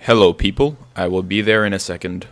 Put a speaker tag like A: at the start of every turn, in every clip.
A: Hello, people. I will be there in a second.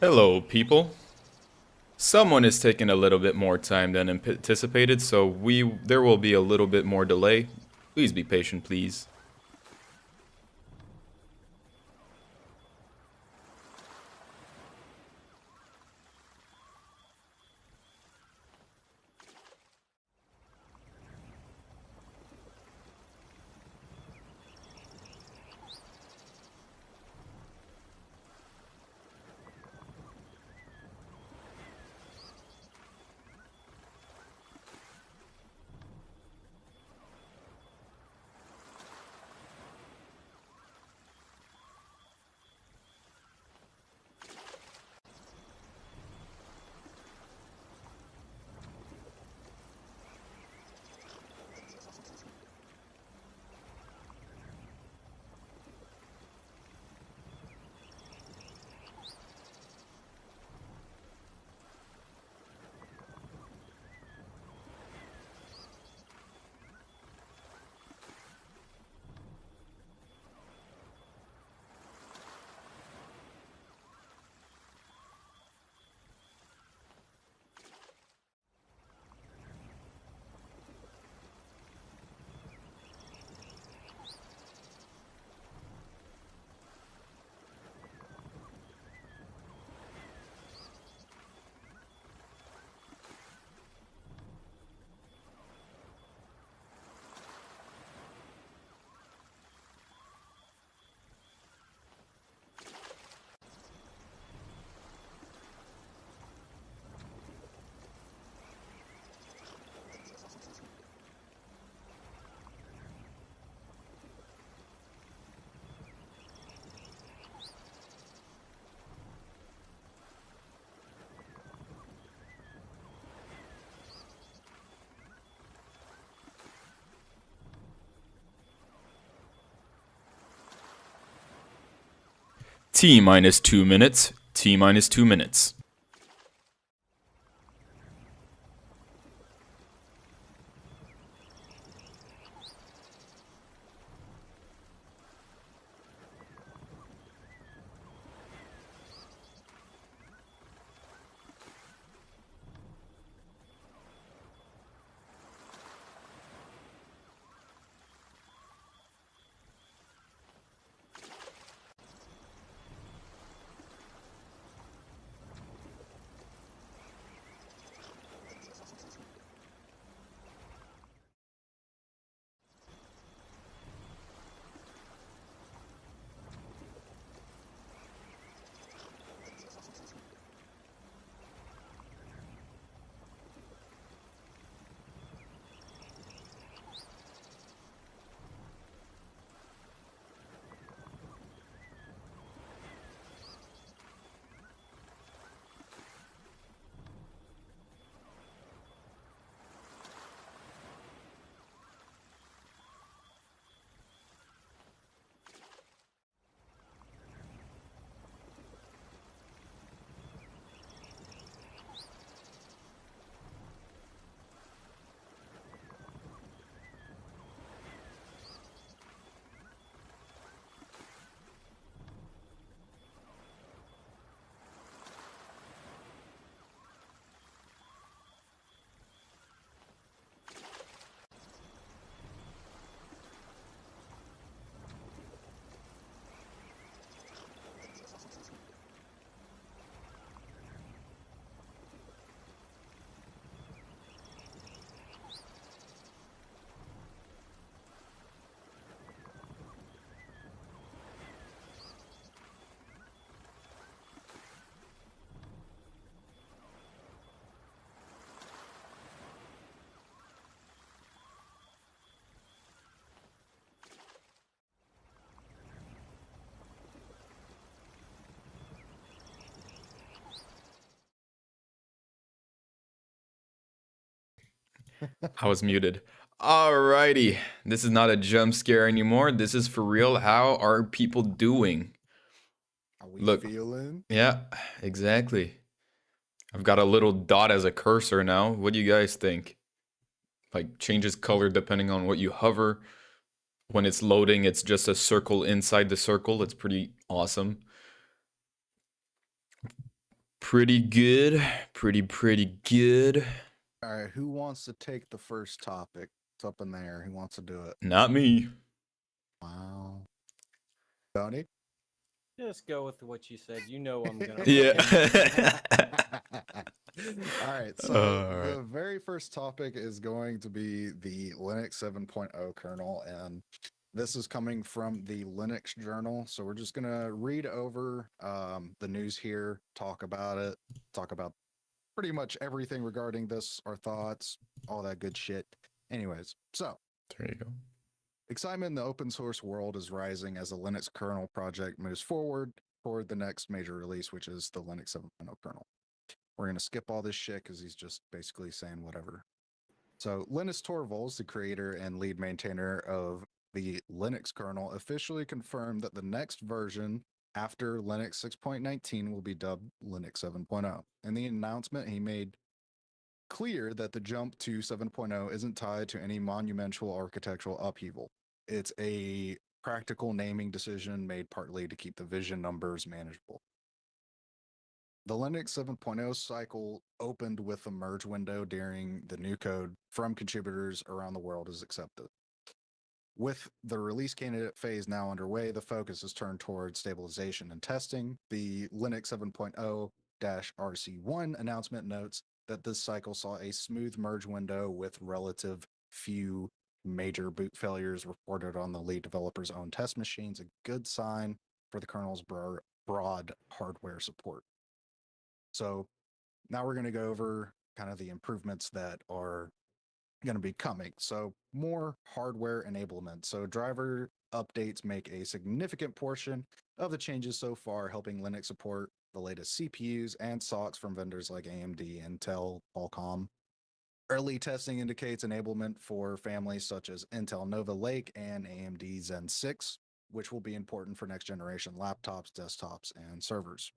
A: Hello, people. Someone is taking a little bit more time than anticipated, so there will be a little bit more delay. Please be patient, please. T minus 2 minutes. T minus 2 minutes. I was muted. Alrighty. This is not a jump scare anymore. This is for real. How are people doing?
B: Are we
A: Look.
B: feeling?
A: Yeah, exactly. I've got a little dot as a cursor now. What do you guys think? Like, changes color depending on what you hover. When it's loading, it's just a circle inside the circle. It's pretty awesome. Pretty good. Pretty good.
B: All right, who wants to take the first topic? It's up in there. Who wants to do it?
A: Not me.
B: Wow. Tony?
C: Just go with what you said. You know I'm gonna.
A: Yeah.
B: All right, so the very first topic is going to be the Linux 7.0 kernel, and this is coming from the Linux Journal. So we're just gonna read over the news here, talk about it, talk about pretty much everything regarding this, our thoughts, all that good shit. Anyways, so
A: There you go.
B: excitement in the open source world is rising as the Linux kernel project moves forward toward the next major release, which is the Linux 7.0 kernel. We're going to skip all this shit because he's just basically saying whatever. So, Linus Torvalds, the creator and lead maintainer of the Linux kernel, officially confirmed that the next version after Linux 6.19 will be dubbed Linux 7.0. In the announcement, he made clear that the jump to 7.0 isn't tied to any monumental architectural upheaval. It's a practical naming decision made partly to keep the vision numbers manageable. The Linux 7.0 cycle opened with a merge window during the new code from contributors around the world is accepted. With the release candidate phase now underway, the focus is turned towards stabilization and testing. The Linux 7.0-RC1 announcement notes that this cycle saw a smooth merge window with relative few major boot failures reported on the lead developer's own test machines, a good sign for the kernel's broad hardware support. So now we're going to go over kind of the improvements that are going to be coming. So more hardware enablement. So driver updates make a significant portion of the changes so far, helping Linux support the latest CPUs and SoCs from vendors like AMD, Intel, Qualcomm. Early testing indicates enablement for families such as Intel Nova Lake and AMD Zen 6, which will be important for next generation laptops, desktops, and servers.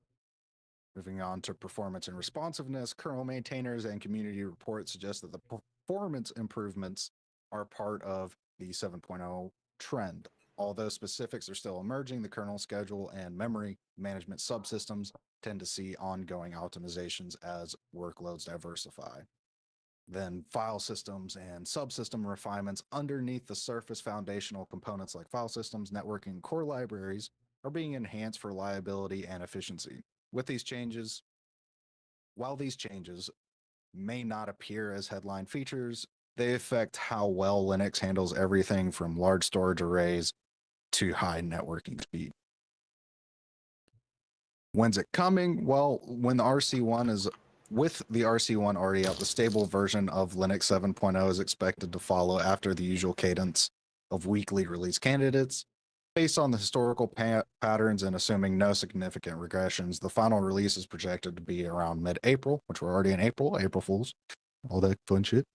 B: Moving on to performance and responsiveness, kernel maintainers and community reports suggest that the performance improvements are part of the 7.0 trend. Although specifics are still emerging, the kernel schedule and memory management subsystems tend to see ongoing optimizations as workloads diversify. Then file systems and subsystem refinements underneath the surface foundational components like file systems, networking, and core libraries are being enhanced for reliability and efficiency. With these changes, while these changes may not appear as headline features, they affect how well Linux handles everything from large storage arrays to high networking speed. When's it coming? Well, when the RC1 is with the RC1 already out, the stable version of Linux 7.0 is expected to follow after the usual cadence of weekly release candidates. Based on the historical patterns and assuming no significant regressions, the final release is projected to be around mid-April, which we're already in April Fools, all that fun shit.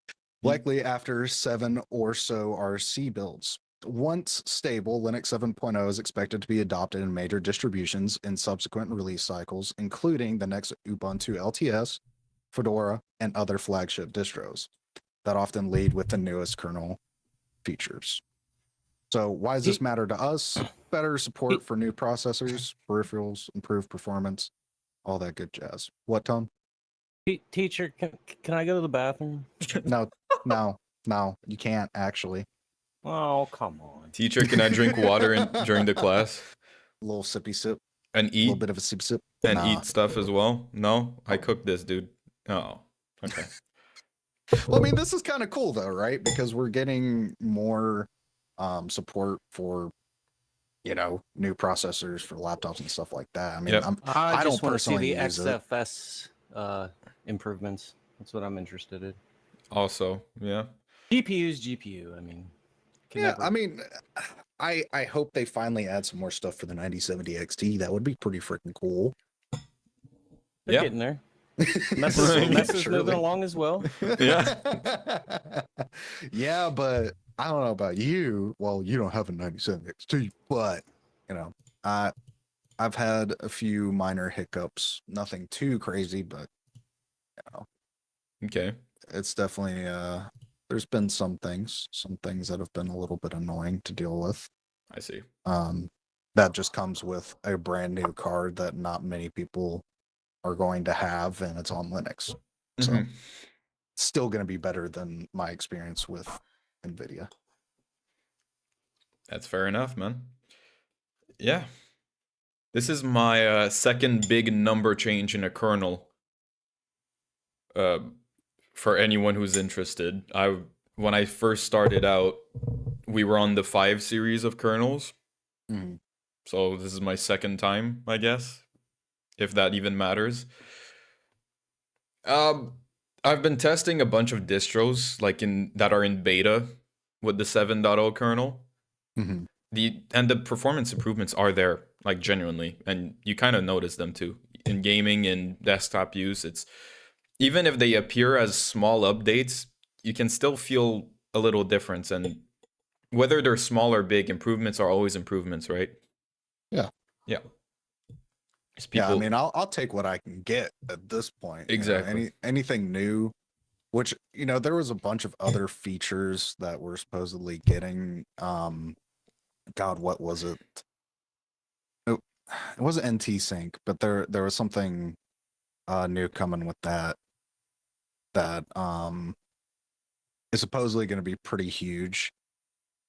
B: Likely after 7 or so RC builds. Once stable, Linux 7.0 is expected to be adopted in major distributions in subsequent release cycles, including the next Ubuntu LTS, Fedora, and other flagship distros that often lead with the newest kernel features. So why does this matter to us? Better support for new processors, peripherals, improved performance, all that good jazz. What, Tone?
C: Teacher, can I go to the bathroom?
B: No, you can't actually.
C: Oh, come on.
A: Teacher, can I drink water during the class?
B: A little sippy sip.
A: And
B: A little
A: eat?
B: bit of a sip sip.
A: And eat stuff as well? No? I cooked this, dude. Oh, okay.
B: Well, I mean, this is kind of cool though, right? Because we're getting more support for, new processors for laptops and stuff like that. I mean,
A: Yep.
C: I
B: don't
C: just want to see
B: personally
C: the
B: use it.
C: XFS improvements. That's what I'm interested in.
A: Also, yeah.
C: GPU's GPU. I mean,
B: I mean, I hope they finally add some more stuff for the 9070 XT. That would be pretty freaking cool.
C: They're getting there. Messes moving along as well.
A: Yeah.
B: Yeah, but I don't know about you. Well, you don't have a 9070 XT, but I've had a few minor hiccups. Nothing too crazy, but
A: Okay.
B: it's definitely there's been some things that have been a little bit annoying to deal with.
A: I see.
B: That just comes with a brand new card that not many people are going to have, and it's on Linux. So it's still going to be better than my experience with NVIDIA.
A: That's fair enough, man. Yeah. This is my second big number change in a kernel. For anyone who's interested, when I first started out, we were on the 5 series of kernels.
B: Mm-hmm.
A: So this is my second time, I guess, if that even matters. I've been testing a bunch of distros that are in beta with the 7.0 kernel.
B: Mm-hmm.
A: The performance improvements are there, like genuinely, and you kind of notice them too in gaming and desktop use. It's even if they appear as small updates, you can still feel a little difference, and whether they're small or big, improvements are always improvements, right?
B: Yeah.
A: Yeah.
B: Yeah, I mean, I'll take what I can get at this point.
A: Exactly.
B: You know, anything new, which, you know, there was a bunch of other features that we're supposedly getting. God, what was it? It wasn't NT Sync, but there was something new coming with that is supposedly going to be pretty huge.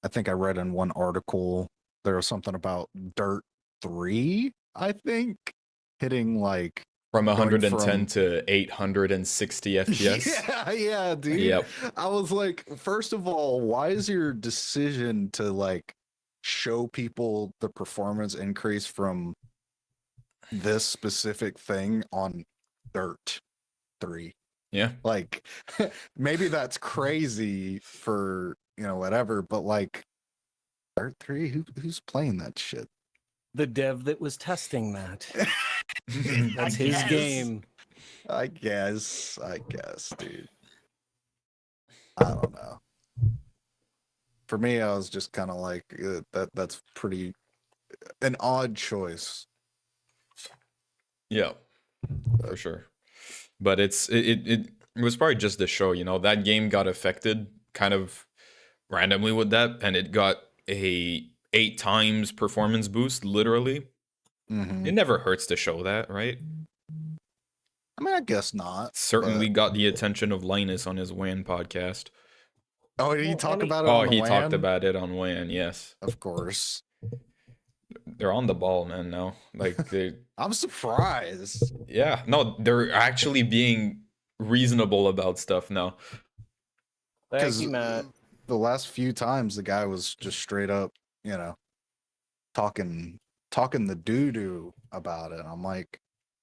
B: I think I read in one article there was something about Dirt 3, I think, hitting like
A: from 110 to 860 FPS.
B: Yeah, dude.
A: Yep.
B: I was like, first of all, why is your decision to like show people the performance increase from this specific thing on Dirt 3?
A: Yeah.
B: Like, maybe that's crazy for, you know, whatever, but like Dirt 3, who's playing that shit?
C: The dev that was testing that. That's his game.
B: I guess, dude. I don't know. For me, I was just kind of like, that's pretty an odd choice.
A: Yeah, for sure. But it was probably just the show, you know. That game got affected kind of randomly with that, and it got a 8 times performance boost, literally.
B: Mm-hmm.
A: It never hurts to show that, right?
B: I mean, I guess not.
A: Certainly got the attention of Linus on his WAN podcast.
B: Oh, did he talk about it
A: Oh,
B: on the
A: he
B: WAN?
A: talked about it on WAN, yes.
B: Of course.
A: They're on the ball, man, now. Like,
B: I'm surprised.
A: Yeah, no, they're actually being reasonable about stuff now.
C: Thank you, Matt.
B: The last few times the guy was just straight up, you know, talking the doo-doo about it. I'm like,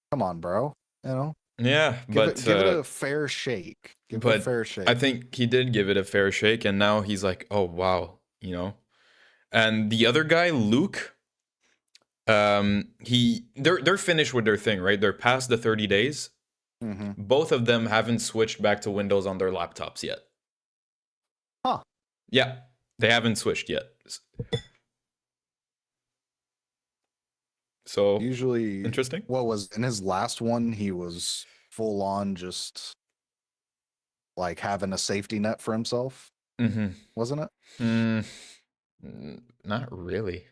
B: come on, bro. You know?
A: Yeah,
B: give it a fair shake. Give it a fair shake.
A: I think he did give it a fair shake, and now he's like, oh wow, you know. And the other guy, Luke, they're finished with their thing, right? They're past the 30 days.
B: Mm-hmm.
A: Both of them haven't switched back to Windows on their laptops yet.
B: Huh.
A: Yeah, they haven't switched yet. So
B: usually
A: interesting.
B: What was in his last one? He was full on just like having a safety net for himself.
A: Mm-hmm.
B: Wasn't it?
A: Not really.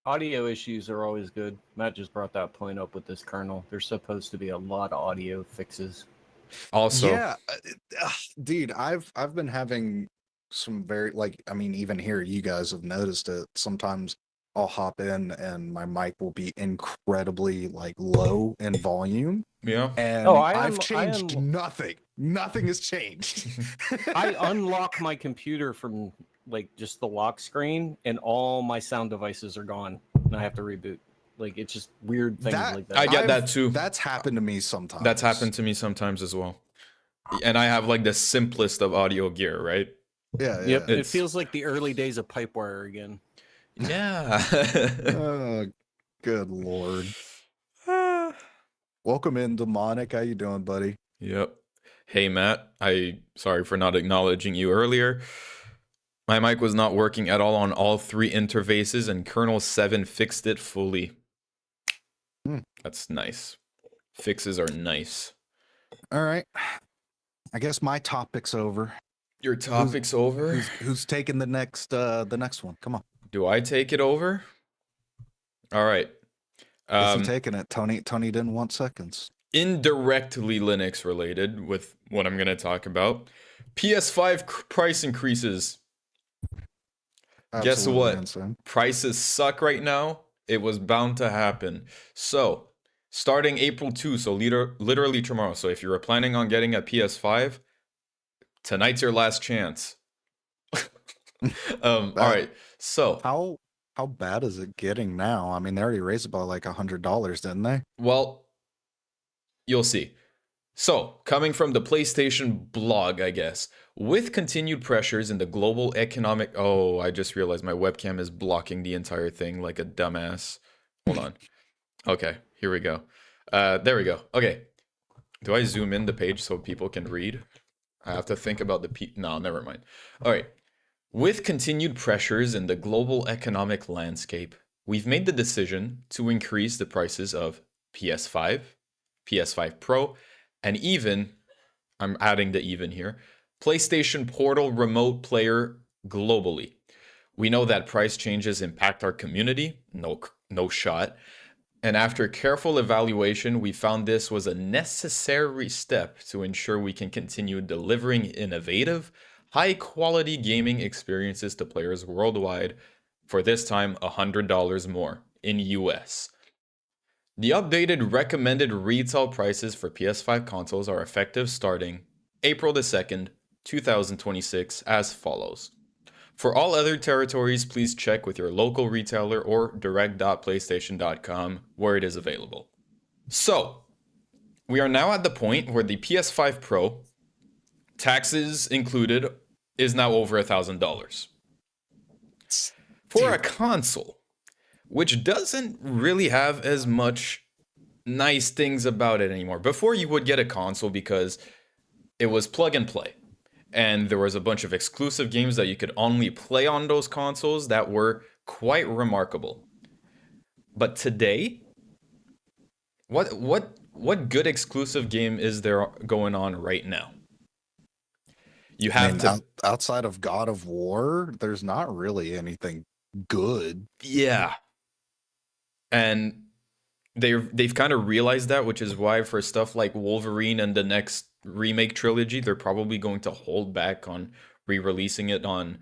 C: Audio issues are always good. Matt just brought that point up with this kernel. There's supposed to be a lot of audio fixes.
A: Also,
B: yeah, dude, I've been having some very, like, I mean, even here, you guys have noticed it. Sometimes I'll hop in and my mic will be incredibly like low in volume.
A: Yeah.
B: And I've changed nothing. Nothing has changed.
C: I unlock my computer from like just the lock screen, and all my sound devices are gone, and I have to reboot. Like, it's just weird things like that.
A: I get that too.
B: That's happened to me sometimes.
A: That's happened to me sometimes as well. And I have like the simplest of audio gear, right?
B: Yeah.
C: Yep. It feels like the early days of Pipewire again.
A: Yeah.
B: Oh, good lord. Welcome in, Demonic. How you doing, buddy?
A: Yep. Hey, Matt. Sorry for not acknowledging you earlier. My mic was not working at all on all 3 interfaces, and kernel 7 fixed it fully. That's nice. Fixes are nice.
B: All right. I guess my topic's over.
A: Your topic's over?
B: Who's taking the next one? Come on.
A: Do I take it over? All right.
B: Is he taking it? Tony didn't want seconds.
A: Indirectly Linux related with what I'm going to talk about. PS5 price increases. Guess
B: Absolutely
A: what?
B: insane.
A: Prices suck right now. It was bound to happen. So, starting April 2, so literally tomorrow. So, if you were planning on getting a PS5, tonight's your last chance. All right. So,
B: How bad is it getting now? I mean, they already raised about like $100, didn't they?
A: well, you'll see. So, coming from the PlayStation blog, I guess, with continued pressures in the global economic. Oh, I just realized my webcam is blocking the entire thing like a dumbass. Hold on. Okay, here we go. There we go. Okay. Do I zoom in the page so people can read? I have to think about the No, never mind. All right. With continued pressures in the global economic landscape, we've made the decision to increase the prices of PS5, PS5 Pro, and even, I'm adding the even here, PlayStation Portal Remote Player globally. We know that price changes impact our community, no shot. And after careful evaluation, we found this was a necessary step to ensure we can continue delivering innovative, high quality gaming experiences to players worldwide for this time $100 more in US. The updated recommended retail prices for PS5 consoles are effective starting April the 2nd, 2026 as follows. For all other territories, please check with your local retailer or direct.playstation.com where it is available. So, we are now at the point where the PS5 Pro, taxes included, is now over $1,000. For a console, which doesn't really have as much nice things about it anymore. Before, you would get a console because it was plug and play. And there was a bunch of exclusive games that you could only play on those consoles that were quite remarkable. But today, what good exclusive game is there going on right now? You have
B: outside of God of War, there's not really anything good.
A: Yeah. And they've kind of realized that, which is why for stuff like Wolverine and the next remake trilogy, they're probably going to hold back on re-releasing it on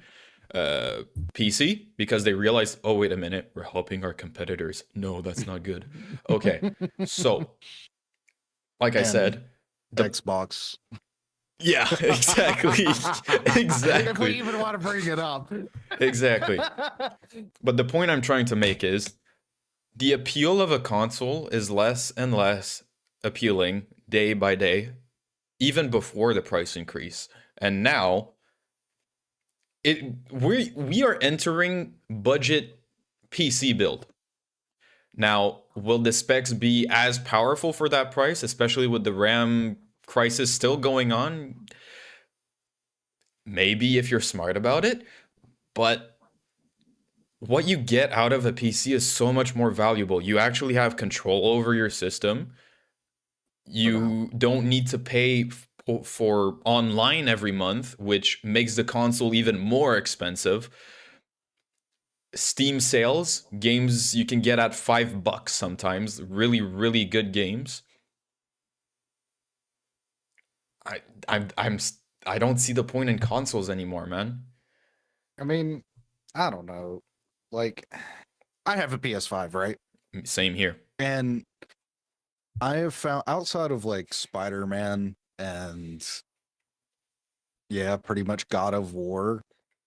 A: PC because they realized, oh wait a minute, we're helping our competitors. No, that's not good. Okay, so like I said,
B: the Xbox.
A: Yeah, exactly, exactly.
B: If we even want to bring it up,
A: exactly. But the point I'm trying to make is the appeal of a console is less and less appealing day by day, even before the price increase. And now we are entering budget PC build. Now, will the specs be as powerful for that price, especially with the RAM crisis still going on? Maybe if you're smart about it, but what you get out of a PC is so much more valuable. You actually have control over your system. You don't need to pay for online every month, which makes the console even more expensive. Steam sales, games you can get at $5 sometimes, really, really good games. I don't see the point in consoles anymore, man.
B: I mean, I don't know. Like, I have a PS5, right?
A: Same here.
B: And I have found, outside of like Spider-Man and pretty much God of War,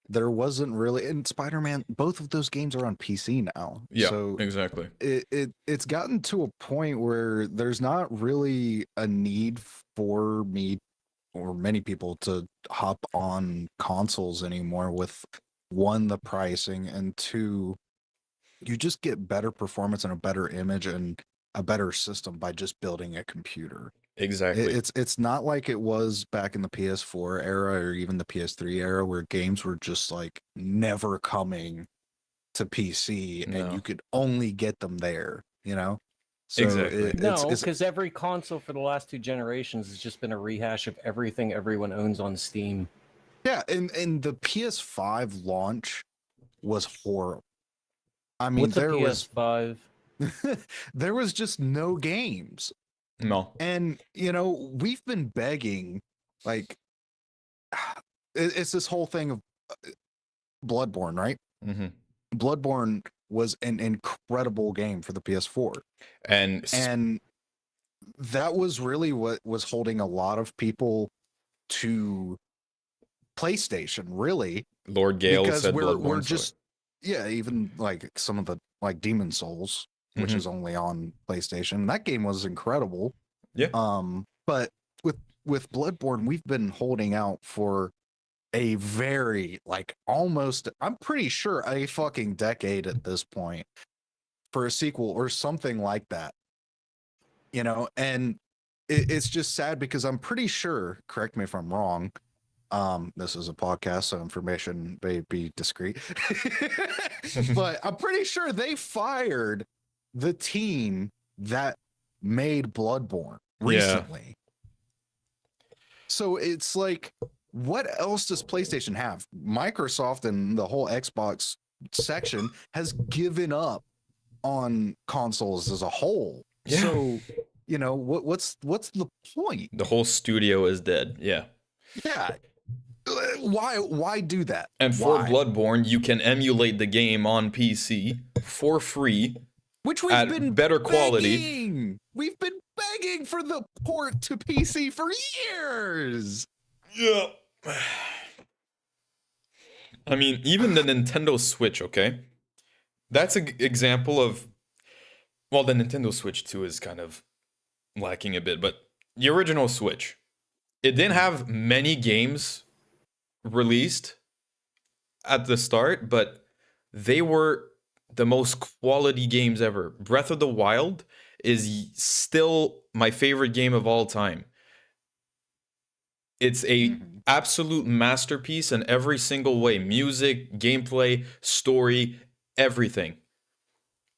B: there wasn't really, and Spider-Man, both of those games are on PC now.
A: Yeah,
B: so
A: exactly.
B: It's gotten to a point where there's not really a need for me or many people to hop on consoles anymore with, one, the pricing, and two, you just get better performance and a better image and a better system by just building a computer.
A: Exactly.
B: It's not like it was back in the PS4 era or even the PS3 era where games were just like never coming to PC and you could only get them there, you know? So
A: exactly.
C: No, because every console for the last 2 generations has just been a rehash of everything everyone owns on Steam.
B: Yeah, and the PS5 launch was horrible. I mean,
C: what's a PS5?
B: there was just no games.
A: No.
B: And, we've been begging, like, it's this whole thing of Bloodborne, right?
A: Mm-hmm.
B: Bloodborne was an incredible game for the PS4.
A: And
B: That was really what was holding a lot of people to PlayStation, really.
A: Lord Gale
B: Because
A: said
B: we're
A: Bloodborne.
B: just, even like some of the, like Demon Souls, which
A: Mhm.
B: is only on PlayStation. That game was incredible.
A: Yeah.
B: But with Bloodborne, we've been holding out for a very, like, almost, I'm pretty sure a fucking decade at this point for a sequel or something like that. And it's just sad because I'm pretty sure, correct me if I'm wrong, this is a podcast, so information may be discreet. But I'm pretty sure they fired the team that made Bloodborne recently. So it's like, what else does PlayStation have? Microsoft and the whole Xbox section has given up on consoles as a whole.
A: Yeah.
B: So, what's the point?
A: The whole studio is dead. Yeah.
B: Yeah. Why do that?
A: And for
B: Why?
A: Bloodborne, you can emulate the game on PC for free,
B: Which we've
A: at
B: been
A: better quality.
B: begging. We've been begging for the port to PC for years.
A: Yeah. I mean, even the Nintendo Switch, okay? That's an example of, well, the Nintendo Switch 2 is kind of lacking a bit, but the original Switch, it didn't have many games released at the start, but they were the most quality games ever. Breath of the Wild is still my favorite game of all time. It's a absolute masterpiece in every single way. Music, gameplay, story, everything.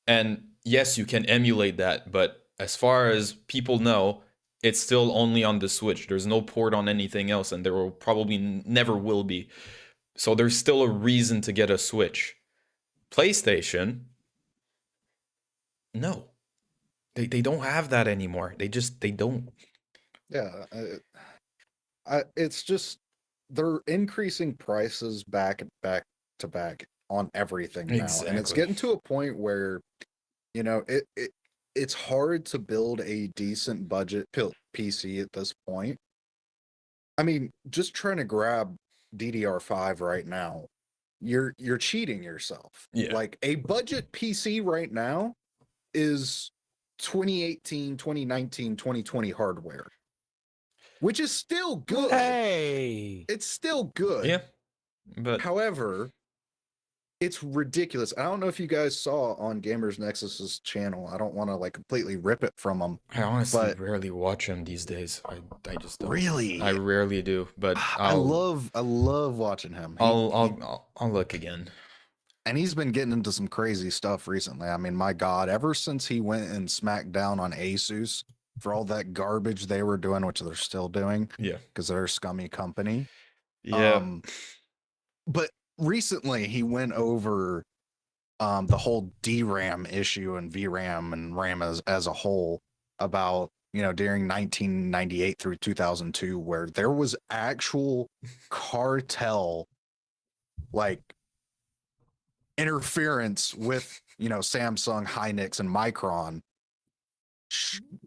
A: And yes, you can emulate that, but as far as people know, it's still only on the Switch. There's no port on anything else, and there will probably never will be. So there's still a reason to get a Switch. PlayStation, no. They don't have that anymore. They don't.
B: Yeah. It's just, they're increasing prices back to back on everything now. And it's
A: Exactly.
B: getting to a point where, it's hard to build a decent budget PC at this point. I mean, just trying to grab DDR5 right now, you're cheating yourself.
A: Yeah.
B: Like, a budget PC right now is 2018, 2019, 2020 hardware, which is still good.
C: Hey.
B: It's still good.
A: Yeah. But
B: However, it's ridiculous. I don't know if you guys saw on Gamers Nexus's channel. I don't want to, like, completely rip it from them.
A: I honestly
B: but-
A: rarely watch them these days. I just don't.
B: Really?
A: I rarely do, but
B: I love watching him.
A: I'll look again.
B: And he's been getting into some crazy stuff recently. I mean, my God, ever since he went and smacked down on Asus for all that garbage they were doing, which they're still doing,
A: Yeah.
B: because they're a scummy company.
A: Yeah.
B: But recently he went over the whole DRAM issue and VRAM and RAM as a whole, about, during 1998 through 2002, where there was actual cartel, like, interference with, Samsung, Hynix, and Micron.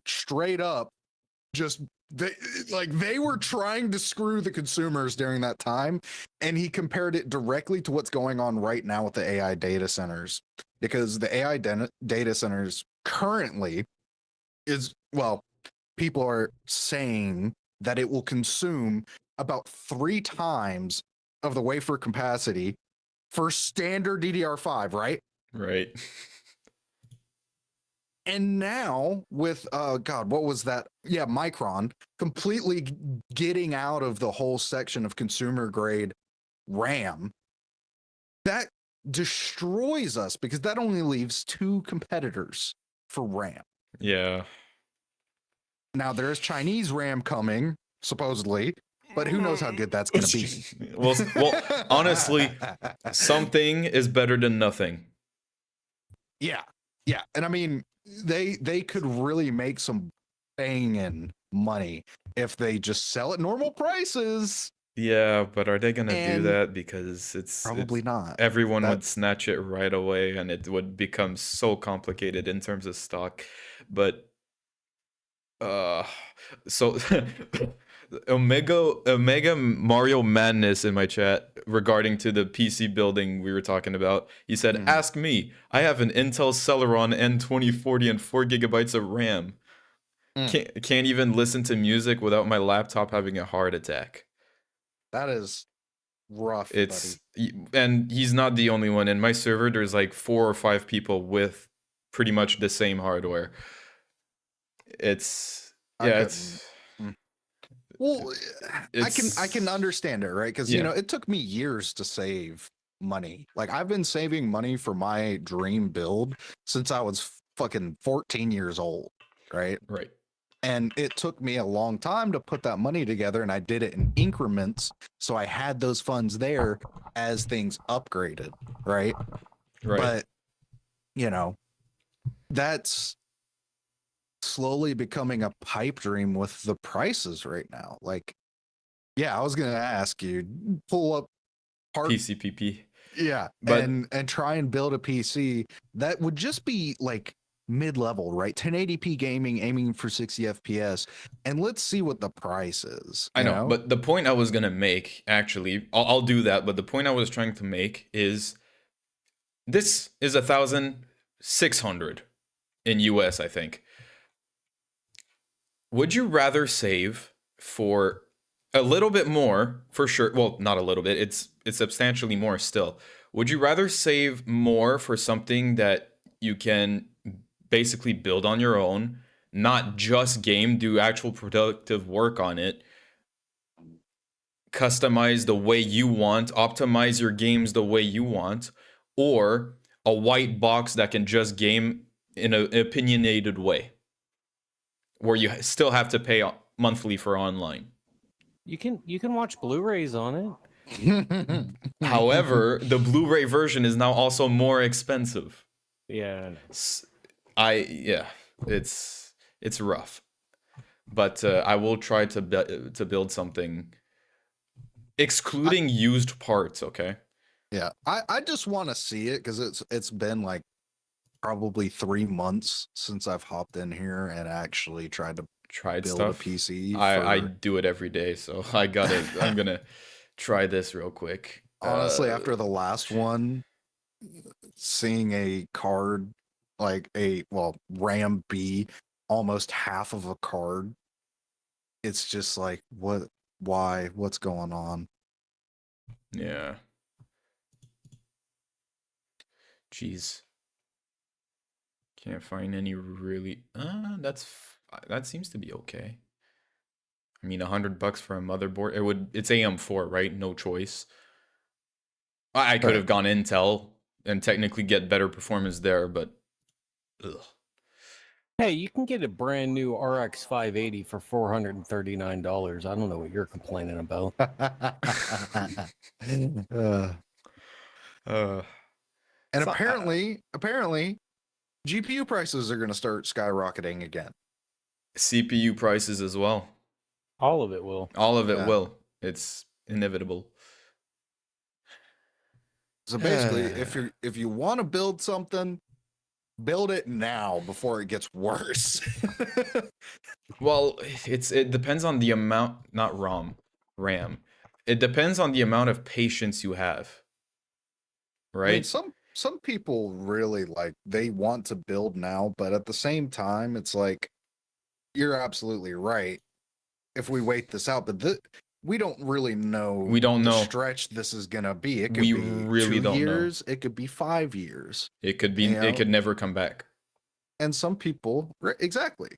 B: Straight up, just they were trying to screw the consumers during that time, and he compared it directly to what's going on right now with the AI data centers, because the AI data centers currently is, well, people are saying that it will consume about 3 times of the wafer capacity for standard DDR5, right?
A: Right.
B: And now with God, what was that? Yeah, Micron completely getting out of the whole section of consumer grade RAM. That destroys us, because that only leaves 2 competitors for RAM.
A: Yeah.
B: Now there's Chinese RAM coming, supposedly, but who knows how good that's going to be.
A: well, honestly, something is better than nothing.
B: Yeah. Yeah, and I mean they could really make some banging money if they just sell at normal prices.
A: Yeah, but are they gonna do
B: And
A: that? Because
B: probably
A: it's
B: not.
A: everyone would
B: That's
A: snatch it right away, and it would become so complicated in terms of stock. But uh, so Omega Mario Madness in my chat regarding to the PC building we were talking about. He said,
B: mhm.
A: "Ask me. I have an Intel Celeron N2040 and 4 GB of RAM.
B: Mm.
A: Can't even listen to music without my laptop having a heart attack."
B: That is rough, buddy.
A: And he's not the only one. In my server, there's like 4 or 5 people with pretty much the same hardware. It's
B: I
A: yeah,
B: couldn't. Mm. Well, I can
A: it's
B: understand it, right? Because
A: yeah,
B: it took me years to save money. Like I've been saving money for my dream build since I was fucking 14 years old, right?
A: right,
B: And it took me a long time to put that money together, and I did it in increments. So I had those funds there as things upgraded, right?
A: right.
B: But, you know, that's slowly becoming a pipe dream with the prices right now. Like, yeah, I was going to ask you, pull up part,
A: PCPP,
B: yeah,
A: but
B: and try and build a PC that would just be like mid-level, right? 1080p gaming, aiming for 60 FPS, and let's see what the price is,
A: I
B: you
A: know.
B: know?
A: But the point I was gonna make, actually, I'll do that. But the point I was trying to make is this is 1,600 in US, I think. Would you rather save for a little bit more, for sure? Well, not a little bit. It's substantially more still. Would you rather save more for something that you can basically build on your own, not just game, do actual productive work on it, customize the way you want, optimize your games the way you want, or a white box that can just game in an opinionated way, where you still have to pay monthly for online?
C: You can watch Blu-rays on it.
A: However, the Blu-ray version is now also more expensive.
C: Yeah.
A: Yeah, it's rough, but I will try to build something excluding used parts. Okay,
B: Yeah, I just want to see it because it's been like probably 3 months since I've hopped in here and actually tried to
A: tried
B: build a
A: stuff.
B: PC
A: I
B: for
A: do it every day, so I'm gonna try this real quick.
B: honestly after the last one, seeing a card like a RAM B almost half of a card, it's just like what's going on?
A: Yeah, jeez, can't find any really. That seems to be okay. I mean, $100 for a motherboard. It's AM4, right? No choice. I could
B: Right.
A: have gone Intel and technically get better performance there, but ugh.
C: Hey, you can get a brand new RX 580 for $439. I don't know what you're complaining about.
B: Uh,
A: Uh,
B: and
A: so,
B: apparently GPU prices are going to start skyrocketing again.
A: CPU prices as well.
C: All of it will.
A: All of it
B: Yeah.
A: will. It's inevitable.
B: So basically, if you want to build something, build it now before it gets worse.
A: Well, it depends on the amount, not RAM. It depends on the amount of patience you have,
B: I mean,
A: right?
B: some people really like they want to build now, but at the same time, it's like you're absolutely right. If we wait this out, but we don't really know
A: We don't
B: the
A: know.
B: stretch this is gonna be. It could
A: We
B: be
A: really
B: 2
A: don't know.
B: years, it could be 5 years.
A: It could be.
B: You
A: It
B: know?
A: could never come back.
B: And some people exactly.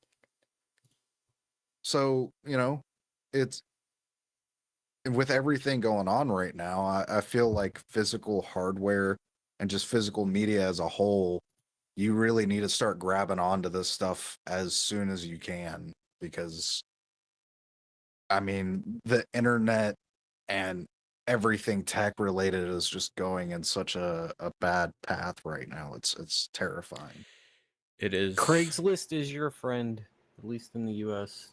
B: So, it's with everything going on right now, I feel like physical hardware and just physical media as a whole, you really need to start grabbing onto this stuff as soon as you can because I mean, the internet and everything tech related is just going in such a bad path right now. It's terrifying.
A: It is.
C: Craigslist is your friend, at least in the U.S.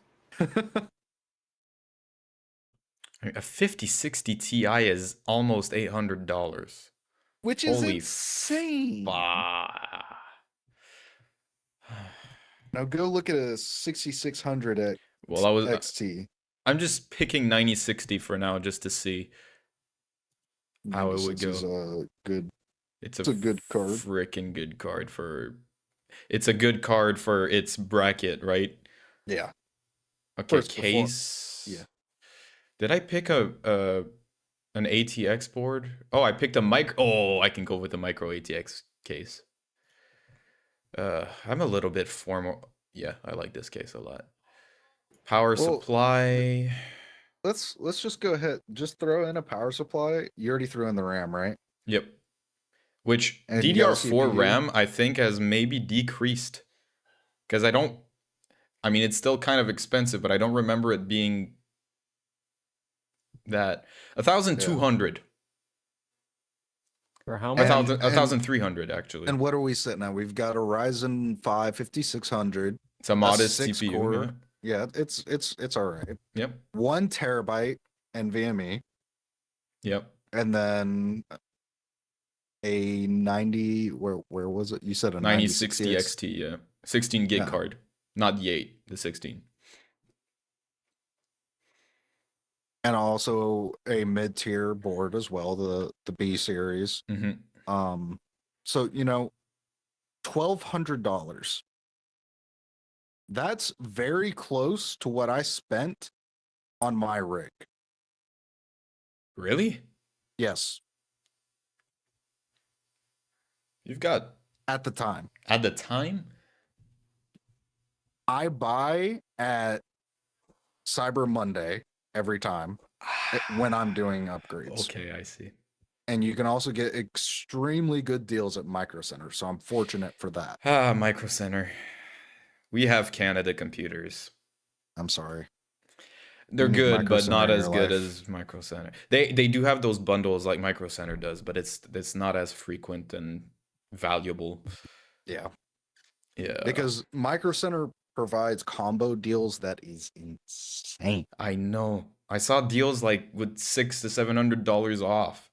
A: A 5060 Ti is almost $800.
B: Which is
A: Holy
B: insane. Now go look at a 6600 at
A: Well,
B: XT.
A: I'm just picking 9060 for now just to see how it would
B: 96 is
A: go.
B: a good.
A: It's
B: a good card.
A: Freaking good card for. It's a good card for its bracket, right?
B: Yeah.
A: Okay,
B: First,
A: case.
B: yeah.
A: Did I pick an ATX board? Oh, I picked a micro. Oh, I can go with the micro ATX case. I'm a little bit formal. Yeah, I like this case a lot. Power supply.
B: Let's just go ahead. Just throw in a power supply. You already threw in the RAM, right?
A: Yep. Which
B: And you got a
A: DDR4
B: CPU?
A: RAM I think has maybe decreased because I mean it's still kind of expensive, but I don't remember it being that 1,200.
C: For how
A: A
C: much?
A: 1,300 actually.
B: And what are we sitting at? We've got a Ryzen 5 5600.
A: It's a modest
B: 6
A: CPU.
B: core. Yeah, it's all right.
A: Yep.
B: 1 terabyte NVMe,
A: Yep.
B: and then a 90. Where was it? You said a
A: 9060
B: 9060
A: XT. Yeah. 16 gig
B: Yeah.
A: card, not the 8, the 16.
B: And also a mid-tier board as well, the B series.
A: Mm-hmm.
B: So $1,200. That's very close to what I spent on my rig.
A: Really?
B: Yes,
A: You've got
B: at the time.
A: at the time?
B: I buy at Cyber Monday every time when I'm doing upgrades.
A: Okay, I see.
B: And you can also get extremely good deals at Micro Center, so I'm fortunate for that.
A: Micro Center. We have Canada computers.
B: I'm sorry.
A: They're
B: You need
A: good,
B: Micro
A: but
B: Center
A: not
B: in
A: as
B: your
A: good
B: life.
A: as Micro Center. They do have those bundles like Micro Center does, but it's not as frequent and valuable.
B: Yeah,
A: Yeah.
B: because Micro Center provides combo deals that is insane.
A: I know. I saw deals like with $600 to $700 off.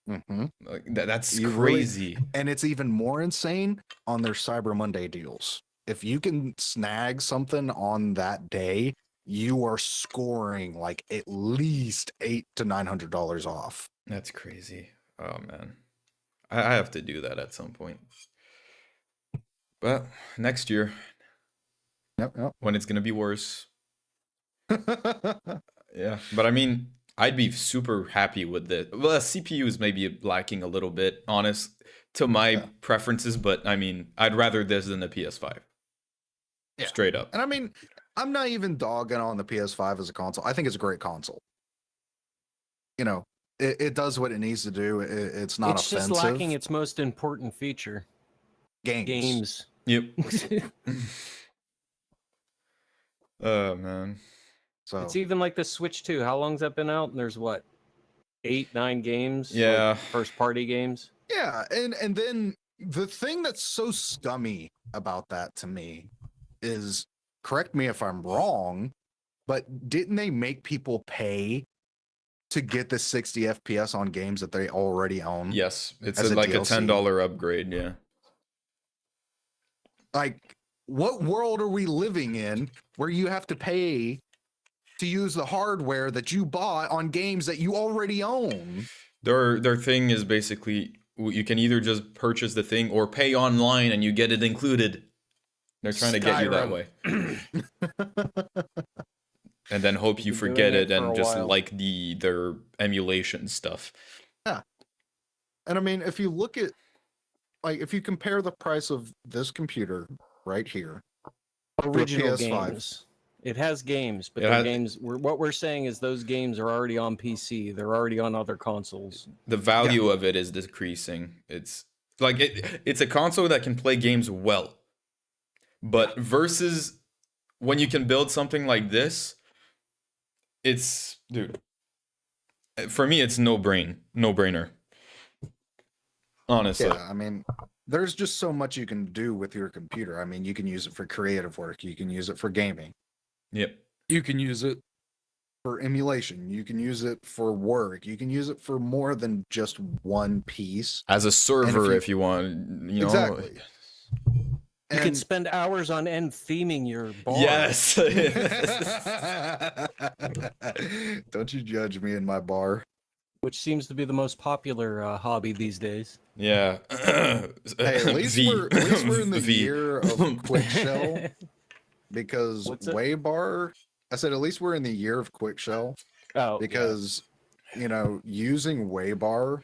B: Mm-hmm.
A: Like that's
B: You really-
A: crazy.
B: And it's even more insane on their Cyber Monday deals. If you can snag something on that day, you are scoring like at least $800 to $900 off.
A: That's crazy. Oh man. I have to do that at some point. But next year,
B: Yep.
A: when it's gonna be worse. Yeah. But I mean, I'd be super happy with it. Well, CPU is maybe lacking a little bit, honest, to my
B: Yeah.
A: preferences, but I mean, I'd rather this than the PS5.
B: Yeah.
A: Straight up.
B: And I mean, I'm not even dogging on the PS5 as a console. I think it's a great console. It does what it needs to do. It's not
C: It's
B: offensive.
C: just lacking its most important feature.
B: games.
A: Yep. Oh man.
B: So
C: It's even like the Switch 2. How long's that been out? And there's what, 8, 9 games? like,
A: Yeah.
C: first party games.
B: yeah, and then the thing that's so scummy about that to me is, correct me if I'm wrong, but didn't they make people pay to get the 60 FPS on games that they already own?
A: Yes. It's
B: As a
A: like a
B: DLC?
A: $10 upgrade, yeah.
B: Like, what world are we living in where you have to pay to use the hardware that you bought on games that you already own?
A: Their thing is basically you can either just purchase the thing or pay online and you get it included. They're trying to get you that way. And then hope you
C: Been doing
A: forget
C: it
A: it
C: for a
A: and just
C: while.
A: like their emulation stuff.
B: And I mean, if you look at, like, if you compare the price of this computer right here,
C: Original
B: PS5.
C: games. It has games, but
A: It
C: the
A: has-
C: games. What we're saying is those games are already on PC. They're already on other consoles.
A: The value of it is decreasing. It's like it's a console that can play games well. But versus when you can build something like this, it's dude. For me, it's no brainer. Honestly.
B: Yeah, I mean, there's just so much you can do with your computer. I mean, you can use it for creative work, you can use it for gaming,
A: Yep.
B: you can use it for emulation, you can use it for work, you can use it for more than just one piece.
A: As a server,
B: you-
A: if you want, you know.
B: Exactly.
C: You can spend hours on end theming your bar.
A: Yes.
B: Don't you judge me in my bar.
C: Which seems to be the most popular hobby these days.
A: Yeah.
B: Hey, at least we're in the year of quick shell, because
C: What's it?
B: Waybar. I said at least we're in the year of quick shell,
C: Oh,
B: because you know, using Waybar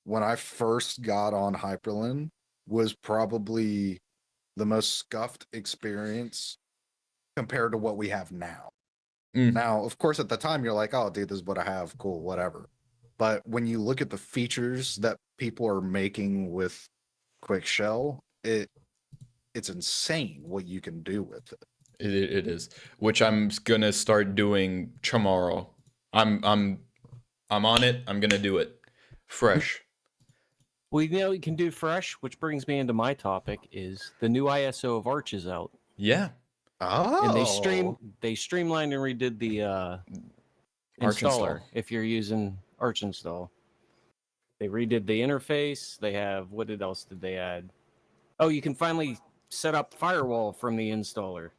B: when I first got on Hyprland was probably the most scuffed experience compared to what we have now.
A: Mm.
B: Now, of course, at the time you're like, "Oh, dude, this is what I have. Cool, whatever." But when you look at the features that people are making with quick shell, it's insane what you can do with it.
A: It is, which I'm gonna start doing tomorrow. I'm on it. I'm gonna do it fresh.
C: well, you know, you can do fresh, which brings me into my topic: is the new ISO of Arch is out,
A: Yeah.
B: Oh,
C: and they streamlined and redid the
A: Arch
C: installer.
A: install.
C: If you're using Arch install, they redid the interface. They have what else did they add? Oh, you can finally set up firewall from the installer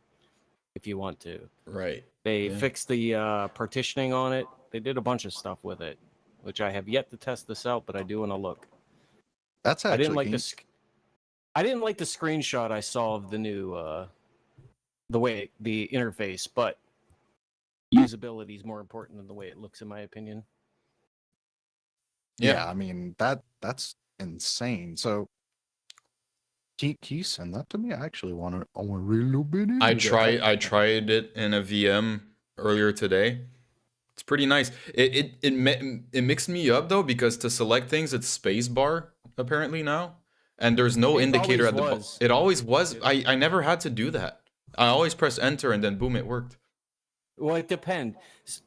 C: if you want to.
A: Right.
C: They
A: Yeah.
C: fixed the partitioning on it. They did a bunch of stuff with it, which I have yet to test this out, but I do want to look.
B: that's
C: I
B: actually
C: didn't like I didn't like the screenshot I saw of the new the way the interface, but usability is more important than the way it looks, in my opinion.
B: Yeah, I mean that's insane. So can you send that to me? I actually want to read a little bit into
A: I
B: that.
A: tried it in a VM earlier today. It's pretty nice. It mixed me up though, because to select things it's space bar apparently now, and there's no
C: It
A: indicator
C: always
A: at the bottom.
C: was.
A: It always was. I never had to do that. I always press enter and then boom, it worked.
C: Well, it depends.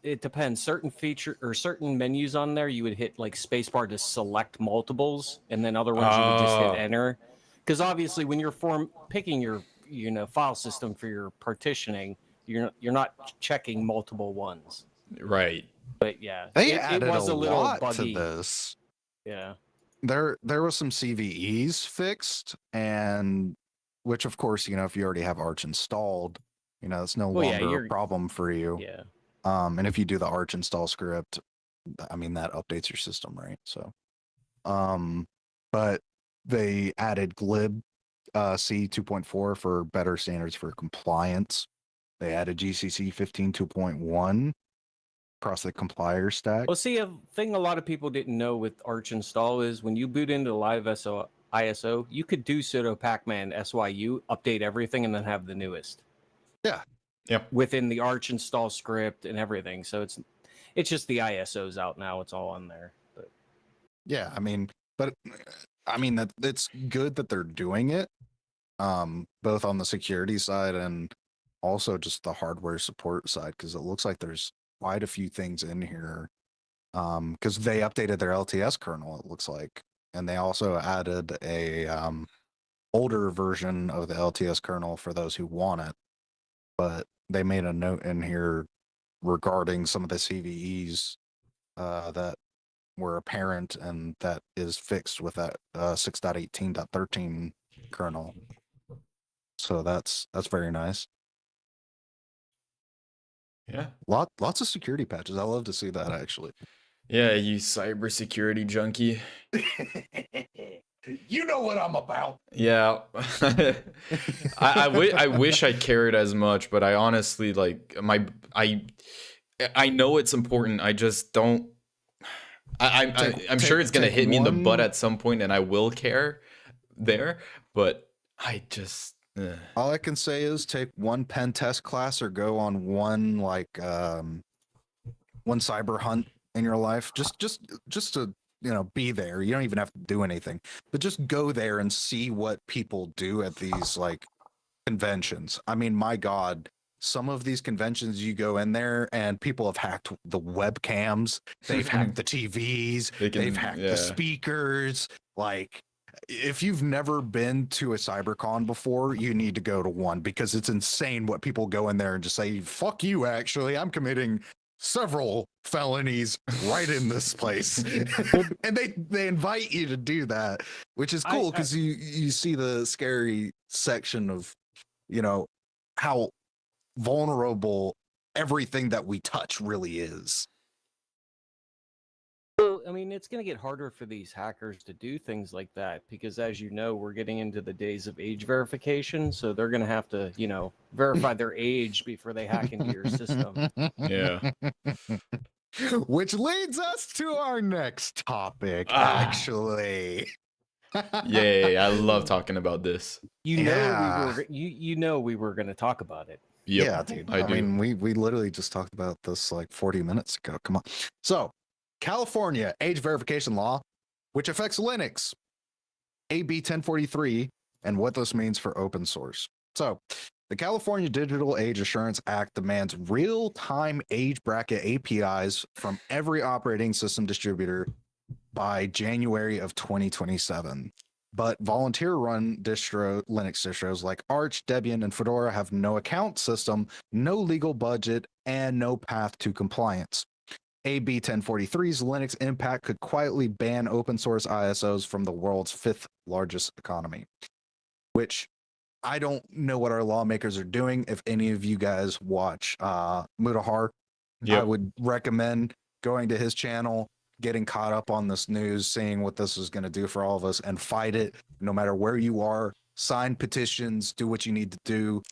C: It depends. Certain feature or certain menus on there, you would hit like spacebar to select multiples, and then other ones you would just hit
A: Oh.
C: enter. Because obviously, when you're picking your file system for your partitioning, you're not checking multiple ones.
A: Right.
C: But yeah,
B: They
C: it
B: added
C: was a little
B: lot
C: buggy.
B: to this.
C: Yeah.
B: There was some CVEs fixed, and which of course, you know, if you already have Arch installed, you know, it's no
C: Well, yeah,
B: longer a
C: you're-
B: problem for you.
C: Yeah.
B: And if you do the Arch install script, I mean that updates your system, right? So but they added glib C 2.4 for better standards for compliance. They added GCC 15.2.1 across the compiler stack.
C: Well, see, a thing a lot of people didn't know with Arch install is when you boot into live ISO, you could do sudo pacman SYU, update everything, and then have the newest.
B: Yeah.
A: Yep.
C: Within the Arch install script and everything. So it's just the ISO's out now. It's all on there. But
B: Yeah, I mean, but I mean that it's good that they're doing it, both on the security side and also just the hardware support side, because it looks like there's quite a few things in here. Because they updated their LTS kernel, it looks like, and they also added a older version of the LTS kernel for those who want it. But they made a note in here regarding some of the CVEs that were apparent, and that is fixed with that 6.18.13 kernel. So that's very nice.
A: Yeah.
B: Lots of security patches. I love to see that, actually.
A: Yeah, you cybersecurity junkie.
B: You know what I'm about.
A: Yeah. I wish I cared as much, but I honestly like I know it's important. I just don't. I'm sure it's gonna
B: take
A: hit me in the butt
B: one-
A: at some point, and I will care there. But I just.
B: All I can say is take one pen test class or go on one one cyber hunt in your life. Just to, you know, be there. You don't even have to do anything, but just go there and see what people do at these like conventions. I mean, my God, some of these conventions you go in there and people have hacked the webcams, they've hacked the TVs, they've hacked the speakers. Like, if you've never been to a CyberCon before, you need to go to one because it's insane what people go in there and just say, fuck you, actually, I'm committing several felonies right in this place. And they invite you to do that, which is cool because you see the scary section of, you know, how vulnerable everything that we touch really is.
C: Well, I mean, it's going to get harder for these hackers to do things like that because, as you know, we're getting into the days of age verification. So they're going to have to, you know, verify their age before they hack into your system.
A: Yeah.
B: Which leads us to our next topic, actually.
A: Yay, I love talking about this.
C: You know, you know we were going to talk about it.
A: Yep,
B: Yeah, dude.
A: I do.
B: mean, we literally just talked about this like 40 minutes ago. Come on. So, California age verification law, which affects Linux, AB 1043, and what this means for open source. So, the California Digital Age Assurance Act demands real-time age bracket APIs from every operating system distributor by January of 2027. But volunteer-run Linux distros like Arch, Debian, and Fedora have no account system, no legal budget, and no path to compliance. AB 1043's Linux impact could quietly ban open source ISOs from the world's fifth largest economy, which I don't know what our lawmakers are doing. If any of you guys watch Mutahar, I would recommend going to his channel, getting caught up on this news, seeing what this is going to do for all of us, and fight it no matter where you are. Sign petitions, do what you need to do.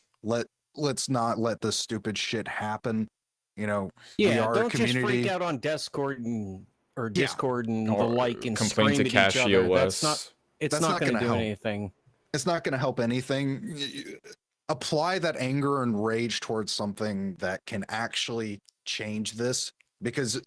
B: Let's not let this stupid shit happen. You know,
C: yeah,
B: we are
C: don't
B: a community.
C: just freak out on Discord and Discord and
A: or
C: the like and
A: complain
C: scream
A: to
C: at each other.
A: CashEOS.
C: That's not going to do
B: help.
C: anything.
B: It's not going to help anything. Apply that anger and rage towards something that can actually change this, because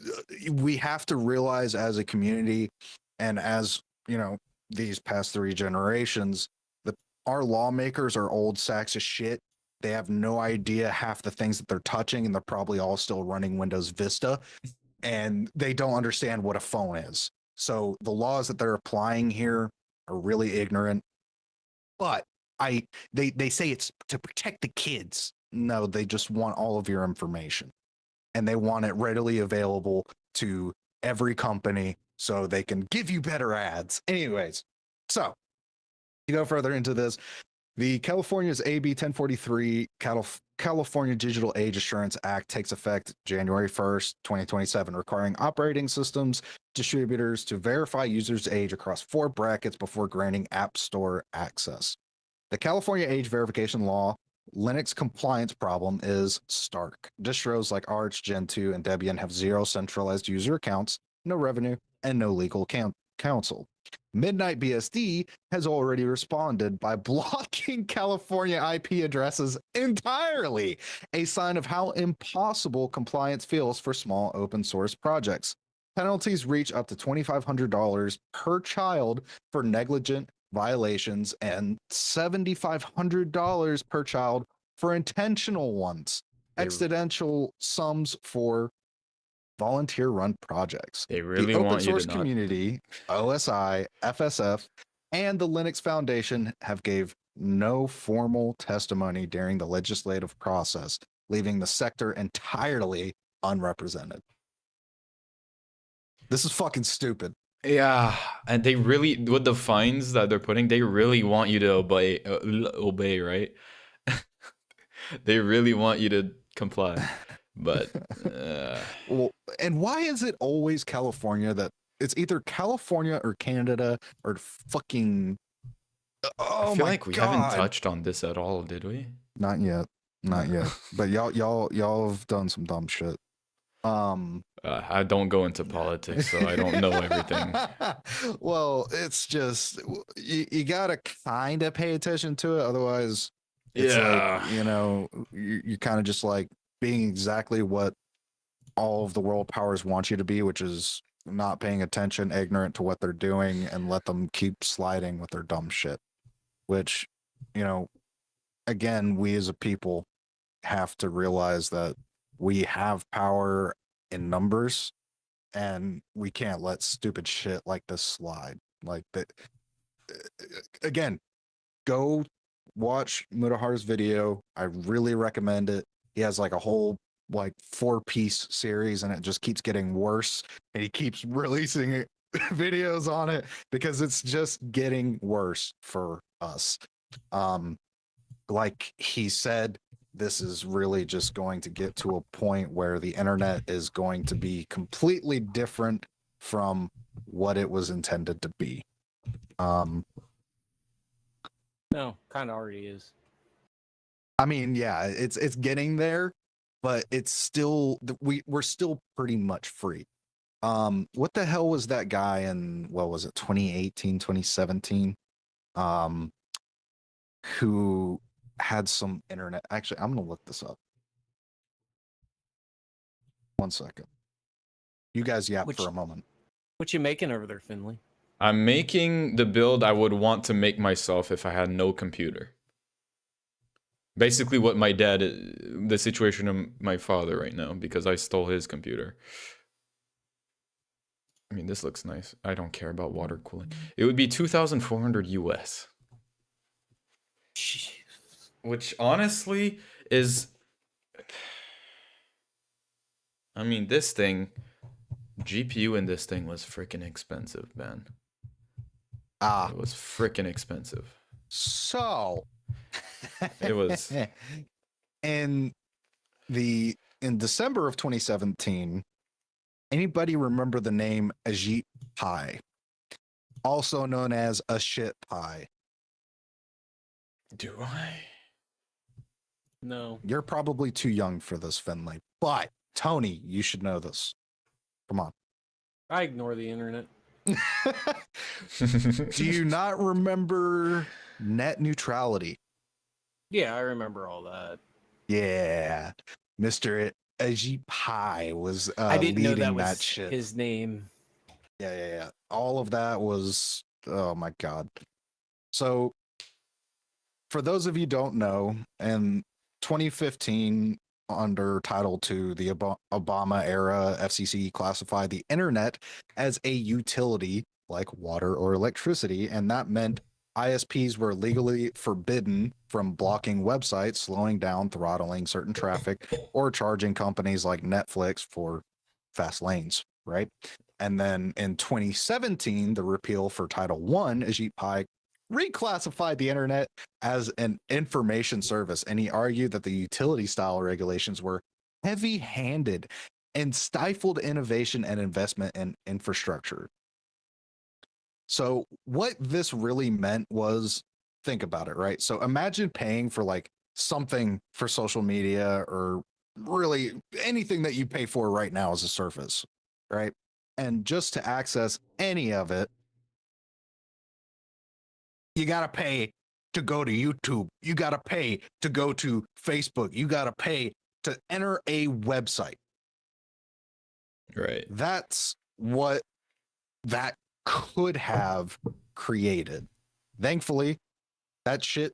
B: we have to realize as a community and as, you know, these past 3 generations, that our lawmakers are old sacks of shit. They have no idea half the things that they're touching, and they're probably all still running Windows Vista, and they don't understand what a phone is. So the laws that they're applying here are really ignorant. But they say it's to protect the kids. No, they just want all of your information, and they want it readily available to every company so they can give you better ads. Anyways, so to go further into this, the California's AB 1043 California Digital Age Assurance Act takes effect January 1st, 2027, requiring operating systems distributors to verify users' age across 4 brackets before granting App Store access. The California age verification law Linux compliance problem is stark. Distros like Arch, Gentoo, and Debian have 0 centralized user accounts, no revenue, and no legal counsel. Midnight BSD has already responded by blocking California IP addresses entirely, a sign of how impossible compliance feels for small open source projects. Penalties reach up to $2,500 per child for negligent violations and $7,500 per child for intentional ones. Exponential sums for volunteer-run projects.
A: They really
B: the open
A: want you
B: source
A: to not.
B: community, OSI, FSF, and the Linux Foundation have gave no formal testimony during the legislative process, leaving the sector entirely unrepresented. This is fucking stupid.
A: Yeah, and they really, with the fines that they're putting, they really want you to obey, right? They really want you to comply. But
B: well, and why is it always California that it's either California or Canada or fucking
A: I feel like we haven't touched on this at all, did we?
B: Not yet. But y'all have done some dumb shit.
A: I don't go into politics, so I don't know everything.
B: Well, it's just you gotta kind of pay attention to it, otherwise it's like, you know, you kind of just like being exactly what all of the world powers want you to be, which is not paying attention, ignorant to what they're doing, and let them keep sliding with their dumb shit. Which, you know, again, we as a people have to realize that we have power in numbers, and we can't let stupid shit like this slide. Like that, again, go watch Mutahar's video. I really recommend it. He has like a whole like 4-piece series, and it just keeps getting worse. And he keeps releasing videos on it because it's just getting worse for us. Like he said, this is really just going to get to a point where the internet is going to be completely different from what it was intended to be.
C: No, kind of already is.
B: I mean, yeah, it's getting there, but it's still we're still pretty much free. What the hell was that guy in, what was it, 2018, 2017? Who had some internet. Actually, I'm gonna look this up. 1 second. You guys yap for a moment.
C: What you making over there, Finley?
A: I'm making the build I would want to make myself if I had no computer. Basically what my dad, the situation of my father right now, because I stole his computer. I mean, this looks nice. I don't care about water cooling. It would be 2,400 US. Which honestly is... I mean, this thing... GPU in this thing was freaking expensive, man. It was freaking expensive.
B: So...
A: It was...
B: in December of 2017, anybody remember the name Ajit Pai, also known as a shit pie?
A: Do I?
C: No.
B: You're probably too young for this, Finley, but Tony, you should know this. Come on.
C: I ignore the internet.
B: Do you not remember net neutrality?
C: Yeah, I remember all that.
B: Yeah, Mr. Ajit Pai was
C: I didn't know
B: leading
C: that was
B: that shit.
C: his name.
B: Yeah. All of that was, oh my God. So, for those of you who don't know, in 2015, under Title II, the Obama era FCC classified the internet as a utility like water or electricity, and that meant ISPs were legally forbidden from blocking websites, slowing down, throttling certain traffic, or charging companies like Netflix for fast lanes, right? And then in 2017, the repeal for Title I, Ajit Pai reclassified the internet as an information service, and he argued that the utility style regulations were heavy handed and stifled innovation and investment in infrastructure. So, what this really meant was, think about it, right? So, imagine paying for like something for social media or really anything that you pay for right now as a service, right? And just to access any of it, you got to pay to go to YouTube. You got to pay to go to Facebook. You got to pay to enter a website.
A: Right.
B: That's what that could have created. Thankfully, that shit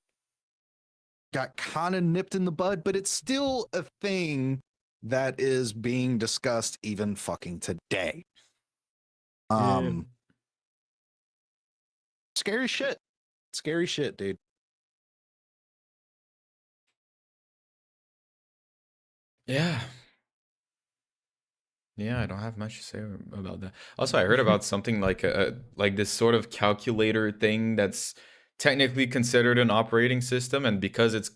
B: got kind of nipped in the bud, but it's still a thing that is being discussed even fucking today. Scary shit. Scary shit, dude.
A: Yeah. Yeah, I don't have much to say about that. Also, I heard about something like like this sort of calculator thing that's technically considered an operating system, and because it's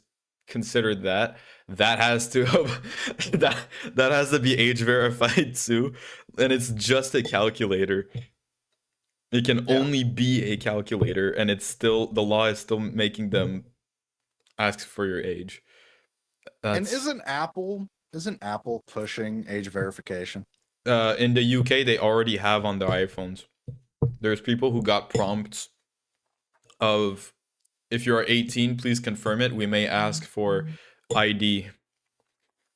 A: considered that, that has to that has to be age verified too, and it's just a calculator. It can only be a calculator, and it's still, the law is still making them ask for your age.
B: And isn't Apple pushing age verification?
A: In the UK, they already have on their iPhones. There's people who got prompts of, if you're 18, please confirm it. We may ask for ID.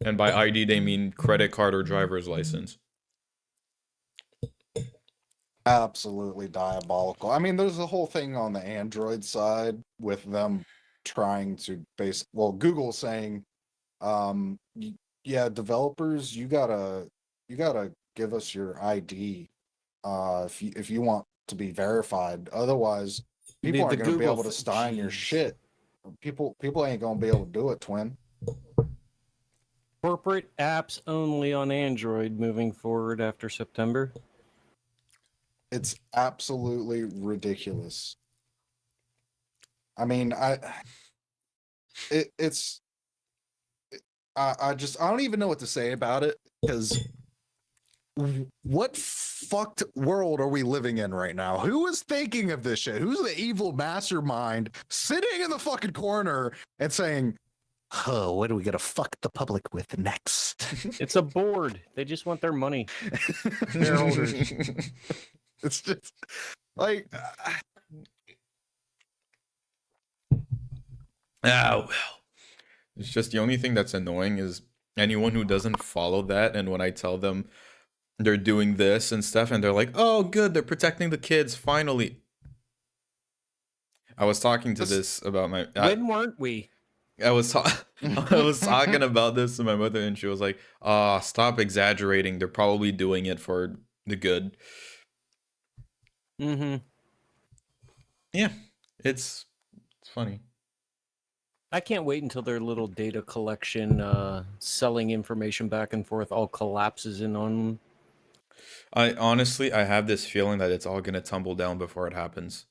A: And by ID, they mean credit card or driver's license.
B: Absolutely diabolical. I mean, there's a whole thing on the Android side with them trying to Google saying, yeah, developers, you gotta give us your ID if you want to be verified. Otherwise, People aren't
C: the
B: going to be
C: Google
B: able to
C: f-
B: stein your
C: jeez.
B: shit. People ain't going to be able to do it, twin.
C: Corporate apps only on Android moving forward after September.
B: It's absolutely ridiculous. I mean, it's I don't even know what to say about it, because what fucked world are we living in right now? Who is thinking of this shit? Who's the evil mastermind sitting in the fucking corner and saying, "Oh, what are we gonna fuck the public with next?"
C: It's a board. They just want their money. Shareholders.
B: It's just like
A: well. It's just the only thing that's annoying is anyone who doesn't follow that, and when I tell them they're doing this and stuff, and they're like, "Oh, good, they're protecting the kids finally." I was talking to this about my.
C: When weren't we?
A: I was I was talking about this to my mother, and she was like, "Ah, stop exaggerating. They're probably doing it for the good."
C: Mm-hmm.
A: Yeah, it's funny.
C: I can't wait until their little data collection, selling information back and forth, all collapses in on them.
A: I honestly, I have this feeling that it's all gonna tumble down before it happens.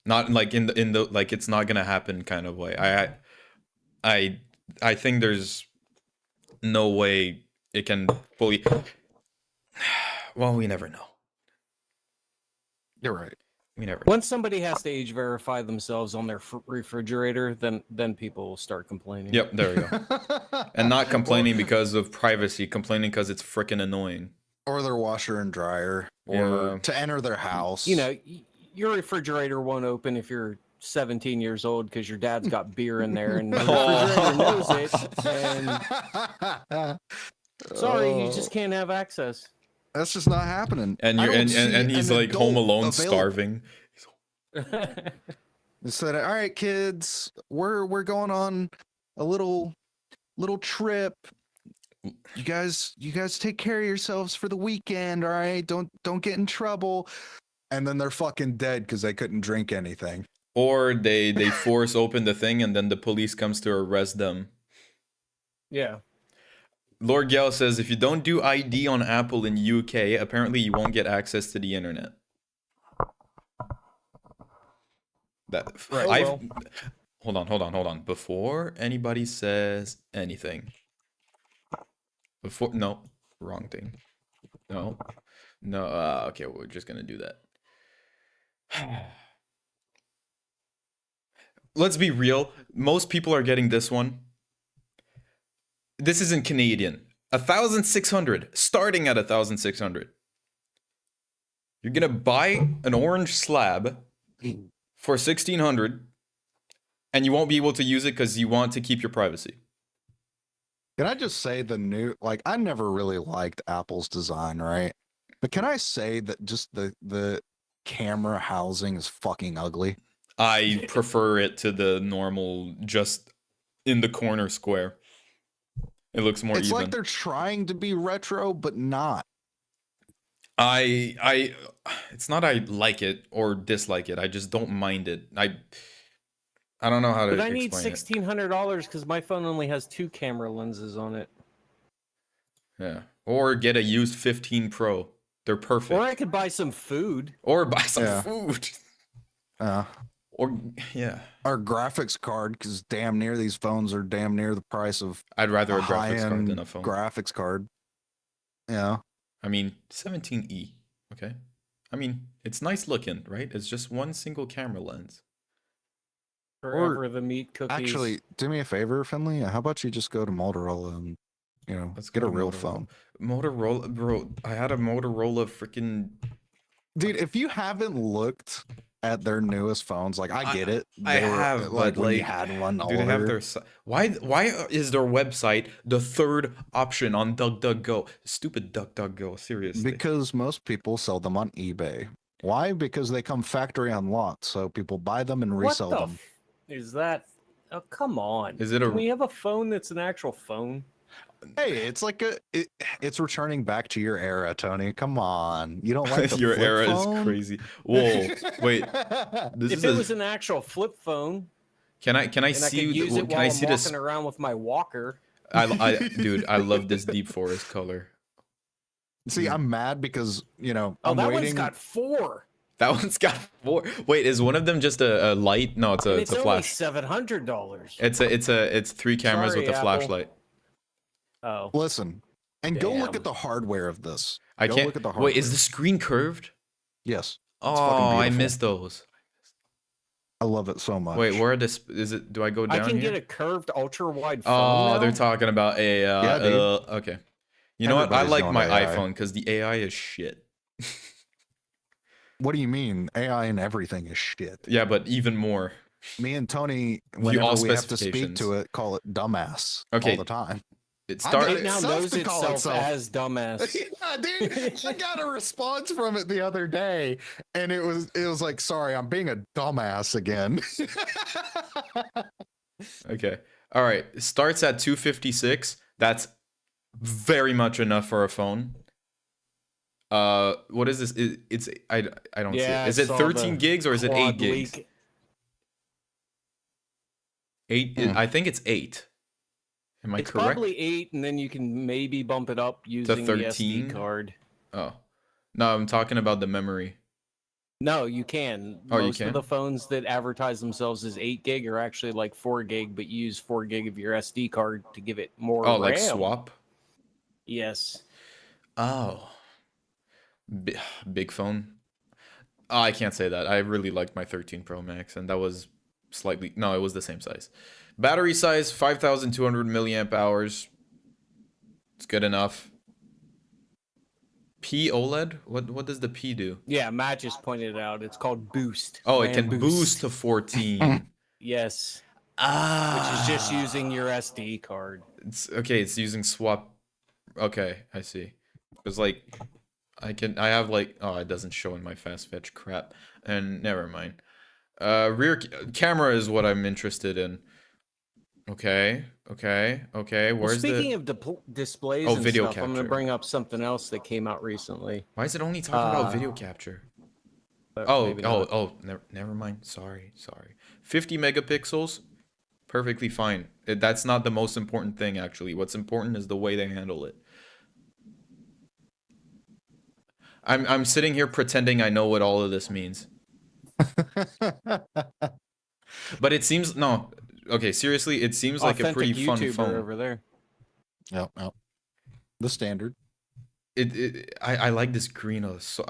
A: Not like in the like it's not gonna happen kind of way. I I think there's no way it can fully. Well, we never know.
B: you're right.
A: We never know.
C: Once somebody has to age verify themselves on their refrigerator, then people will start complaining.
A: Yep, there we go. And not complaining because of privacy, complaining because it's freaking annoying.
B: Or their washer and dryer, or
A: Yeah.
B: to enter their house.
C: You know, your refrigerator won't open if you're 17 years old because your dad's got beer in there and the refrigerator knows it. And sorry, you just can't have access.
B: That's just not happening.
A: And
B: I
A: you're
B: don't see
A: and he's
B: an
A: like home
B: adult
A: alone,
B: available.
A: starving.
B: They said, "All right, kids, we're going on a little trip. You guys take care of yourselves for the weekend. All right, don't get in trouble." And then they're fucking dead because they couldn't drink anything.
A: Or they force open the thing and then the police comes to arrest them.
C: Yeah.
A: Lord Gale says if you don't do ID on Apple in UK, apparently you won't get access to the internet. That
C: Right.
A: Hold on. Before anybody says anything. No, wrong thing. No. Okay, we're just gonna do that. Let's be real. Most people are getting this one. This isn't Canadian. 1,600, starting at 1,600. You're gonna buy an orange slab for 1,600, and you won't be able to use it because you want to keep your privacy.
B: Can I just say I never really liked Apple's design, right? But can I say that just the camera housing is fucking ugly?
A: I prefer it to the normal, just in the corner square. It looks more
B: It's
A: even.
B: like they're trying to be retro, but not.
A: It's not I like it or dislike it. I just don't mind it. I don't know how to
C: But I need
A: explain it.
C: $1,600 because my phone only has 2 camera lenses on it.
A: Yeah. Or get a used 15 Pro. They're perfect.
C: Or I could buy some food.
A: Or buy some
B: Yeah.
A: food.
B: Yeah.
A: Or yeah.
B: Our graphics card, because damn near these phones are damn near the price of
A: I'd rather
B: a
A: a graphics card
B: high-end
A: than a phone.
B: graphics card. Yeah.
A: I mean, 17E. Okay. I mean, it's nice looking, right? It's just one single camera lens.
C: Forever the meat cookies.
B: Actually, do me a favor, Finley. How about you just go to Motorola and
A: Let's
B: get
A: go
B: a
A: to
B: real
A: Motorola.
B: phone.
A: Motorola, bro. I had a Motorola freaking.
B: Dude, if you haven't looked at their newest phones, like I get it.
A: I
B: They were,
A: have,
B: like
A: but
B: when you
A: like,
B: had one
A: do they have
B: older.
A: their why is their website the third option on DuckDuckGo? Stupid DuckDuckGo, seriously.
B: Because most people sell them on eBay. Why? Because they come factory unlocked, so people buy them and resell
C: what the
B: them.
C: is that? Oh, come on.
A: Is it a-
C: Can we have a phone that's an actual phone?
B: Hey, it's like it's returning back to your era, Tony. Come on, you don't like the
A: Your
B: flip
A: era is
B: phone?
A: crazy. Whoa, wait. This
C: If
A: is
C: it
A: a.
C: was an actual flip phone
A: Can I
C: and I
A: see?
C: could use it
A: Can I
C: while I'm
A: see this?
C: walking around with my walker.
A: Dude, I love this deep forest color.
B: See, I'm mad because
C: Oh,
B: I'm
C: that
B: waiting.
C: one's got 4.
A: That one's got 4. Wait, is one of them just a light? No, it's
C: And
A: a
C: it's only
A: flash.
C: $700.
A: It's 3 cameras
C: Sorry,
A: with a
C: Apple.
A: flashlight.
C: Oh.
B: Listen, and go look
C: Damn.
B: at the hardware of this.
A: I
B: Go
A: can't.
B: look at the hardware.
A: Wait, is the screen curved?
B: Yes.
A: Oh,
B: fucking
A: I
B: beautiful.
A: missed those.
B: I love it so much.
A: Wait, where are this? Is it? Do I go down
C: I can
A: here?
C: get a curved ultra wide phone.
A: Oh,
C: now?
A: they're talking about a.
B: Yeah, dude.
A: Okay. You know what? I
B: Everybody's
A: like
B: going
A: my
B: AI.
A: iPhone because the AI is shit.
B: What do you mean? AI and everything is shit.
A: Yeah, but even more.
B: Me and Tony,
A: View all
B: whenever we have to speak
A: specifications.
B: to it, call it dumbass
A: Okay.
B: all the time.
A: It
B: I got
A: started.
C: It now
B: itself
C: knows
B: to call
C: itself
B: itself.
C: as dumbass.
B: Yeah, dude, I got a response from it the other day, and it was like, "Sorry, I'm being a dumbass again."
A: Okay. All right. It starts at 256. That's very much enough for a phone. What is this? It's I don't see
C: Yeah,
A: it.
C: I
A: Is it
C: saw
A: 13
C: the
A: gigs or is it 8
C: quad
A: gigs?
C: leak.
A: 8. I think it's 8. Am I
C: It's
A: correct?
C: probably 8, and then you can maybe bump it up using the
A: 13?
C: SD card.
A: Oh. No, I'm talking about the memory.
C: No, you can.
A: Oh, you
C: Most
A: can?
C: of the phones that advertise themselves as 8 gig are actually like 4 gig, but you use 4 gig of your SD card to give it more
A: Oh,
C: RAM.
A: like swap?
C: Yes.
A: Oh. Big phone. Oh, I can't say that. I really liked my 13 Pro Max, and that was slightly. No, it was the same size. Battery size 5,200 milliamp hours. It's good enough. P OLED? What does the P do?
C: Yeah, Matt just pointed it out. It's called Boost.
A: Oh, it
C: RAM
A: can boost to 14.
C: Yes.
A: Ah.
C: Which is just using your SD card.
A: It's okay. It's using swap. Okay, I see. It's like I have like, oh, it doesn't show in my fast fetch crap, and never mind. Rear camera is what I'm interested in. Okay.
C: Well,
A: Where's
C: speaking
A: the?
C: of displays
A: Oh,
C: and
A: video
C: stuff, I'm going
A: capture.
C: to bring up something else that came out recently.
A: Why is it only talking about video capture?
C: But
A: Oh,
C: maybe not.
A: never mind. Sorry. 50 megapixels, perfectly fine. That's not the most important thing, actually. What's important is the way they handle it. I'm sitting here pretending I know what all of this means. But it seems no. Okay, seriously, it seems like a pretty
C: Authentic
A: fun
C: YouTuber
A: phone.
C: over there.
B: Yep. The standard.
A: I like this green. So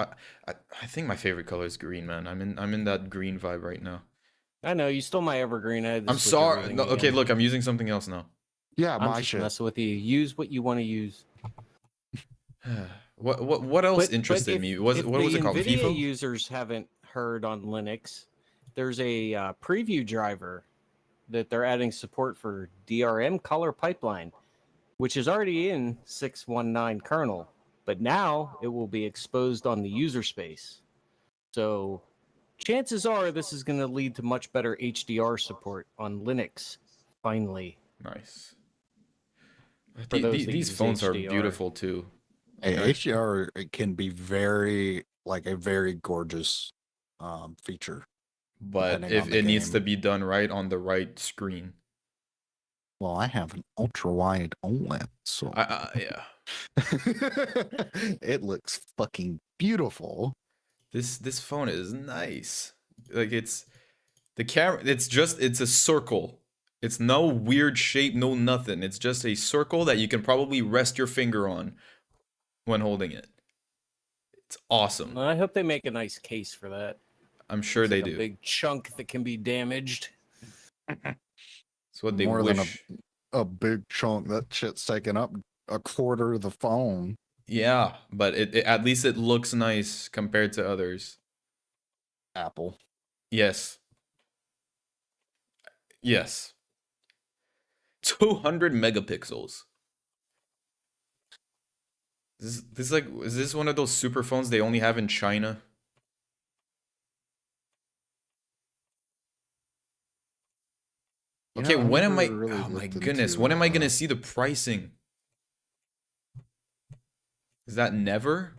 A: I think my favorite color is green, man. I'm in that green vibe right now.
C: I know you stole my evergreen. I had to
A: I'm
C: switch
A: sorry.
C: everything
A: No, okay,
C: again.
A: look, I'm using something else now.
B: Yeah,
C: I'm
B: my
C: just
B: shit.
C: messing with you. Use what you want to use.
A: What else interested me? What was it called?
C: NVIDIA
A: Vivo?
C: users haven't heard on Linux, there's a preview driver that they're adding support for DRM color pipeline, which is already in 619 kernel, but now it will be exposed on the user space. So chances are this is going to lead to much better HDR support on Linux, finally.
A: Nice.
C: For those that
A: These
C: use
A: phones are
C: HDR.
A: beautiful too.
B: Hey,
A: Okay.
B: HDR it can be very a very gorgeous feature.
A: But
B: Depending
A: if
B: on the
A: it needs
B: game.
A: to be done right on the right screen.
B: Well, I have an ultra wide OLED, so
A: Yeah.
B: it looks fucking beautiful.
A: This phone is nice. Like it's the camera. It's a circle. It's no weird shape, no nothing. It's just a circle that you can probably rest your finger on when holding it. It's awesome.
C: I hope they make a nice case for that.
A: I'm sure
C: It's
A: they
C: like
A: do.
C: a big chunk that can be damaged.
A: It's what they
B: More than
A: wish.
B: a big chunk. That shit's taking up a quarter of the phone.
A: Yeah, but at least it looks nice compared to others.
B: Apple.
A: Yes. 200 megapixels. Is this one of those super phones they only have in China? Okay,
B: Yeah, I
A: when am I?
B: never really
A: Oh my
B: looked
A: goodness,
B: into,
A: when am I gonna see the pricing? Is that never?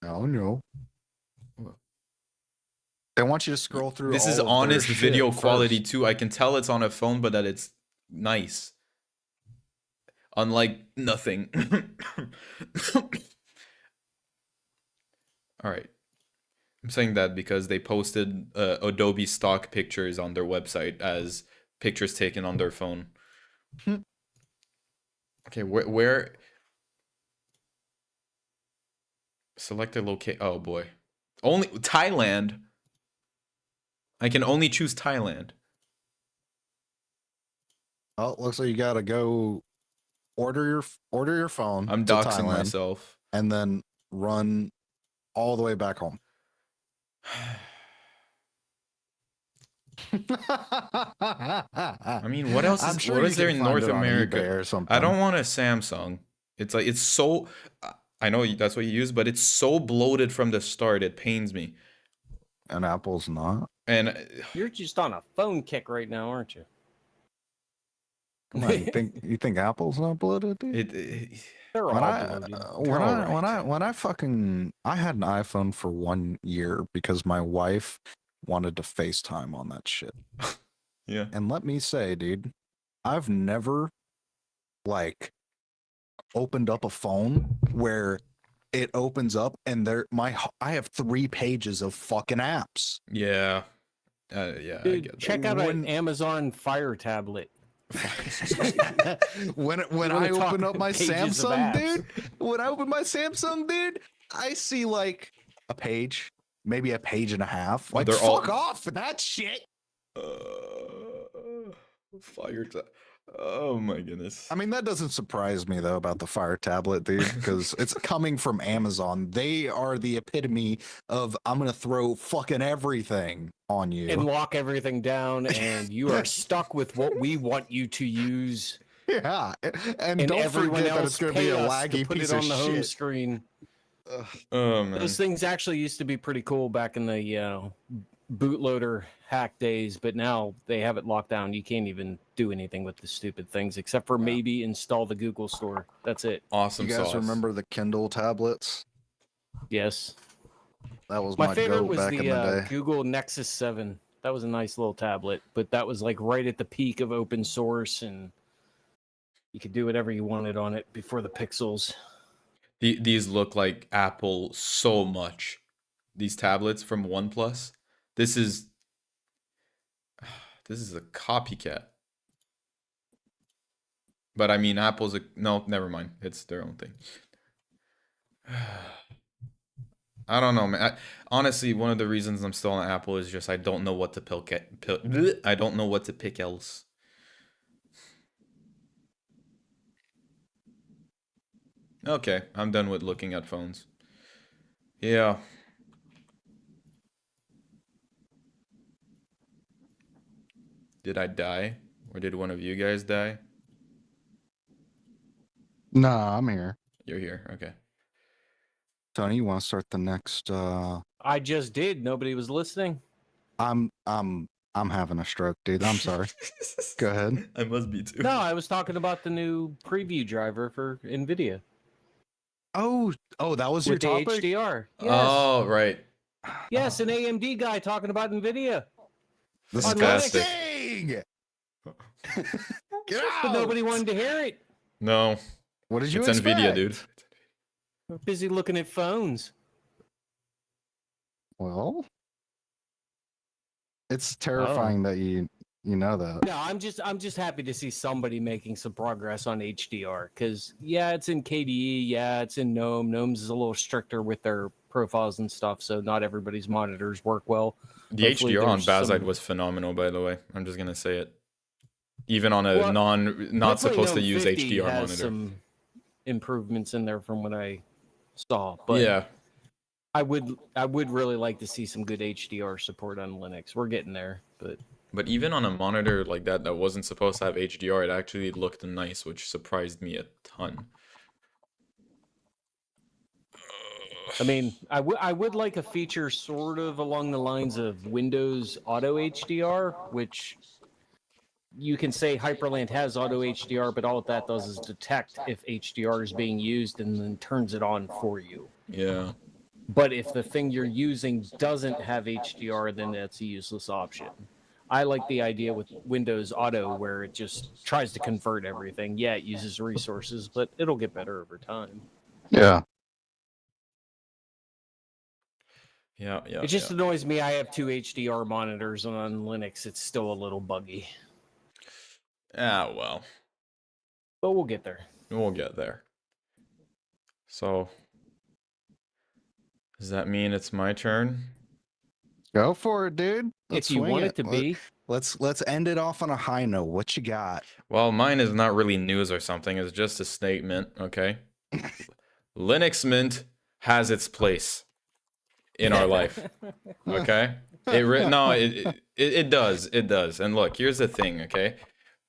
B: Oh no.
A: Wha-
B: They want you to scroll through.
A: This is
B: all of their
A: honest video
B: shit
A: quality
B: first.
A: too. I can tell it's on a phone, but that it's nice. Unlike nothing. All right. I'm saying that because they posted Adobe stock pictures on their website as pictures taken on their phone. Okay, where select a locate? Oh boy, only Thailand. I can only choose Thailand.
B: Oh, looks like you gotta go order your phone
A: I'm
B: to
A: doxing
B: Thailand
A: myself.
B: and then run all the way back home.
A: I mean, what else
B: I'm
A: is
B: sure
A: what
B: you
A: is there
B: can
A: in
B: find
A: North
B: it on
A: America?
B: eBay or something.
A: I don't want a Samsung. It's like it's so. I know that's what you use, but it's so bloated from the start. It pains me.
B: And Apple's not.
A: And
C: You're just on a phone kick right now, aren't you?
B: Come on, you think Apple's not bloated, dude?
C: They're all bloated. They're all right.
B: When I had an iPhone for 1 year because my wife wanted to FaceTime on that shit.
A: yeah.
B: And let me say, dude, I've never like opened up a phone where it opens up and I have 3 pages of fucking apps.
A: Yeah. Yeah, I
C: Dude,
A: get that.
C: check out an Amazon Fire tablet.
B: when I open up my Samsung, dude, I see like a page, maybe a page and a half. Like,
A: they're
B: fuck
A: all-
B: off for that shit.
A: Fire. Oh my goodness.
B: I mean, that doesn't surprise me though about the Fire tablet, dude, because it's coming from Amazon. They are the epitome of I'm gonna throw fucking everything on you
C: and lock everything down, and you are stuck with what we want you to use.
B: Yeah, and don't
C: everyone
B: forget that
C: else
B: it's gonna
C: pay
B: be a
C: us
B: laggy
C: to put
B: piece
C: it
B: of
C: on the home
B: shit.
C: screen.
A: Oh man.
C: Those things actually used to be pretty cool back in the bootloader hack days, but now they have it locked down. You can't even do anything with the stupid things except for maybe install the Google store. That's it.
A: Awesome
B: You guys
A: sauce.
B: remember the Kindle tablets?
C: Yes.
B: That was
C: My favorite
B: goat
C: was
B: back in the
C: the
B: day.
C: Google Nexus 7. That was a nice little tablet, but that was like right at the peak of open source, and you could do whatever you wanted on it before the pixels.
A: These look like Apple so much. These tablets from OnePlus. This is a copycat. But I mean, Apple's a no. Never mind. It's their own thing. I don't know, man. Honestly, one of the reasons I'm still on Apple is just I don't know what to I don't know what to pick else. Okay, I'm done with looking at phones. Yeah. Did I die? Or did one of you guys die?
B: Nah, I'm here.
A: You're here. Okay.
B: Tony, you want to start the next?
C: I just did. Nobody was listening.
B: I'm having a stroke, dude. I'm sorry. Go ahead.
A: I must be too.
C: No, I was talking about the new preview driver for NVIDIA.
B: Oh, that was your
C: With the
B: topic.
C: HDR. Yes.
A: Oh, right.
C: Yes, an AMD guy talking about NVIDIA.
B: This
C: On
B: is
C: Linux.
B: disgusting. Get out.
C: But nobody wanted to hear it.
A: No.
B: What did you
A: It's
B: expect?
A: Nvidia, dude.
C: We're busy looking at phones.
B: Well, it's terrifying that you know that.
C: No, I'm just happy to see somebody making some progress on HDR, because yeah, it's in KDE, yeah, it's in GNOME. GNOME's is a little stricter with their profiles and stuff, so not everybody's monitors work well.
A: The
C: Hopefully
A: HDR on
C: there's
A: Bazite
C: some-
A: was phenomenal, by the way. I'm just gonna say it. Even on a
C: Well,
A: not
C: Hopefully
A: supposed to
C: GNOME
A: use
C: 50
A: HDR
C: has
A: monitor.
C: some improvements in there from what I saw, but
A: Yeah.
C: I would really like to see some good HDR support on Linux. We're getting there, but
A: But even on a monitor like that wasn't supposed to have HDR, it actually looked nice, which surprised me a ton.
C: I mean, I would like a feature sort of along the lines of Windows Auto HDR, which you can say Hyprland has auto HDR, but all that does is detect if HDR is being used and then turns it on for you.
A: Yeah.
C: But if the thing you're using doesn't have HDR, then that's a useless option. I like the idea with Windows Auto where it just tries to convert everything. Yeah, it uses resources, but it'll get better over time.
B: Yeah.
A: Yeah.
C: It just annoys me. I have 2 HDR monitors, and on Linux, it's still a little buggy.
A: Ah, well.
C: But we'll get there.
A: We'll get there. So, does that mean it's my turn?
B: Go for it, dude. Let's
C: If you
B: swing
C: want it to be.
B: Let's end it off on a high note. What you got?
A: Well, mine is not really news or something. It's just a statement, okay? Linux Mint has its place in our life, okay? It does. It does. And look, here's the thing, okay?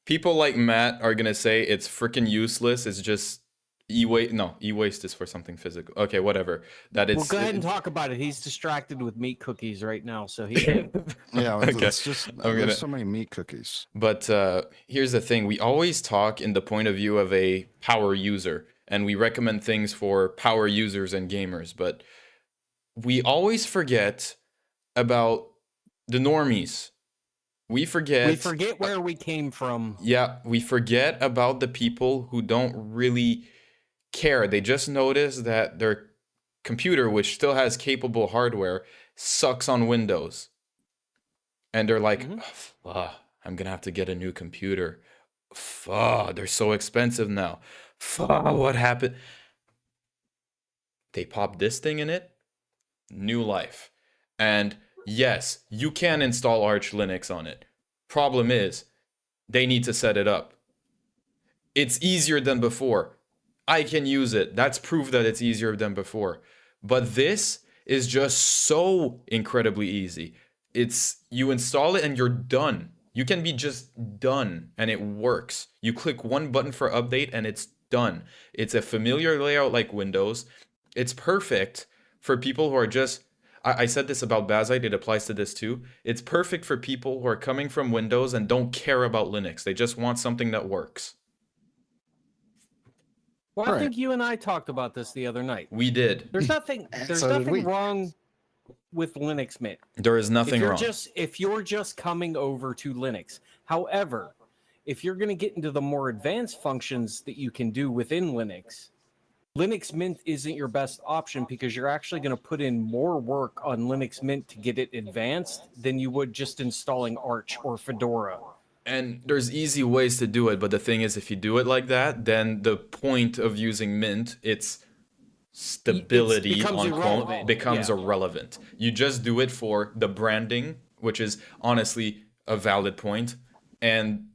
A: People like Matt are gonna say it's freaking useless. It's just e-waste. No, e-waste is for something physical. Okay, whatever. That it's.
C: Well, go ahead and talk about it. He's distracted with meat cookies right now, so he can't.
B: Yeah,
A: Okay.
B: it's just there's so many meat cookies.
A: But here's the thing: we always talk in the point of view of a power user, and we recommend things for power users and gamers. But we always forget about the normies. We forget
C: where we came from.
A: Yeah, we forget about the people who don't really care. They just notice that their computer, which still has capable hardware, sucks on Windows. And they're like, I'm gonna have to get a new computer. They're so expensive now. What happened? They pop this thing in it, new life. And yes, you can install Arch Linux on it. Problem is, they need to set it up. It's easier than before. I can use it. That's proof that it's easier than before. But this is just so incredibly easy. It's you install it and you're done. You can be just done and it works. You click one button for update and it's done. It's a familiar layout like Windows. It's perfect for people who are just I said this about Bazite, it applies to this too. It's perfect for people who are coming from Windows and don't care about Linux. They just want something that works.
C: Well, I think you and I talked about this the other night.
A: We did.
C: There's nothing wrong with Linux Mint.
A: There is nothing wrong.
C: If you're just coming over to Linux. However, if you're going to get into the more advanced functions that you can do within Linux, Linux Mint isn't your best option because you're actually going to put in more work on Linux Mint to get it advanced than you would just installing Arch or Fedora.
A: And there's easy ways to do it, but the thing is, if you do it like that, then the point of using Mint, its stability becomes irrelevant. You just do it for the branding, which is honestly a valid point, and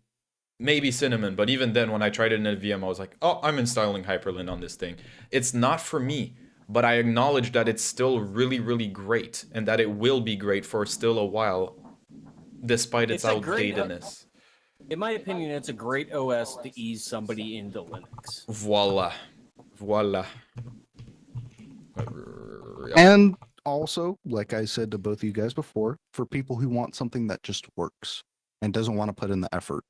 A: maybe Cinnamon, but even then, when I tried it in a VM, I was like, oh, I'm installing Hyprland on this thing. It's not for me, but I acknowledge that it's still really, really great, and that it will be great for still a while, despite its outdatedness.
C: In my opinion, it's a great OS to ease somebody into Linux.
A: Voila.
B: And also, like I said to both of you guys before, for people who want something that just works and doesn't want to put in the effort.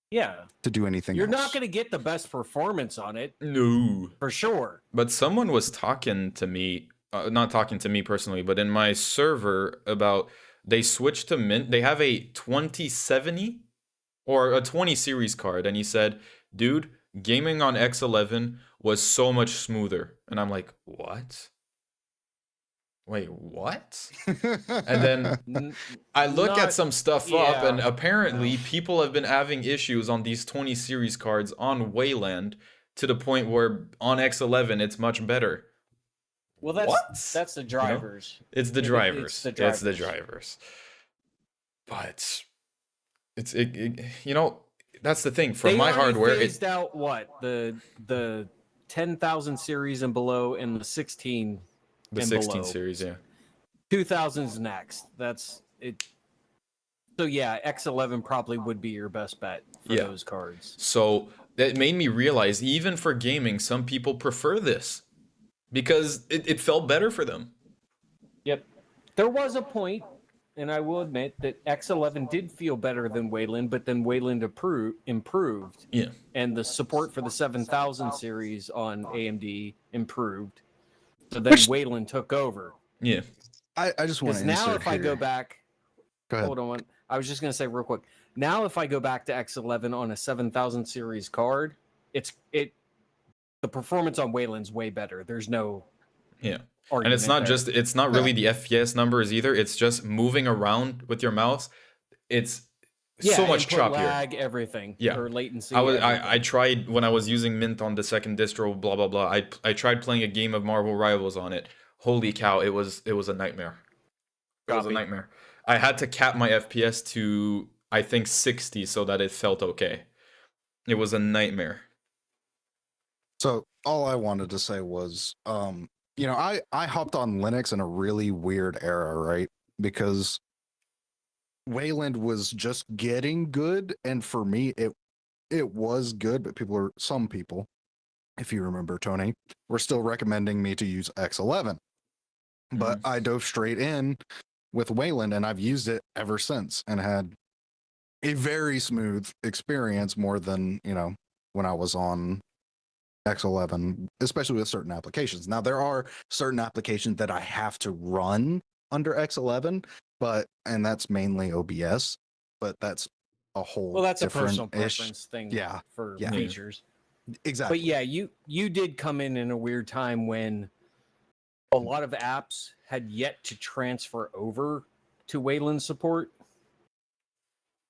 C: Yeah.
B: To do anything
C: You're
B: else.
C: not going to get the best performance on it.
A: No.
C: For sure.
A: But someone was talking to me, not talking to me personally, but in my server about they switched to Mint. They have a 2070 or a 20 series card. And he said, dude, gaming on X11 was so much smoother. And I'm like, what? Wait, what? And then I look at some stuff up, and apparently people have been having issues on these 20 series cards on Wayland to the point where on X11 it's much better.
C: Well, that's the drivers.
A: You know? It's the drivers. It's the drivers. But it's you know, that's the thing. For my hardware,
C: they phased out what the 10,000 series and below, and the 16.
A: The 16 series, yeah.
C: 2000's next. That's it. So yeah, X11 probably would be your best bet for those cards.
A: So that made me realize, even for gaming, some people prefer this because it felt better for them.
C: Yep. There was a point and I will admit that X11 did feel better than Wayland, but then Wayland improved,
A: Yeah.
C: and the support for the 7000 series on AMD improved. So then
B: Which-
C: Wayland took over.
A: Yeah.
B: I just want
C: Because
B: to
C: now, if I go back,
B: Go ahead.
C: hold on, I was just gonna say real quick. Now, if I go back to X11 on a 7000 series card, the performance on Wayland's way better. There's no
A: Yeah.
C: argument
A: And
C: there.
A: it's not really the FPS numbers either. It's just moving around with your mouse. It's so much
C: input
A: choppier.
C: lag, everything,
A: Yeah.
C: or latency.
A: I tried when I was using Mint on the second distro, blah blah blah. I tried playing a game of Marvel Rivals on it. Holy cow, it was a nightmare. It was a
C: Copy.
A: nightmare. I had to cap my FPS to I think 60 so that it felt okay. It was a nightmare.
B: So all I wanted to say was, I hopped on Linux in a really weird era, right? Because Wayland was just getting good, and for me, it was good, but some people, if you remember, Tony, were still recommending me to use X11. But I dove straight in with Wayland, and I've used it ever since, and had a very smooth experience, more than when I was on X11, especially with certain applications. Now, there are certain applications that I have to run under X11, and that's mainly OBS, but that's a whole
C: Well, that's a
B: different
C: personal preference thing.
B: Yeah,
C: for
B: yeah.
C: features.
B: Exactly.
C: But yeah, you did come in a weird time when a lot of apps had yet to transfer over to Wayland support.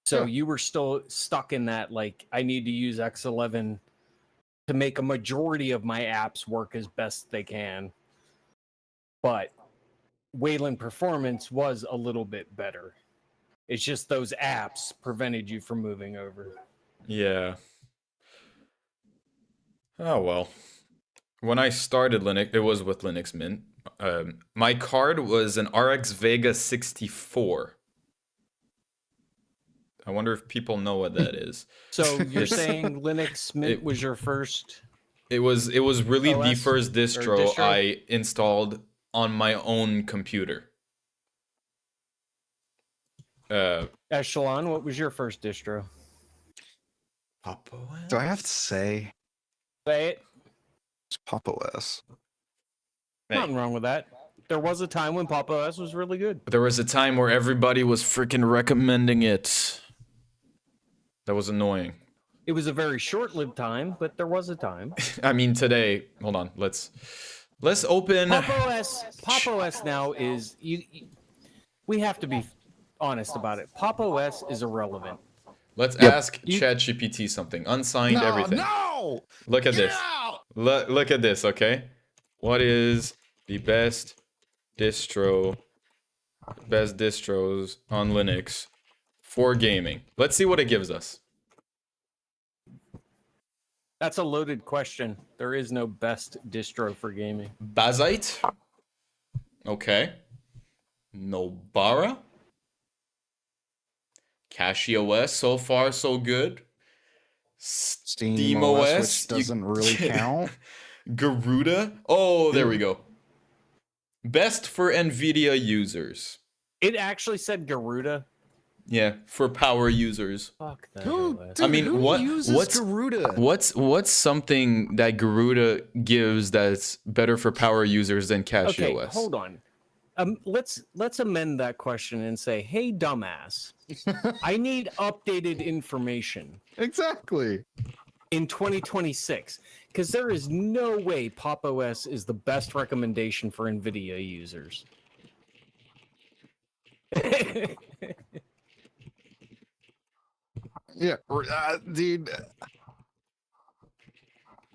C: So
B: Yeah.
C: you were still stuck in that, like, I need to use X11 to make a majority of my apps work as best they can. But Wayland performance was a little bit better. It's just those apps prevented you from moving over.
A: Yeah. Oh well. When I started Linux, it was with Linux Mint. My card was an RX Vega 64. I wonder if people know what that is.
C: So you're
A: It's-
C: saying Linux Mint
A: it-
C: was your first?
A: It was really the
C: OS
A: first
C: or
A: distro
C: distro?
A: I installed on my own computer.
C: Echelon, what was your first distro?
A: Pop OS?
B: Do I have to say
C: Say it.
B: it's Pop OS?
A: Hey,
C: Nothing wrong with that. There was a time when Pop OS was really good.
A: there was a time where everybody was freaking recommending it. That was annoying.
C: It was a very short-lived time, but there was a time.
A: I mean, today, hold on, let's open.
C: Pop OS now is we have to be honest about it. Pop OS is irrelevant.
A: Let's ask ChatGPT something. Unsigned everything.
B: No!
A: Look at
B: Get
A: this.
B: out!
A: Look at this, okay? What is the best distros on Linux for gaming? Let's see what it gives us.
C: That's a loaded question. There is no best distro for gaming.
A: Bazite. Okay. Nobara. CashieOS. So far, so good.
B: Steam OS, which doesn't really count.
A: Garuda. Oh, there we go. Best for NVIDIA users.
C: It actually said Garuda.
A: Yeah, for power users.
C: Fuck that.
A: I mean,
B: who uses Garuda?
A: What's something that Garuda gives that's better for power users than CashieOS?
C: Okay, hold on. Let's amend that question and say, hey, dumbass, I need updated information
B: Exactly.
C: in 2026, because there is no way Pop OS is the best recommendation for NVIDIA users.
B: Yeah, dude.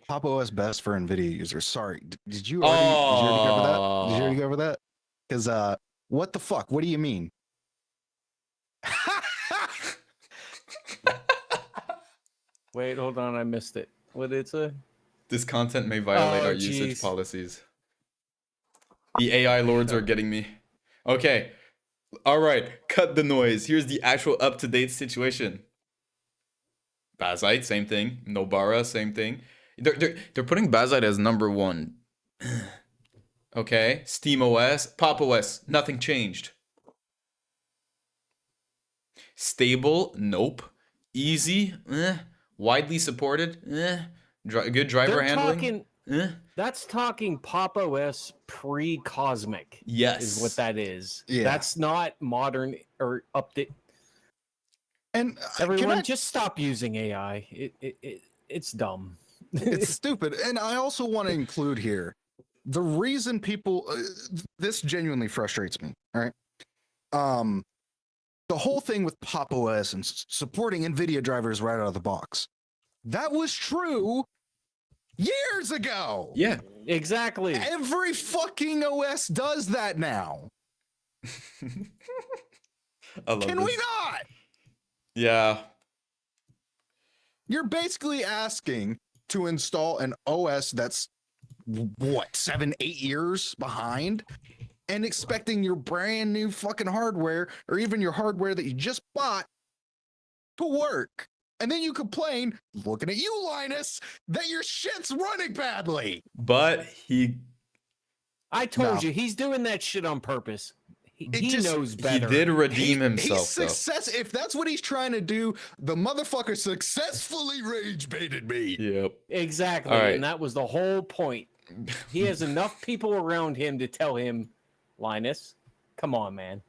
B: Pop OS best for NVIDIA users. Sorry, did you already cover that? Did you already cover that? Because what the fuck? What do you mean?
C: Wait, hold on, I missed it. What did it say?
A: This content may violate
C: Oh,
A: our usage
C: jeez.
A: policies. The AI lords are getting me. Okay. All right. Cut the noise. Here's the actual up-to-date situation. Bazite, same thing. Nobara, same thing. They're putting Bazite as number one. Okay. Steam OS, Pop OS, nothing changed. Stable? Nope. Easy? Widely supported? Good driver
C: They're
A: handling?
C: talking. That's talking Pop OS pre-Cosmic.
A: Yes.
C: Is what that is.
B: Yeah.
C: That's not modern or update.
B: And
C: Everyone, just stop using AI. It's dumb.
B: it's stupid. And I also want to include here the reason people this genuinely frustrates me. All right. The whole thing with Pop OS and supporting NVIDIA drivers right out of the box. That was true years ago.
A: Yeah.
C: Exactly.
B: Every fucking OS does that now.
A: I love
B: Can
A: this.
B: we not?
A: Yeah.
B: You're basically asking to install an OS that's what, 7-8 years behind, and expecting your brand new fucking hardware or even your hardware that you just bought to work. And then you complain, looking at you, Linus, that your shit's running badly.
A: But
C: I told
B: No.
C: you, he's doing that shit on purpose. He
B: just-
C: knows
A: he
C: better.
A: did redeem himself,
B: He's
A: though.
B: success. If that's what he's trying to do, the motherfucker successfully rage baited me.
A: Yep.
C: Exactly.
A: All right.
C: And that was the whole point. He has enough people around him to tell him, Linus, come on, man.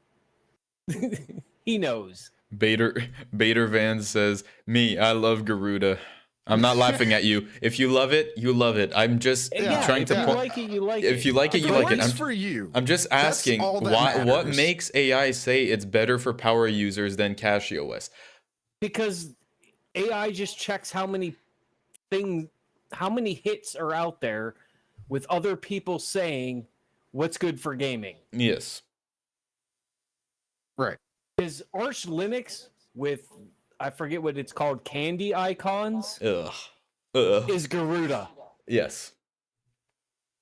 C: He knows.
A: Bader Van says, "Me, I love Garuda. I'm not laughing at you. If you love it, you love it. I'm just trying
C: if
A: to
C: you
A: point.
C: like it, you like it.
A: If you like it, you like it.
B: Praise for you.
A: I'm just
B: That's
A: asking
B: all that
A: what
B: matters.
A: makes AI say it's better for power users than CashOS?
C: Because AI just checks how many hits are out there with other people saying what's good for gaming.
A: Yes.
B: Right.
C: Is Arch Linux with, I forget what it's called, candy icons,
A: Ugh.
C: is Garuda.
A: Yes.